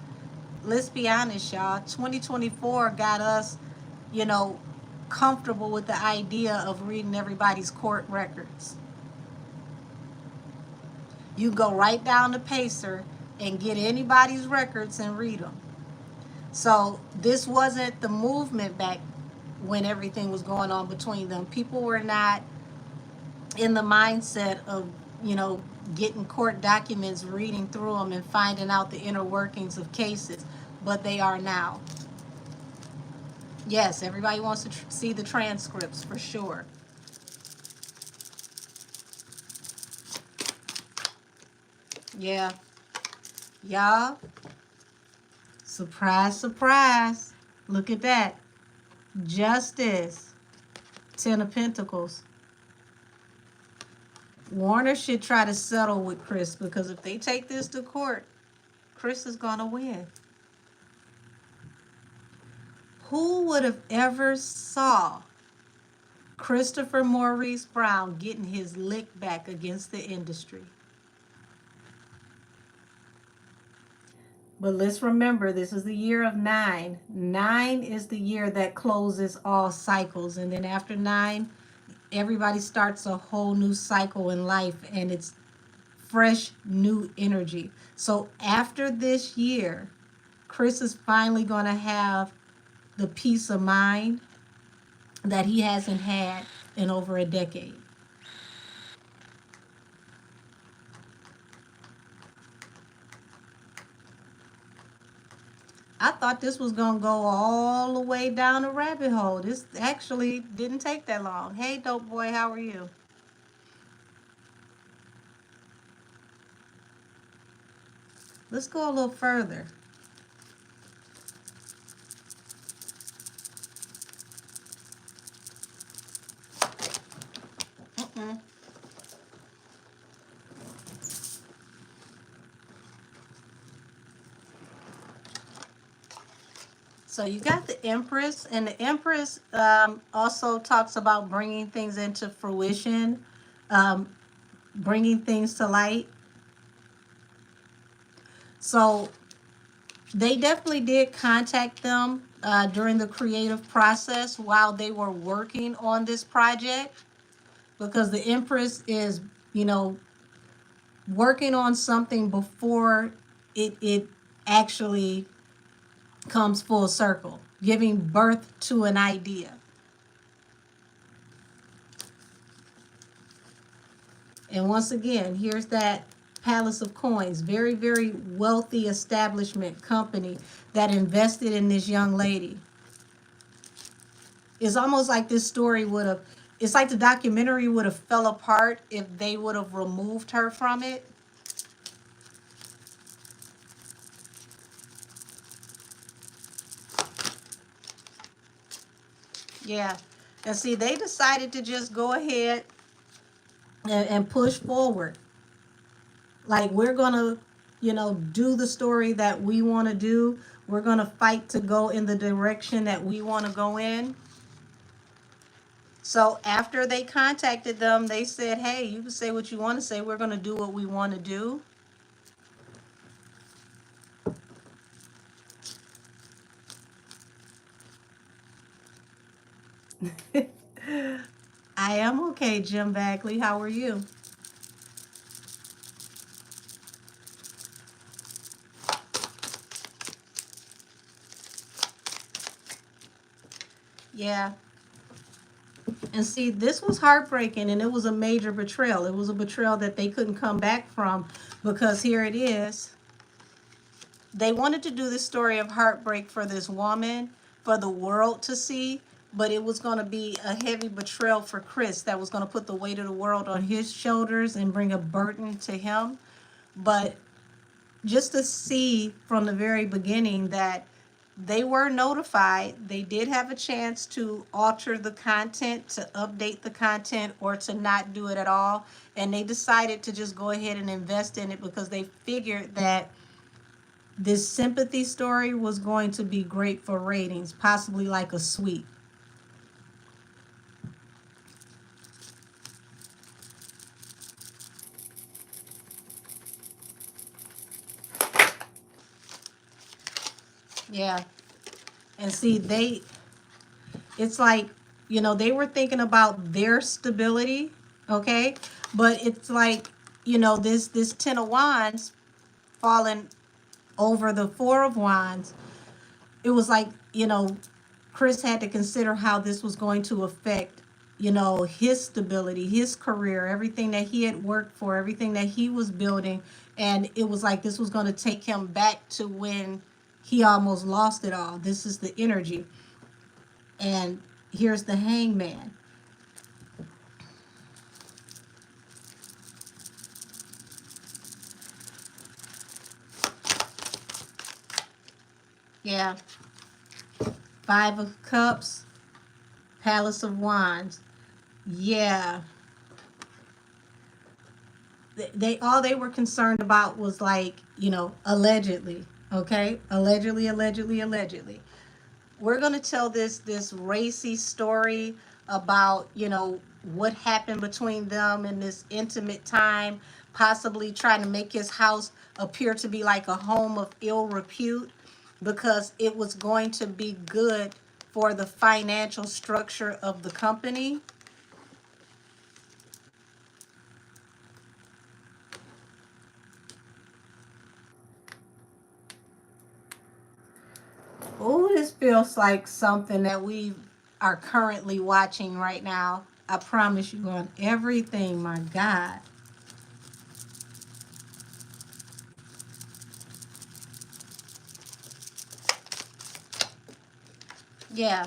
[SPEAKER 1] let's be honest, y'all, 2024 got us, you know, comfortable with the idea of reading everybody's court records. You go right down to Pacer and get anybody's records and read them. So this wasn't the movement back when everything was going on between them. People were not in the mindset of, you know, getting court documents, reading through them, and finding out the inner workings of cases, but they are now. Yes, everybody wants to see the transcripts for sure. Yeah, y'all. Surprise, surprise. Look at that. Justice. Ten of Pentacles. Warner should try to settle with Chris because if they take this to court, Chris is going to win. Who would have ever saw Christopher Maurice Brown getting his lick back against the industry? But let's remember, this is the year of 9. 9 is the year that closes all cycles. And then after 9, everybody starts a whole new cycle in life, and it's fresh, new energy. So after this year, Chris is finally going to have the peace of mind that he hasn't had in over a decade. I thought this was going to go all the way down the rabbit hole. This actually didn't take that long. Hey, dope boy, how are you? Let's go a little further. Mm-mm. So you got the Empress, and the Empress also talks about bringing things into fruition, um, bringing things to light. So they definitely did contact them during the creative process while they were working on this project, because the Empress is, you know, working on something before it actually comes full circle, giving birth to an idea. And once again, here's that Palace of Coins, very, very wealthy establishment company that invested in this young lady. It's almost like this story would have, it's like the documentary would have fell apart if they would have removed her from it. Yeah. And see, they decided to just go ahead and push forward. Like, we're going to, you know, do the story that we want to do. We're going to fight to go in the direction that we want to go in. So after they contacted them, they said, hey, you can say what you want to say. We're going to do what we want to do. I am okay, Jim Bagley. How are you? Yeah. And see, this was heartbreaking and it was a major betrayal. It was a betrayal that they couldn't come back from because here it is. They wanted to do this story of heartbreak for this woman, for the world to see, but it was going to be a heavy betrayal for Chris that was going to put the weight of the world on his shoulders and bring a burden to him. But just to see from the very beginning that they were notified, they did have a chance to alter the content, to update the content, or to not do it at all. And they decided to just go ahead and invest in it because they figured that this sympathy story was going to be great for ratings, possibly like a sweep. Yeah. And see, it's like, they were thinking about their stability, okay? But it's like, this Ten of Wands falling over the Four of Wands. It was like, Chris had to consider how this was going to affect, his stability, his career, everything that he had worked for, everything that he was building. And it was like this was going to take him back to when he almost lost it all. This is the energy. And here's the Hangman. Yeah. Five of Cups, Palace of Wands. Yeah. They all they were concerned about was like, allegedly, okay? Allegedly. We're going to tell this racy story about, what happened between them in this intimate time, possibly trying to make his house appear to be like a home of ill repute because it was going to be good for the financial structure of the company. Oh, this feels like something that we are currently watching right now. I promise you on everything, my God. Yeah.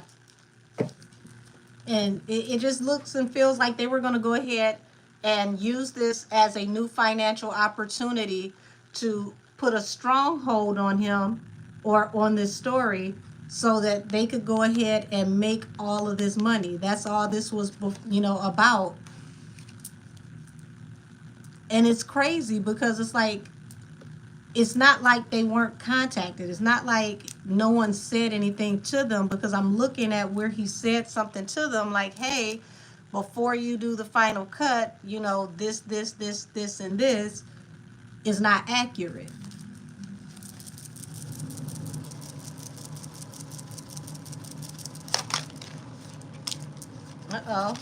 [SPEAKER 1] And it just looks and feels like they were going to go ahead and use this as a new financial opportunity to put a stronghold on him or on this story so that they could go ahead and make all of this money. That's all this was, about. And it's crazy because it's not like they weren't contacted. It's not like no one said anything to them because I'm looking at where he said something to them like, hey, before you do the final cut, this, and this is not accurate. Uh-oh.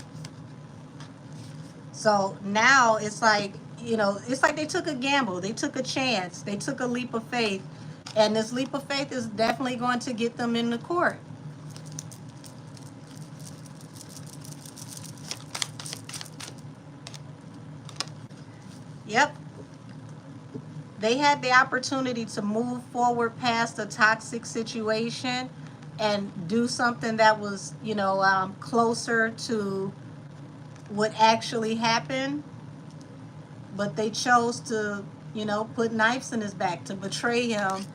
[SPEAKER 1] So now it's like they took a gamble. They took a chance. They took a leap of faith. And this leap of faith is definitely going to get them into court. Yep. They had the opportunity to move forward past a toxic situation and do something that was, closer to what actually happened. But they chose to, put knives in his back, to betray him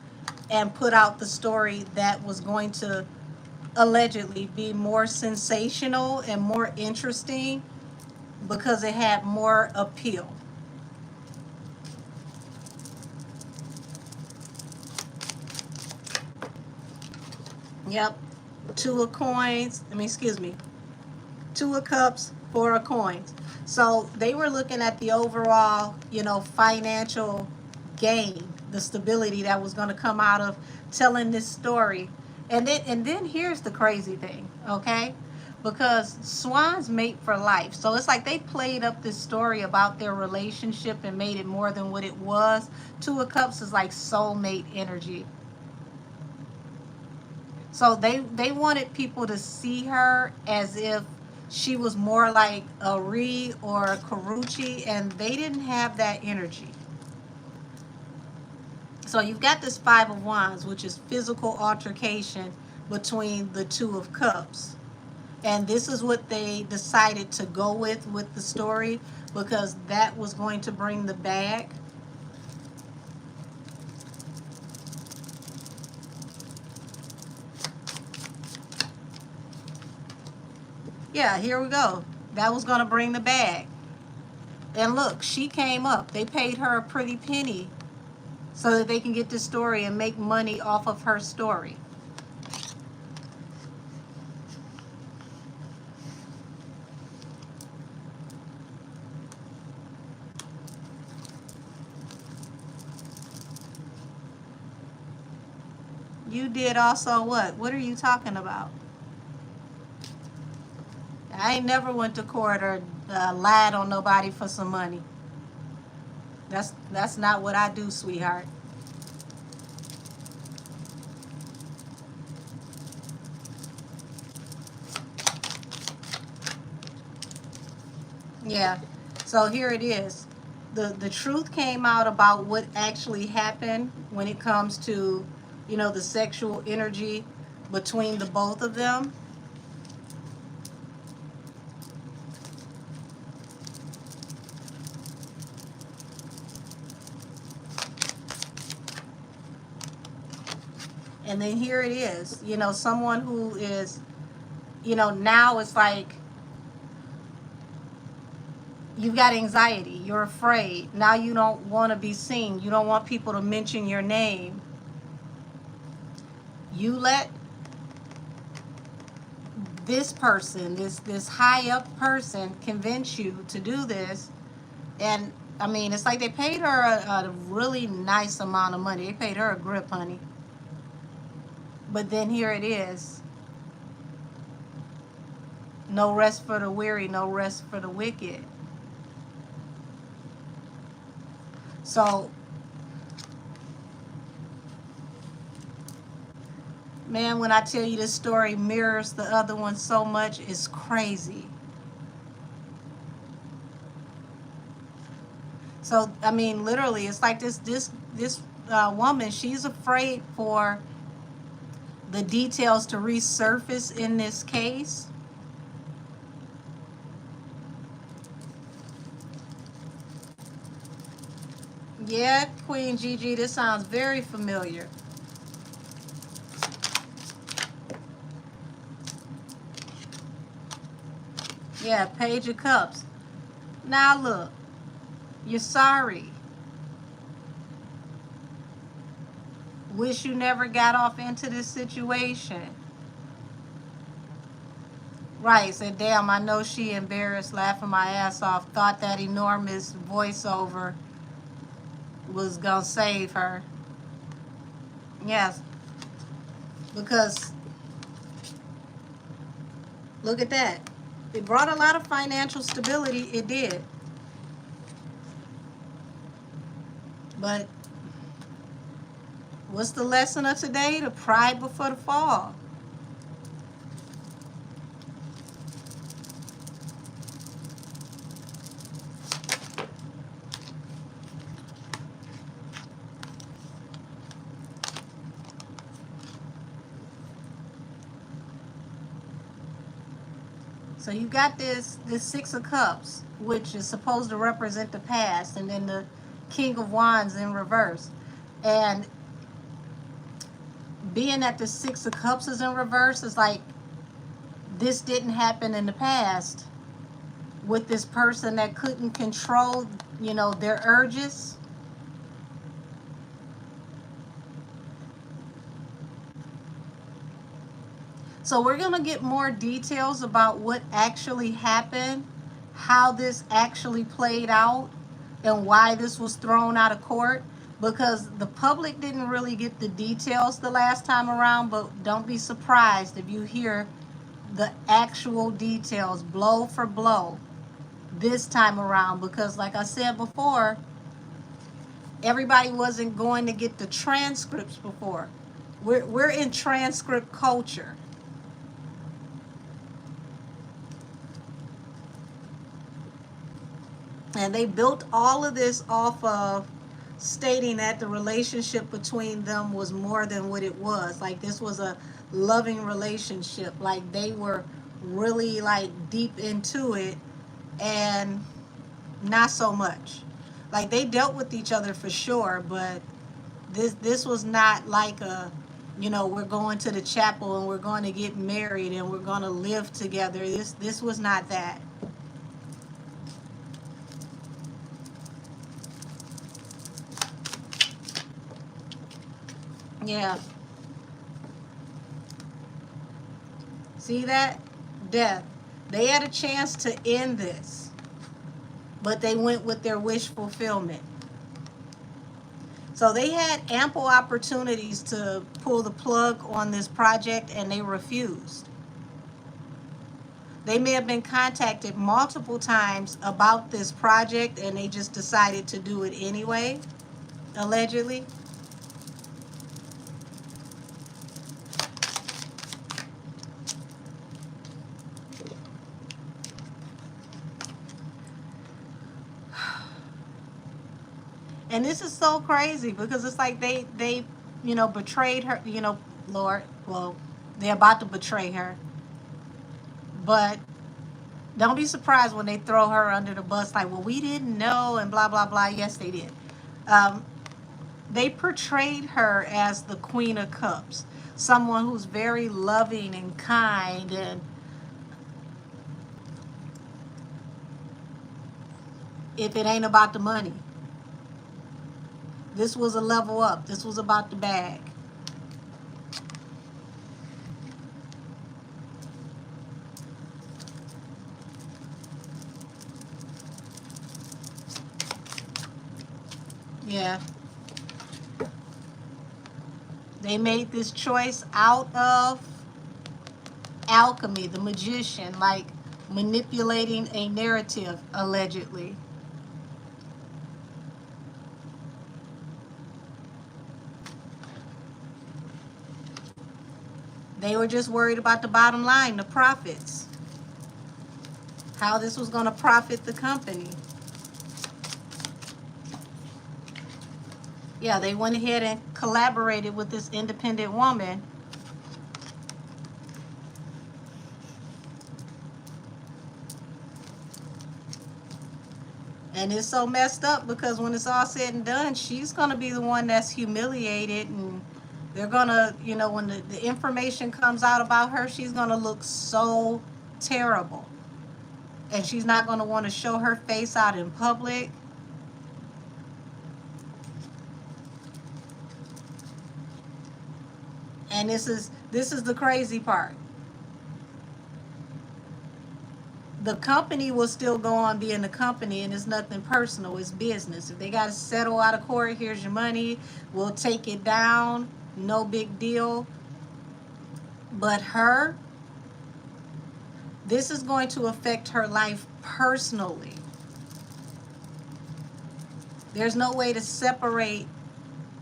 [SPEAKER 1] and put out the story that was going to allegedly be more sensational and more interesting because it had more appeal. Yep. Two of coins. Excuse me. Two of cups, four of coins. So they were looking at the overall, financial gain, the stability that was going to come out of telling this story. And then here's the crazy thing, okay? because swans mate for life. So it's like they played up this story about their relationship and made it more than what it was. Two of Cups is like soulmate energy. So they wanted people to see her as if she was more like a Ree or a Karuchi, and they didn't have that energy. So you've got this Five of Wands, which is physical altercation between the Two of Cups. And this is what they decided to go with the story, because that was going to bring the bag. Yeah, here we go. That was going to bring the bag. And look, she came up. They paid her a pretty penny so that they can get this story and make money off of her story. You did also what? What are you talking about? I ain't never went to court or lied on nobody for some money. That's not what I do, sweetheart. Yeah. So here it is. The truth came out about what actually happened when it comes to, you know, the sexual energy between the both of them. And then here it is, you know, someone who is, you know, now it's like you've got anxiety, you're afraid. Now you don't want to be seen. You don't want people to mention your name. You let this person, this high up person convince you to do this. And I mean, it's like they paid her a really nice amount of money. They paid her a grip, honey. But then here it is. No rest for the weary, no rest for the wicked. So, man, when I tell you this story mirrors the other one so much, it's crazy. So, I mean, literally, it's like this woman, she's afraid for the details to resurface in this case. Yeah, Queen Gigi, this sounds very familiar. Yeah, Page of Cups. Now look, you're sorry. Wish you never got off into this situation. Right, said, damn, I know she embarrassed, laughing my ass off, thought that enormous voiceover was gonna save her. Yes, because look at that. It brought a lot of financial stability, it did. But what's the lesson of today? The pride before the fall. So you got this Six of Cups, which is supposed to represent the past, and then the King of Wands in reverse. And being that the Six of Cups is in reverse, is like this didn't happen in the past with this person that couldn't control, you know, their urges. So we're going to get more details about what actually happened, how this actually played out, and why this was thrown out of court, because the public didn't really get the details the last time around. But don't be surprised if you hear the actual details, blow for blow, this time around, because like I said before, everybody wasn't going to get the transcripts before. We're in transcript culture. And they built all of this off of stating that the relationship between them was more than what it was. Like this was a loving relationship. Like they were really like deep into it, and not so much. Like they dealt with each other for sure, but this was not like a, you know, we're going to the chapel and we're going to get married and we're going to live together. This was not that. Yeah. See that? Death. They had a chance to end this, but they went with their wish fulfillment. So they had ample opportunities to pull the plug on this project, and they refused. They may have been contacted multiple times about this project, and they just decided to do it anyway, allegedly. And this is so crazy because it's like they you know, betrayed her, you know, Lord, well, they're about to betray her. But don't be surprised when they throw her under the bus like, well, we didn't know and blah, blah, blah. Yes, they did. They portrayed her as the Queen of Cups, someone who's very loving and kind, and if it ain't about the money. This was a level up. This was about the bag. Yeah. They made this choice out of alchemy, the magician, like manipulating a narrative, allegedly. They were just worried about the bottom line, the profits, how this was going to profit the company. Yeah, they went ahead and collaborated with this independent woman. And it's so messed up because when it's all said and done, she's going to be the one that's humiliated, and they're going to, you know, when the information comes out about her, she's going to look so terrible. And she's not going to want to show her face out in public. And this is the crazy part. The company will still go on being the company, and it's nothing personal, it's business. If they got to settle out of court, here's your money, we'll take it down, no big deal. But her, this is going to affect her life personally. There's no way to separate,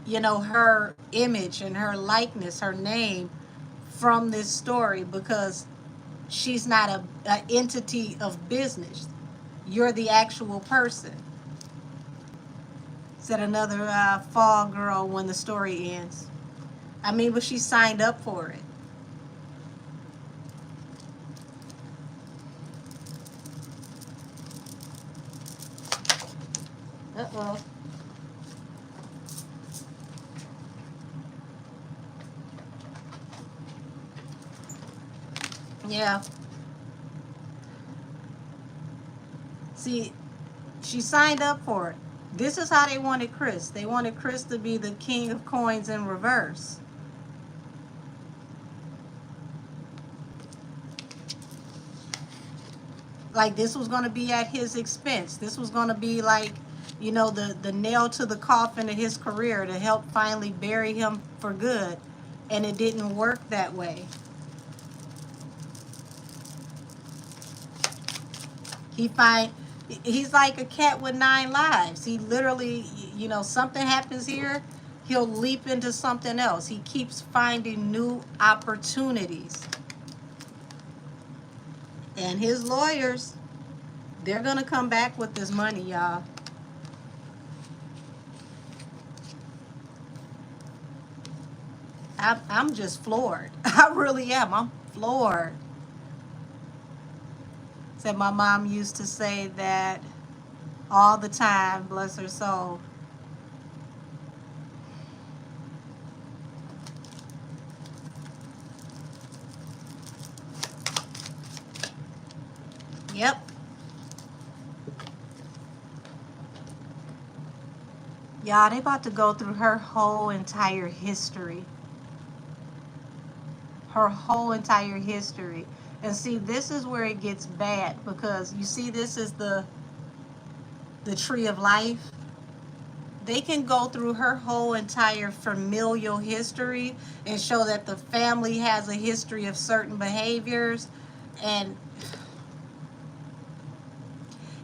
[SPEAKER 1] you know, her image and her likeness, her name from this story, because she's not an entity of business. You're the actual person. Said another fall girl when the story ends. I mean, but she signed up for it. Uh-oh. Yeah. See, she signed up for it. This is how they wanted Chris. They wanted Chris to be the king of coins in reverse. Like this was going to be at his expense. This was going to be like, you know, the nail to the coffin of his career to help finally bury him for good. And it didn't work that way. He find he's like a cat with 9 lives. He literally, you know, something happens here, he'll leap into something else. He keeps finding new opportunities. And his lawyers, they're gonna come back with this money, y'all. I'm just floored. I really am. I'm floored. Said my mom used to say that all the time, bless her soul. Yep. Y'all, they about to go through her whole entire history. Her whole entire history. And see, this is where it gets bad, because you see, this is the tree of life. They can go through her whole entire familial history and show that the family has a history of certain behaviors, and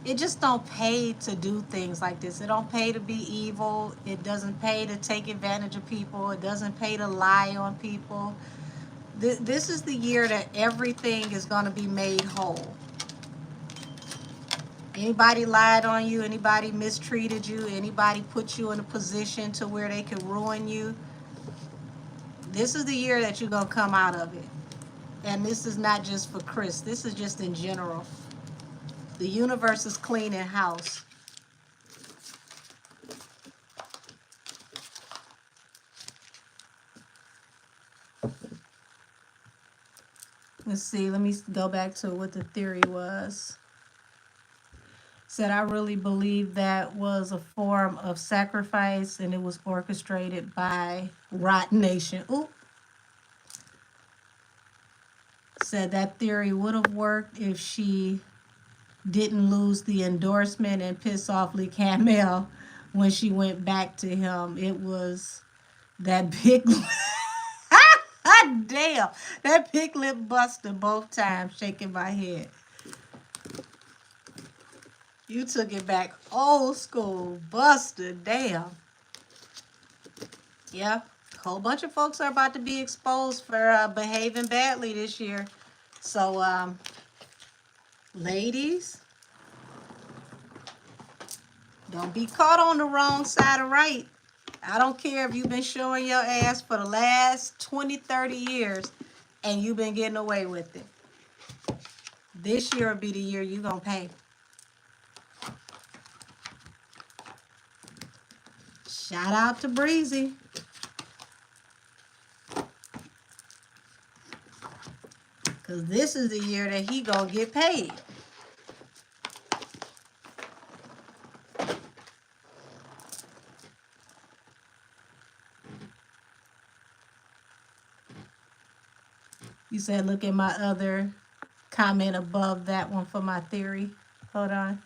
[SPEAKER 1] it just don't pay to do things like this. It don't pay to be evil. It doesn't pay to take advantage of people. It doesn't pay to lie on people. This is the year that everything is going to be made whole. Anybody lied on you, anybody mistreated you, anybody put you in a position to where they could ruin you, this is the year that you're going to come out of it. And this is not just for Chris. This is just in general. The universe is cleaning house. Let's see. Let me go back to what the theory was. Said, I really believe that was a form of sacrifice, and it was orchestrated by Rot Nation. Ooh. Said that theory would have worked if she didn't lose the endorsement and piss off Lee Camel when she went back to him. It was that big damn, that big lip buster both times, shaking my head. You took it back old school, buster, damn. Yeah, a whole bunch of folks are about to be exposed for behaving badly this year. So, ladies, don't be caught on the wrong side of right. I don't care if you've been showing your ass for the last 20, 30 years and you've been getting away with it. This year will be the year you're going to pay. Shout out to Breezy. Because this is the year that he going to get paid. You said, look at my other comment above that one for my theory. Hold on.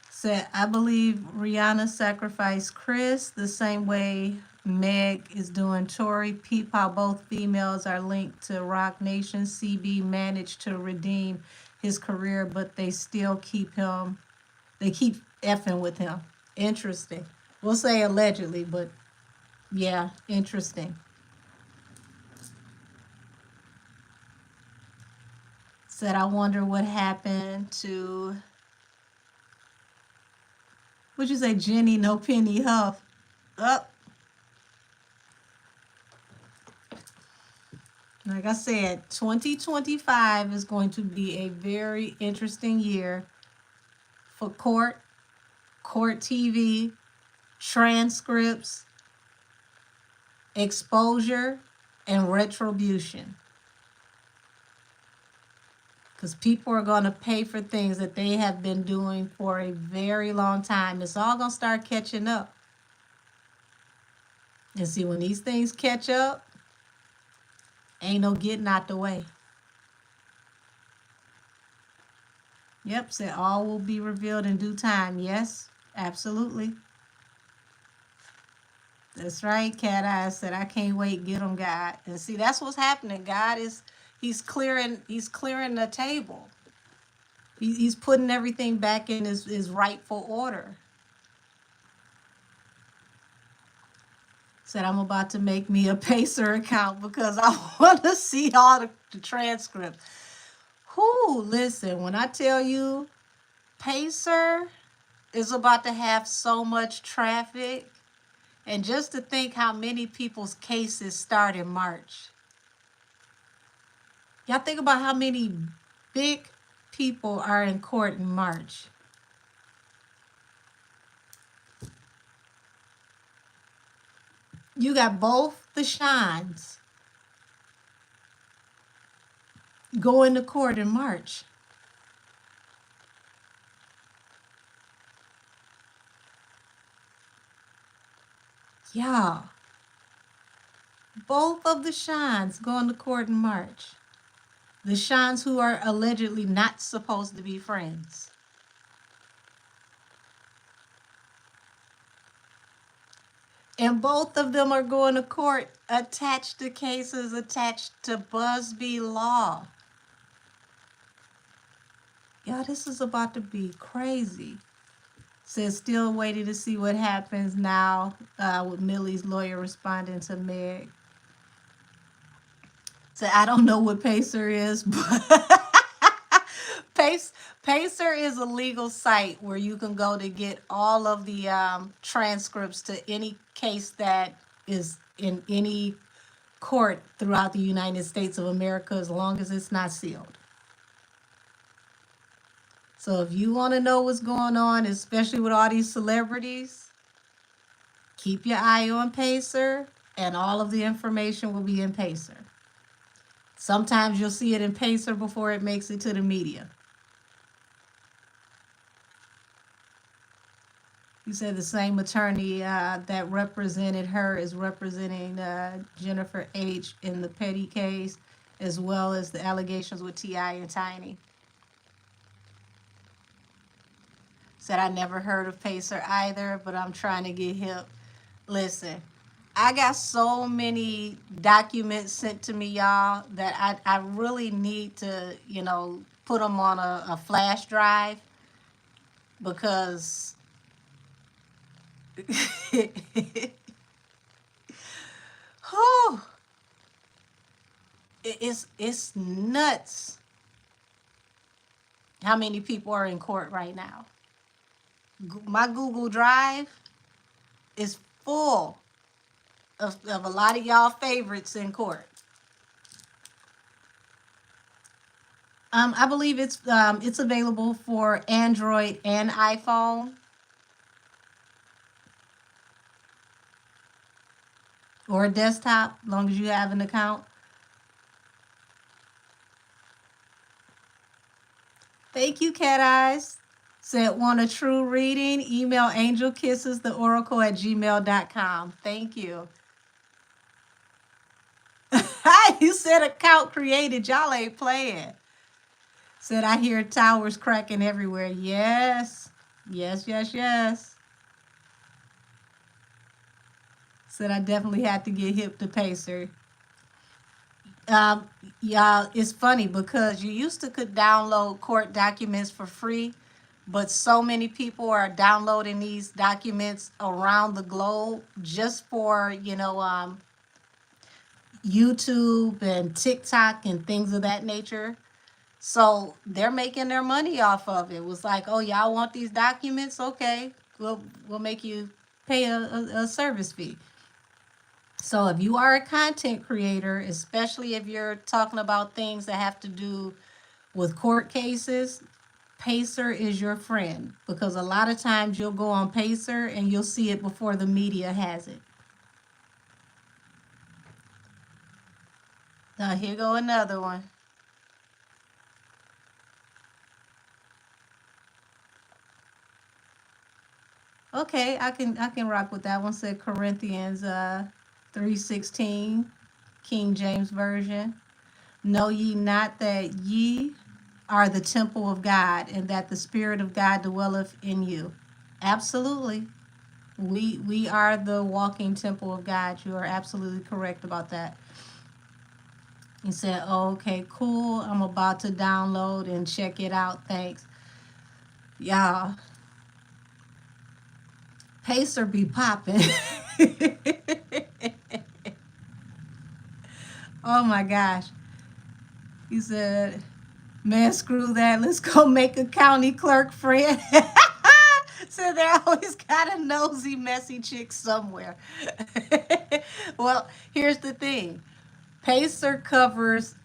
[SPEAKER 1] Said, I believe Rihanna sacrificed Chris the same way Meg is doing Tory. Peep how both females are linked to Rock Nation. CB managed to redeem his career, but they still keep him, they keep effing with him. Interesting. We'll say allegedly, but yeah, interesting. Said, I wonder what happened to, what'd you say, Jenny No Penny Huff? Up. Like I said, 2025 is going to be a very interesting year for court TV, transcripts, exposure, and retribution. Because people are going to pay for things that they have been doing for a very long time. It's all going to start catching up. And see, when these things catch up, ain't no getting out the way. Yep, said all will be revealed in due time. Yes, absolutely. That's right, Cat Eyes said, I can't wait, get them, God. And see, that's what's happening. God is, He's clearing the table. He's putting everything back in his rightful order. Said, I'm about to make me a Pacer account because I want to see all the transcripts. Whoo, listen, when I tell you Pacer is about to have so much traffic, and just to think how many people's cases start in March. Y'all think about how many big people are in court in March. You got both the Shines going to court in March. Yeah. Both of the Shines going to court in March. The Shines who are allegedly not supposed to be friends. And both of them are going to court attached to cases attached to Busby Law. Yeah, this is about to be crazy. Says still waiting to see what happens now with Millie's lawyer responding to Meg. Said, I don't know what Pacer is, but Pacer is a legal site where you can go to get all of the transcripts to any case that is in any court throughout the United States of America, as long as it's not sealed. So if you want to know what's going on, especially with all these celebrities, keep your eye on Pacer, and all of the information will be in Pacer. Sometimes you'll see it in Pacer before it makes it to the media. You said the same attorney that represented her is representing Jennifer H. in the Petty case, as well as the allegations with T.I. and Tiny. Said, I never heard of Pacer either, but I'm trying to get hip. Listen, I got so many documents sent to me, y'all, that I really need to, put them on a flash drive, because whew, it's nuts how many people are in court right now. My Google Drive is full of a lot of y'all favorites in court. I believe it's available for Android and iPhone, or a desktop, as long as you have an account. Thank you, Cat Eyes. Said, want a true reading? Email angelkissestheoracle@gmail.com. Thank you. You said account created. Y'all ain't playing. Said, I hear towers cracking everywhere. Yes. Yes, yes, yes. Said, I definitely had to get hip to Pacer. Y'all, it's funny because you used to could download court documents for free, but so many people are downloading these documents around the globe just for, YouTube and TikTok and things of that nature. So they're making their money off of it. It was like, oh, y'all want these documents? Okay, we'll make you pay a service fee. So if you are a content creator, especially if you're talking about things that have to do with court cases, Pacer is your friend, because a lot of times you'll go on Pacer and you'll see it before the media has it. Now here go another one. Okay, I can rock with that one. Said Corinthians 3:16, King James Version. Know ye not that ye are the temple of God, and that the Spirit of God dwelleth in you? Absolutely. We are the walking temple of God. You are absolutely correct about that. He said, oh, okay, cool. I'm about to download and check it out. Thanks. Y'all, Pacer be popping. Oh my gosh. He said, man, screw that. Let's go make a county clerk friend. So they always got a nosy, messy chick somewhere. Well, here's the thing. Pacer covers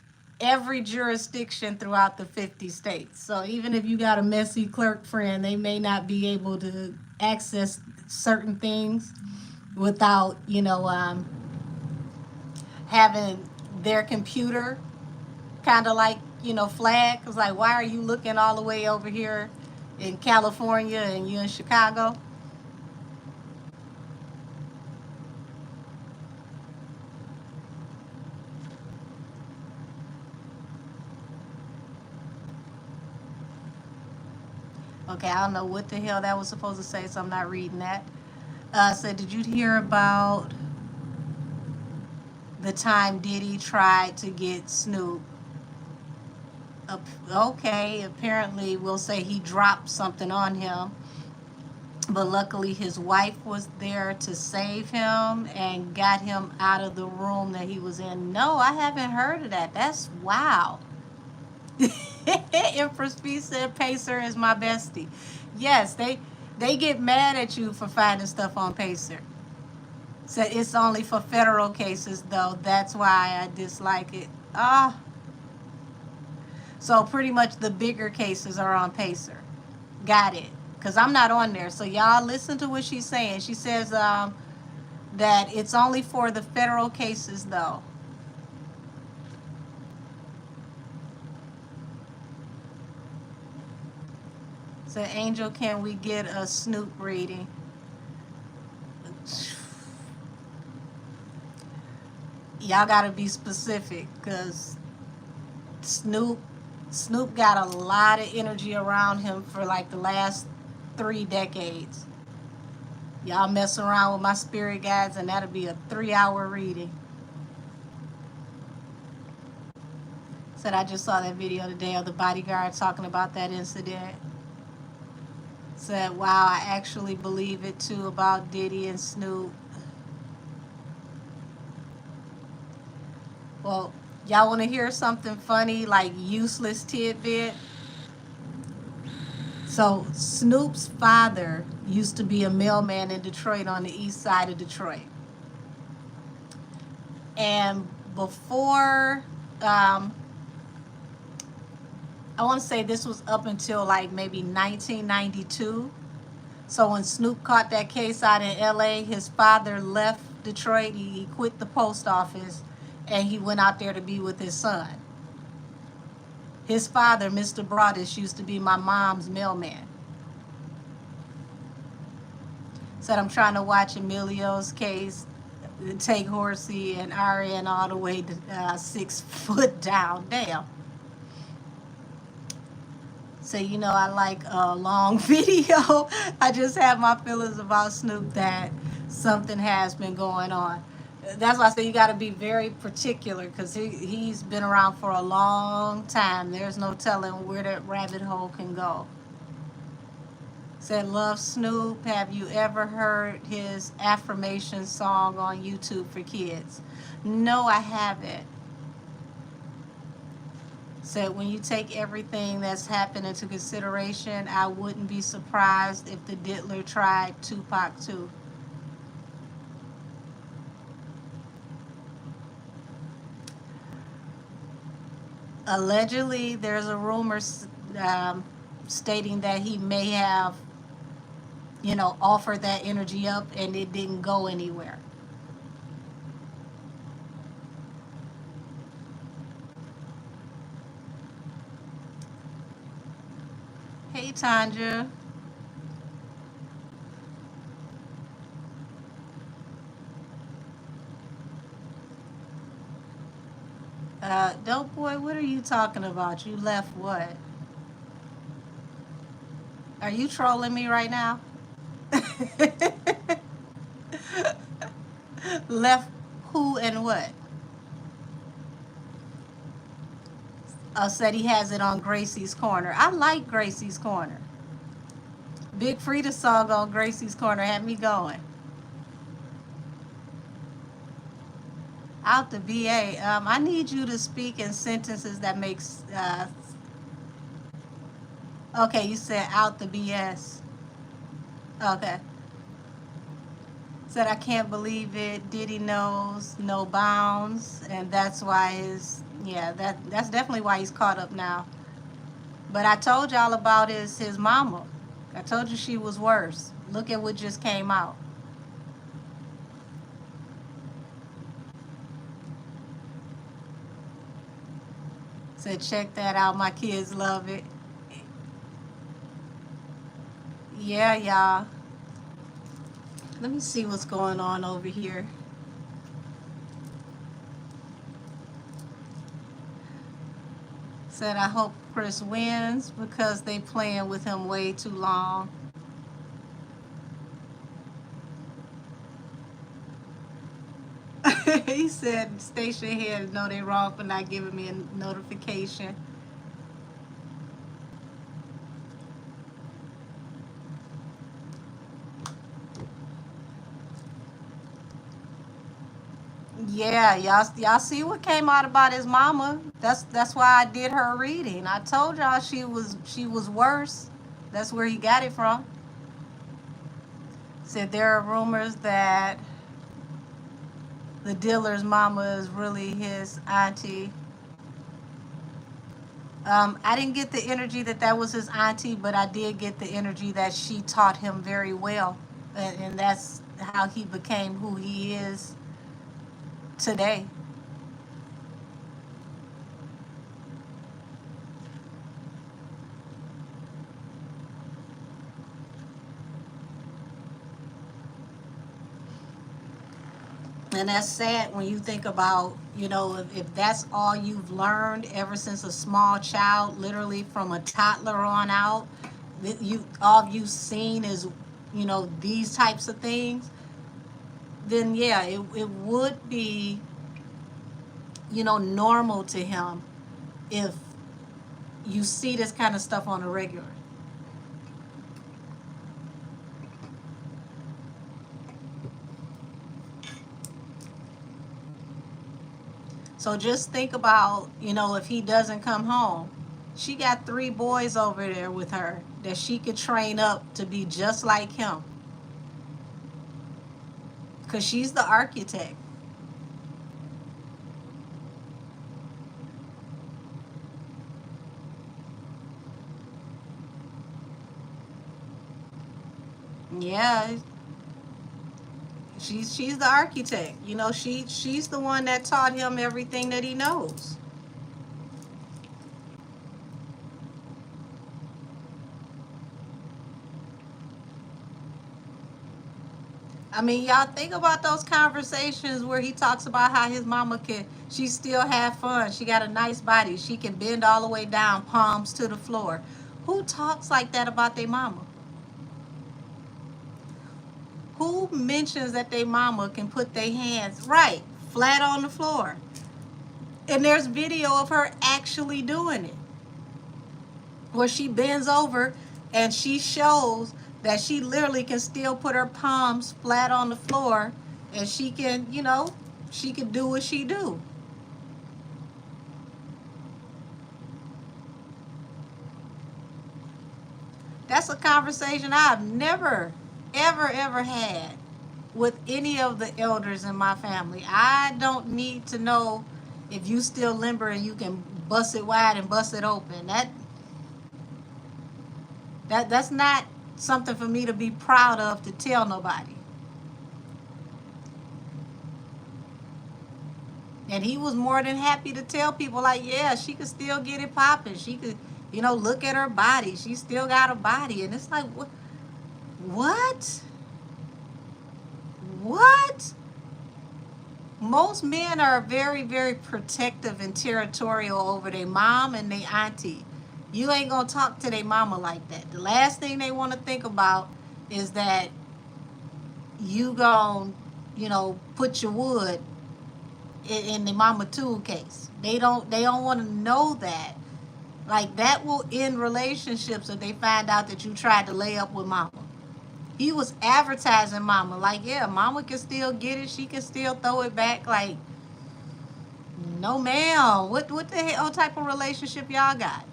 [SPEAKER 1] every jurisdiction throughout the 50 states. So even if you got a messy clerk friend, they may not be able to access certain things without, having their computer kind of like, flag. It's like, why are you looking all the way over here in California and you in Chicago? Okay, I don't know what the hell that was supposed to say, so I'm not reading that. So did you hear about the time Diddy tried to get Snoop? Okay, apparently we'll say he dropped something on him, but luckily his wife was there to save him and got him out of the room that he was in. No, I haven't heard of that. That's wow. Empress B said Pacer is my bestie. Yes, they get mad at you for finding stuff on Pacer. So it's only for federal cases though. That's why I dislike it. Ah, so pretty much the bigger cases are on Pacer. Got it. Because I'm not on there. So y'all listen to what she's saying. She says that it's only for the federal cases though. So Angel, can we get a Snoop reading? Y'all gotta be specific because Snoop got a lot of energy around him for like the last 3 decades. Y'all mess around with my spirit guides and that'll be a 3-hour reading. Said I just saw that video today of the bodyguard talking about that incident. Said, wow, I actually believe it too about Diddy and Snoop. Well, y'all want to hear something funny, like useless tidbit? So Snoop's father used to be a mailman in Detroit on the east side of Detroit. And before, I want to say this was up until like maybe 1992. So when Snoop caught that case out in LA, his father left Detroit. He quit the post office and he went out there to be with his son. His father, Mr. Broadus, used to be my mom's mailman. Said I'm trying to watch Emilio's case, take Horsey and RN all the way to 6 foot down. Damn. So, I like a long video. I just have my feelings about Snoop that something has been going on. That's why I say you got to be very particular because he's been around for a long time. There's no telling where that rabbit hole can go. Said, love Snoop. Have you ever heard his affirmation song on YouTube for kids? No, I haven't. Said, when you take everything that's happened into consideration, I wouldn't be surprised if the Diddler tried Tupac too. Allegedly, there's a rumor stating that he may have, offered that energy up and it didn't go anywhere. Hey, Tanja. Dope boy, what are you talking about? You left what? Are you trolling me right now? Left who and what? Said he has it on Gracie's Corner. I like Gracie's Corner. Big Frida song on Gracie's Corner had me going. Out the VA. I need you to speak in sentences that makes. Okay, you said out the BS. Okay. Said I can't believe it. Diddy knows no bounds, and that's why that's definitely why he's caught up now. But I told y'all about his mama. I told you she was worse. Look at what just came out. Said check that out. My kids love it. Yeah, y'all. Let me see what's going on over here. Said I hope Chris wins because they playing with him way too long. He said station head know they wrong for not giving me a notification. Yeah, y'all see what came out about his mama. That's why I did her reading. I told y'all she was worse. That's where he got it from. Said there are rumors that the dealer's mama is really his auntie. I didn't get the energy that was his auntie, but I did get the energy that she taught him very well, and that's how he became who he is today. And that's sad when you think about, if that's all you've learned ever since a small child, literally from a toddler on out, all you've seen is, these types of things, then yeah, it would be, normal to him if you see this kind of stuff on a regular. So just think about, if he doesn't come home, she got 3 boys over there with her that she could train up to be just like him. Because she's the architect. Yeah, she's the architect. She's the one that taught him everything that he knows. I mean, y'all think about those conversations where he talks about how his mama she still have fun. She got a nice body. She can bend all the way down, palms to the floor. Who talks like that about their mama? Who mentions that their mama can put their hands right flat on the floor? And there's video of her actually doing it, where she bends over and she shows that she literally can still put her palms flat on the floor, and she can, she can do what she do. That's a conversation I've never, ever had with any of the elders in my family. I don't need to know if you still limber and you can bust it wide and bust it open. That's not something for me to be proud of to tell nobody. And he was more than happy to tell people, like, yeah, she could still get it popping. She could, look at her body. She still got a body. And it's like, what? What? Most men are very, very protective and territorial over their mom and their auntie. You ain't going to talk to their mama like that. The last thing they want to think about is that you going to, put your wood in the mama tool case. They don't want to know that. Like, that will end relationships if they find out that you tried to lay up with mama. He was advertising mama. Like, yeah, mama can still get it. She can still throw it back. Like, no, ma'am. What the hell type of relationship y'all got?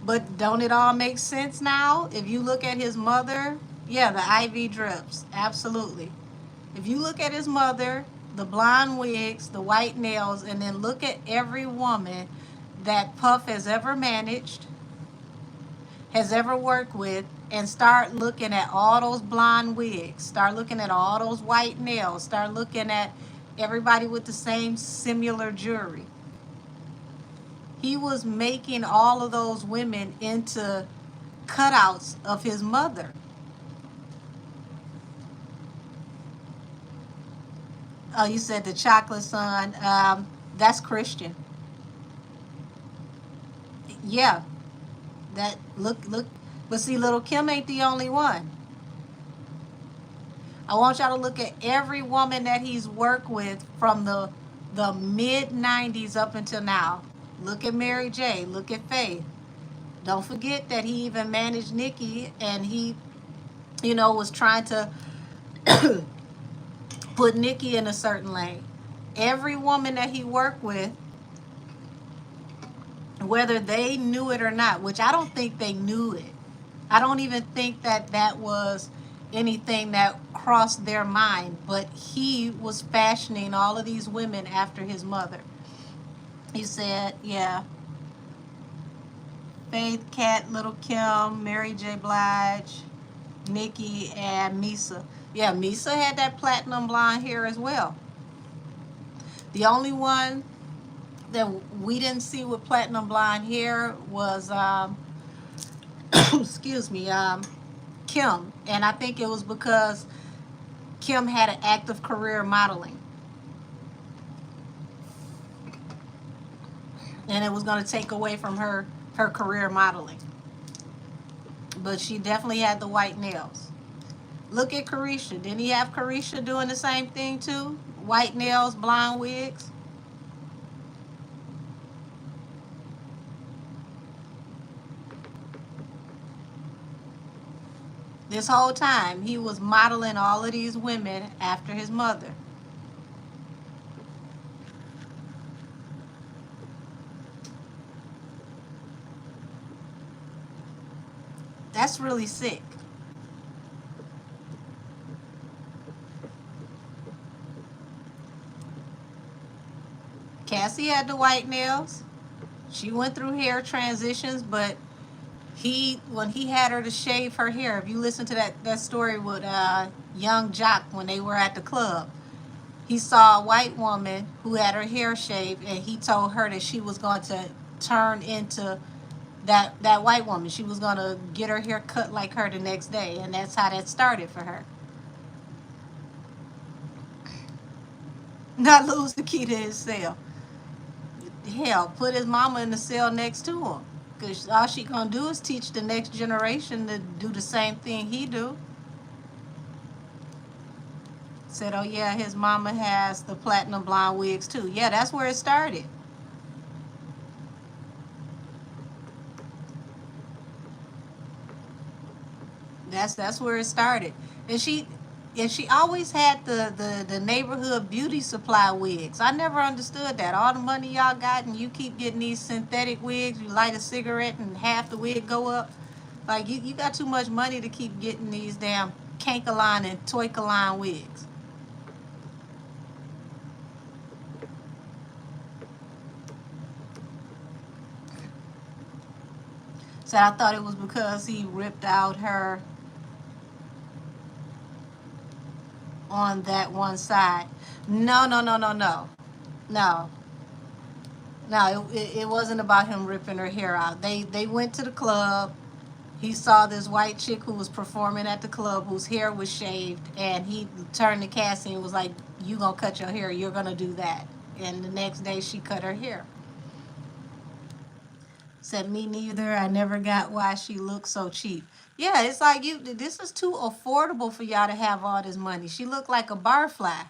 [SPEAKER 1] But don't it all make sense now? If you look at his mother, yeah, the IV drips. Absolutely. If you look at his mother, the blonde wigs, the white nails, and then look at every woman that Puff has ever managed, has ever worked with, and start looking at all those blonde wigs, start looking at all those white nails, start looking at everybody with the same similar jewelry. He was making all of those women into cutouts of his mother. Oh, you said the chocolate son. That's Christian. Yeah, that look. But see, little Kim ain't the only one. I want y'all to look at every woman that he's worked with from the mid '90s up until now. Look at Mary J. Look at Faith. Don't forget that he even managed Nikki, and he, was trying to put Nikki in a certain lane. Every woman that he worked with, whether they knew it or not, which I don't think they knew it. I don't even think that that was anything that crossed their mind, but he was fashioning all of these women after his mother. He said, yeah, Faith, Cat, Little Kim, Mary J. Blige, Nikki, and Misa. Yeah, Misa had that platinum blonde hair as well. The only one that we didn't see with platinum blonde hair was, excuse me, Kim. And I think it was because Kim had an active career modeling. And it was going to take away from her career modeling. But she definitely had the white nails. Look at Carisha. Didn't he have Carisha doing the same thing too? White nails, blonde wigs. This whole time, he was modeling all of these women after his mother. That's really sick. Cassie had the white nails. She went through hair transitions, but when he had her to shave her hair, if you listen to that story with Young Jock when they were at the club, he saw a white woman who had her hair shaved, and he told her that she was going to turn into that white woman. She was going to get her hair cut like her the next day, and that's how that started for her. Not lose the key to his cell. Hell, put his mama in the cell next to him. Because all she going to do is teach the next generation to do the same thing he do. Said, oh yeah, his mama has the platinum blonde wigs too. Yeah, that's where it started. That's where it started. And she always had the neighborhood beauty supply wigs. I never understood that. All the money y'all got and you keep getting these synthetic wigs. You light a cigarette and half the wig go up. Like, you got too much money to keep getting these damn Kankaline and Toykaline wigs. So I thought it was because he ripped out her on that one side. No, no, no, no, no. No. No, it wasn't about him ripping her hair out. They went to the club. He saw this white chick who was performing at the club whose hair was shaved, and he turned to Cassie and was like, you gonna cut your hair, you're gonna do that. And the next day she cut her hair. Said, me neither. I never got why she looked so cheap. Yeah, it's like, this is too affordable for y'all to have all this money. She looked like a barfly.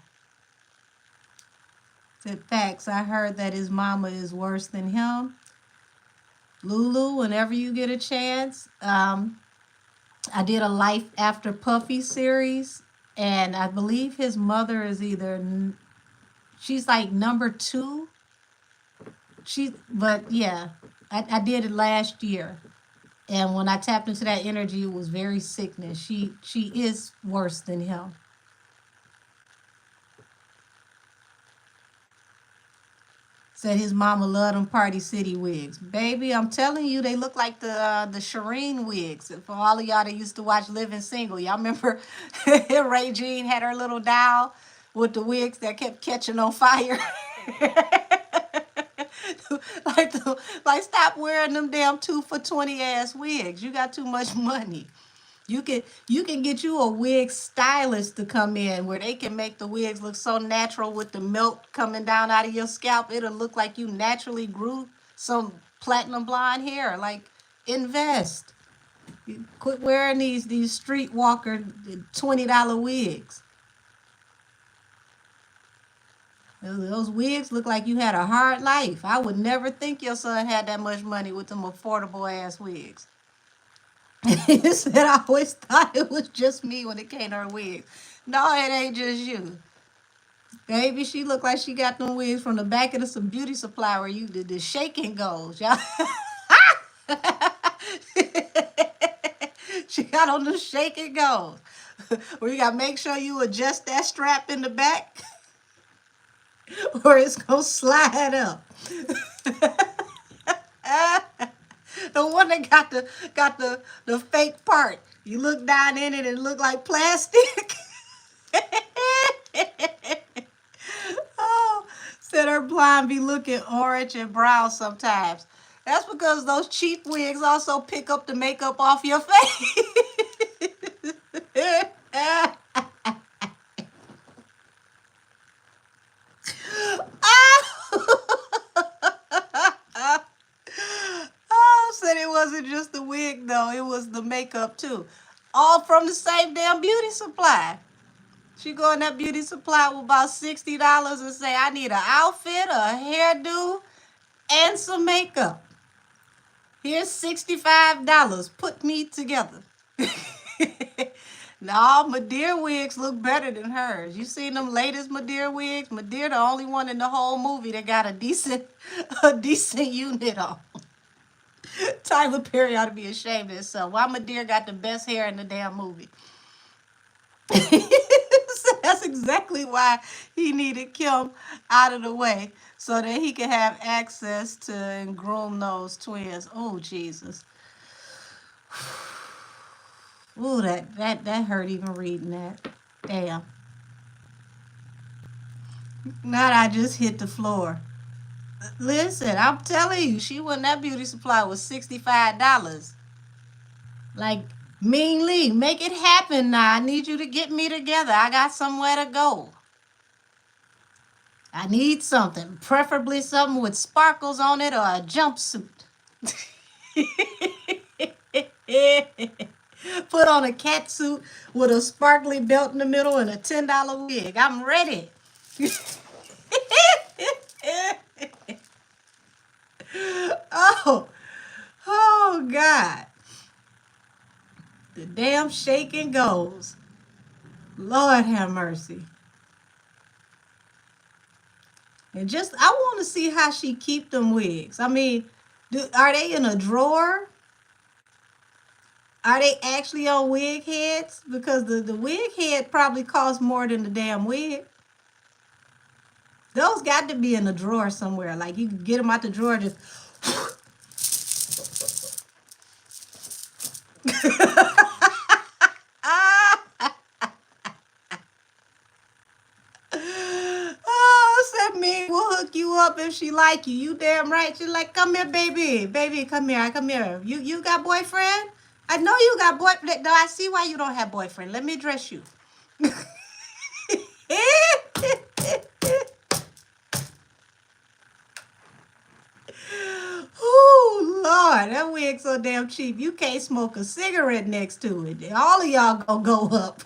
[SPEAKER 1] Said facts. I heard that his mama is worse than him. Lulu, whenever you get a chance, I did a Life After Puffy series, and I believe his mother is she's like number two. But yeah, I did it last year, and when I tapped into that energy, it was very sickness. She is worse than him. Said his mama loved them Party City wigs. Baby, I'm telling you, they look like the Shireen wigs. For all of y'all that used to watch Living Single, y'all remember Ray Jean had her little doll with the wigs that kept catching on fire. like stop wearing them damn 2 for $20 ass wigs. You got too much money. You can get you a wig stylist to come in where they can make the wigs look so natural with the milk coming down out of your scalp. It'll look like you naturally grew some platinum blonde hair. Like, invest. Quit wearing these streetwalker $20 wigs. Those wigs look like you had a hard life. I would never think your son had that much money with them affordable ass wigs. He said, I always thought it was just me when it came to her wigs. No, it ain't just you. Baby, she looked like she got them wigs from the back of some beauty supply where you did the shaking goes. Y'all. She got on the shaking goes. Where you got to make sure you adjust that strap in the back or it's going to slide up. The one that got the fake part. You look down in it and it look like plastic. Oh, said her blonde be looking orange and brown sometimes. That's because those cheap wigs also pick up the makeup off your face. Said it wasn't just the wig though, it was the makeup too. All from the same damn beauty supply. She go in that beauty supply with about $60 and say, I need an outfit, a hairdo, and some makeup. Here's $65. Put me together. No, Madeira wigs look better than hers. You seen them latest Madeira wigs? Madeira the only one in the whole movie that got a decent unit on. Tyler Perry ought to be ashamed of himself. Why Madeira got the best hair in the damn movie? So that's exactly why he needed Kim out of the way so that he could have access to and groom those twins. Oh, Jesus. Ooh, that hurt even reading that. Damn. Not I just hit the floor. Listen, I'm telling you, she won that beauty supply was $65. Like, Ming Lee, make it happen now. I need you to get me together. I got somewhere to go. I need something, preferably something with sparkles on it or a jumpsuit. Put on a cat suit with a sparkly belt in the middle and a $10 wig. I'm ready. Oh, God. The damn shaking goes. Lord have mercy. And I want to see how she keep them wigs. I mean, are they in a drawer? Are they actually on wig heads? Because the wig head probably costs more than the damn wig. Those got to be in a drawer somewhere. Like, you can get them out the drawer just... We'll hook you up if she like you. You damn right. She's like, come here, baby. Baby, come here. Come here. You got boyfriend? I know you got boyfriend. No, I see why you don't have boyfriend. Let me dress you. Oh, Lord. That wig's so damn cheap. You can't smoke a cigarette next to it. All of y'all gonna go up.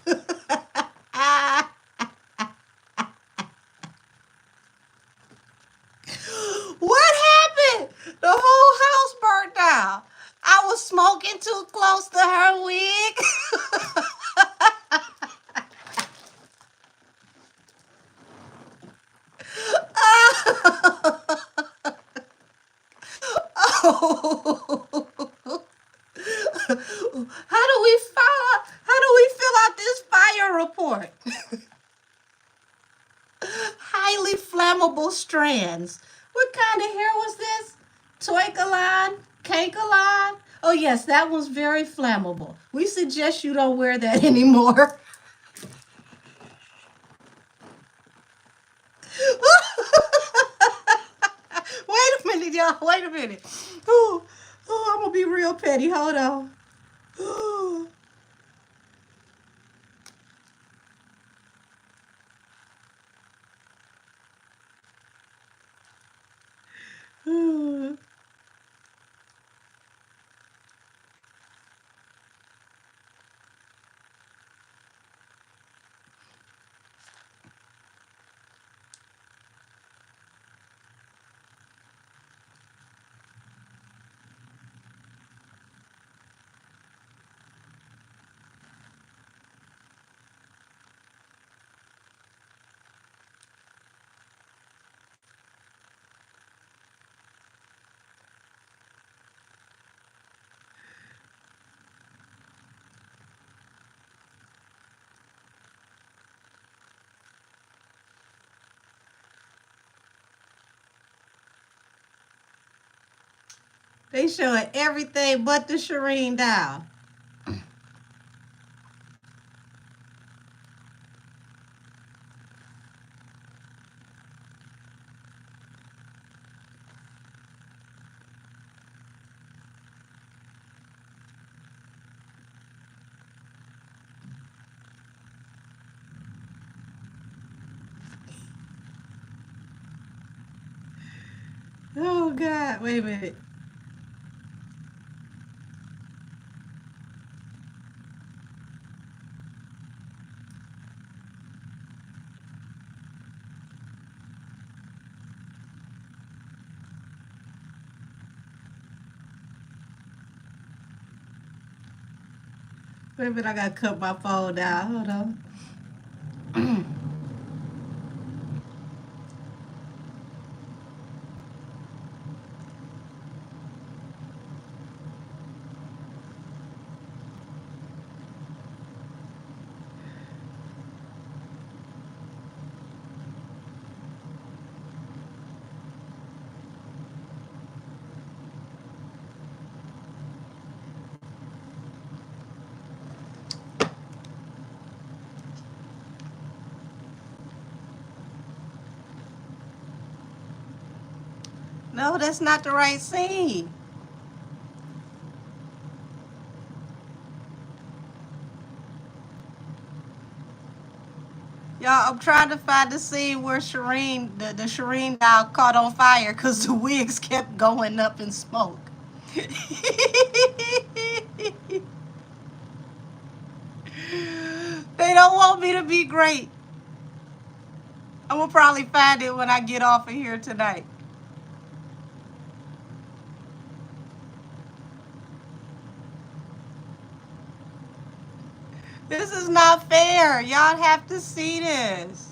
[SPEAKER 1] How do we fill out this fire report? Highly flammable strands. What kind of hair was this? Toikaline? Cakeline? Oh yes, that one's very flammable. We suggest you don't wear that anymore. Wait a minute, y'all. Wait a minute. Oh, I'm gonna be real petty. Hold on. They showing everything but the Shireen doll. Oh God, wait a minute. Wait a minute, I gotta cut my phone down. Hold on. No, that's not the right scene. Y'all, I'm trying to find the scene where the Shireen doll caught on fire because the wigs kept going up in smoke. They don't want me to be great. I'm gonna probably find it when I get off of here tonight. This is not fair. Y'all have to see this.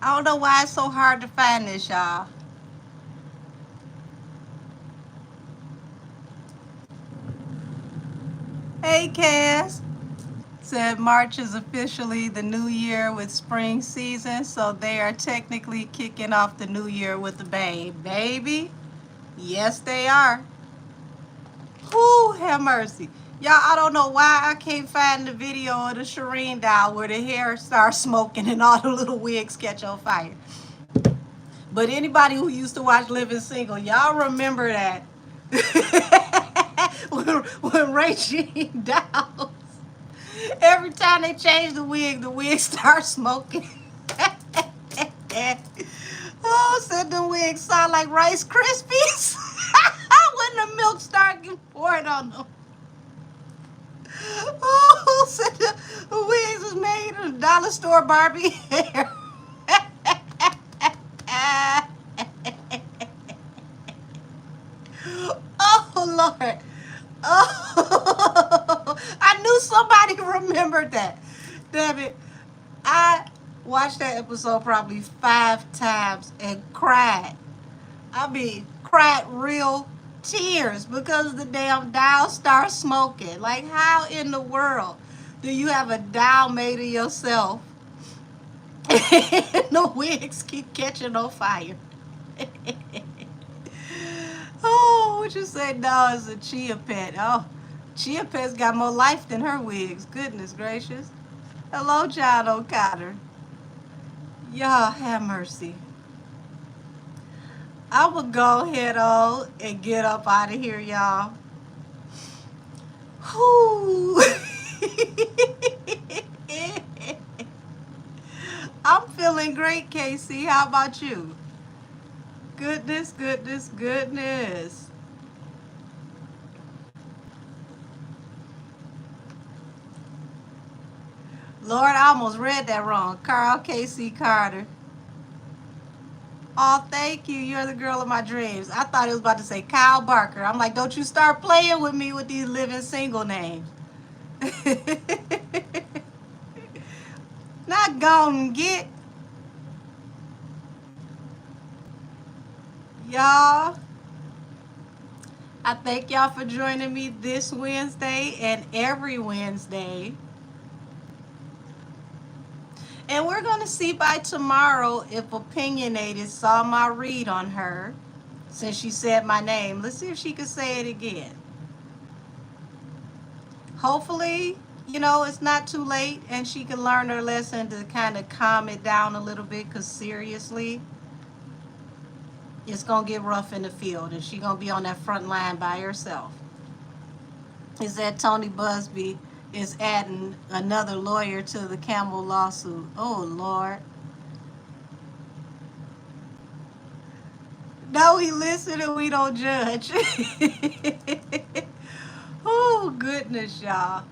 [SPEAKER 1] I don't know why it's so hard to find this, y'all. Hey, Cass. Said March is officially the new year with spring season, so they are technically kicking off the new year with a bang. Baby, yes, they are. Whoo, have mercy. Y'all, I don't know why I can't find the video of the Shireen doll where the hair starts smoking and all the little wigs catch on fire. But anybody who used to watch Living Single, y'all remember that. when Regine Downs Every time they change the wig starts smoking. Oh, said the wigs sound like Rice Krispies when the milk start getting poured on them. Oh, said the wigs is made of dollar store Barbie hair. Oh, Lord. Oh, I knew somebody remembered that. Damn it. I watched that episode probably 5 times and cried. I mean, cried real tears because the damn doll starts smoking. Like, how in the world do you have a doll made of yourself and the wigs keep catching on fire? Oh, what you say? No, it's a chia pet. Oh, chia pet's got more life than her wigs. Goodness gracious. Hello, John O'Connor. Y'all have mercy. I will go ahead on and get up out of here, y'all. Whoo. I'm feeling great, Casey. How about you? Goodness, goodness, goodness. Lord, I almost read that wrong. Carl Casey Carter. Oh, thank you. You're the girl of my dreams. I thought it was about to say Kyle Barker. I'm like, don't you start playing with me with these living single names. Not gonna get. Y'all, I thank y'all for joining me this Wednesday and every Wednesday. And we're going to see by tomorrow if Opinionated saw my read on her since she said my name. Let's see if she can say it again. Hopefully, it's not too late and she can learn her lesson to kind of calm it down a little bit, because seriously, it's going to get rough in the field and she's going to be on that front line by herself. Is that Tony Busby is adding another lawyer to the Campbell lawsuit. Oh, Lord. No, we listen and we don't judge. Oh, goodness, y'all.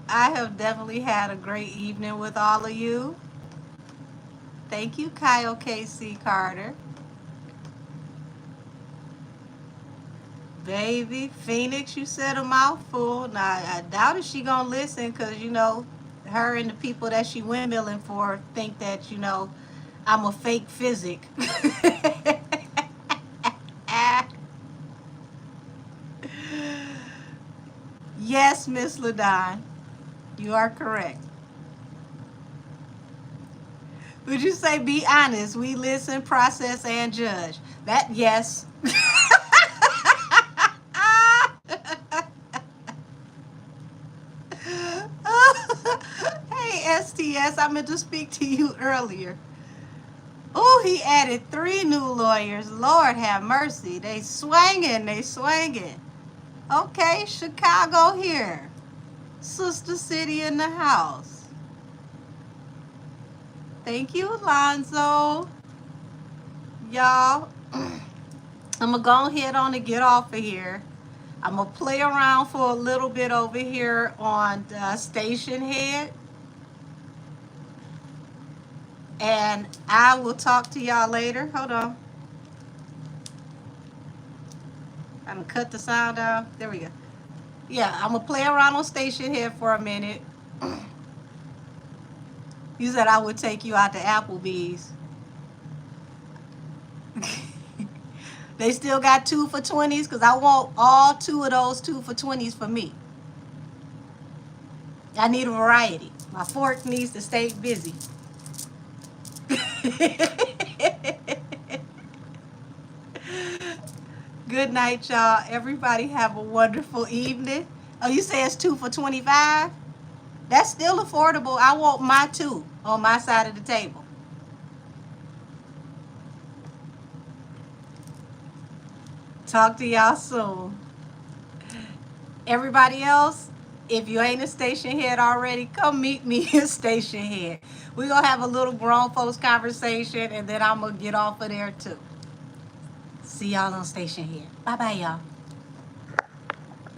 [SPEAKER 1] I have definitely had a great evening with all of you. Thank you, Kyle K.C. Carter. Baby, Phoenix, you said a mouthful. Now, I doubt if she gonna listen, because, her and the people that she windmilling for think that, I'm a fake physic. Yes, Miss Ladon, you are correct. Would you say be honest? We listen, process, and judge. That, yes. Hey, STS, I meant to speak to you earlier. Oh, he added 3 new lawyers. Lord have mercy. They swinging. Okay, Chicago here. Sister City in the house. Thank you, Alonzo. Y'all, I'm going to go ahead on and get off of here. I'm going to play around for a little bit over here on Station Head. And I will talk to y'all later. Hold on. I'm going to cut the sound down. There we go. Yeah, I'm going to play around on Station Head for a minute. You said I would take you out to Applebee's. They still got 2 for $20s, because I want all 2 of those 2 for $20s for me. I need a variety. My fork needs to stay busy. Good night, y'all. Everybody have a wonderful evening. Oh, you say it's 2 for $25? That's still affordable. I want my 2 on my side of the table. Talk to y'all soon. Everybody else, If you ain't a station head already, come meet me in station head. We're going to have a little grown folks conversation, and then I'm going to get off of there too. See y'all on station head. Bye-bye, y'all.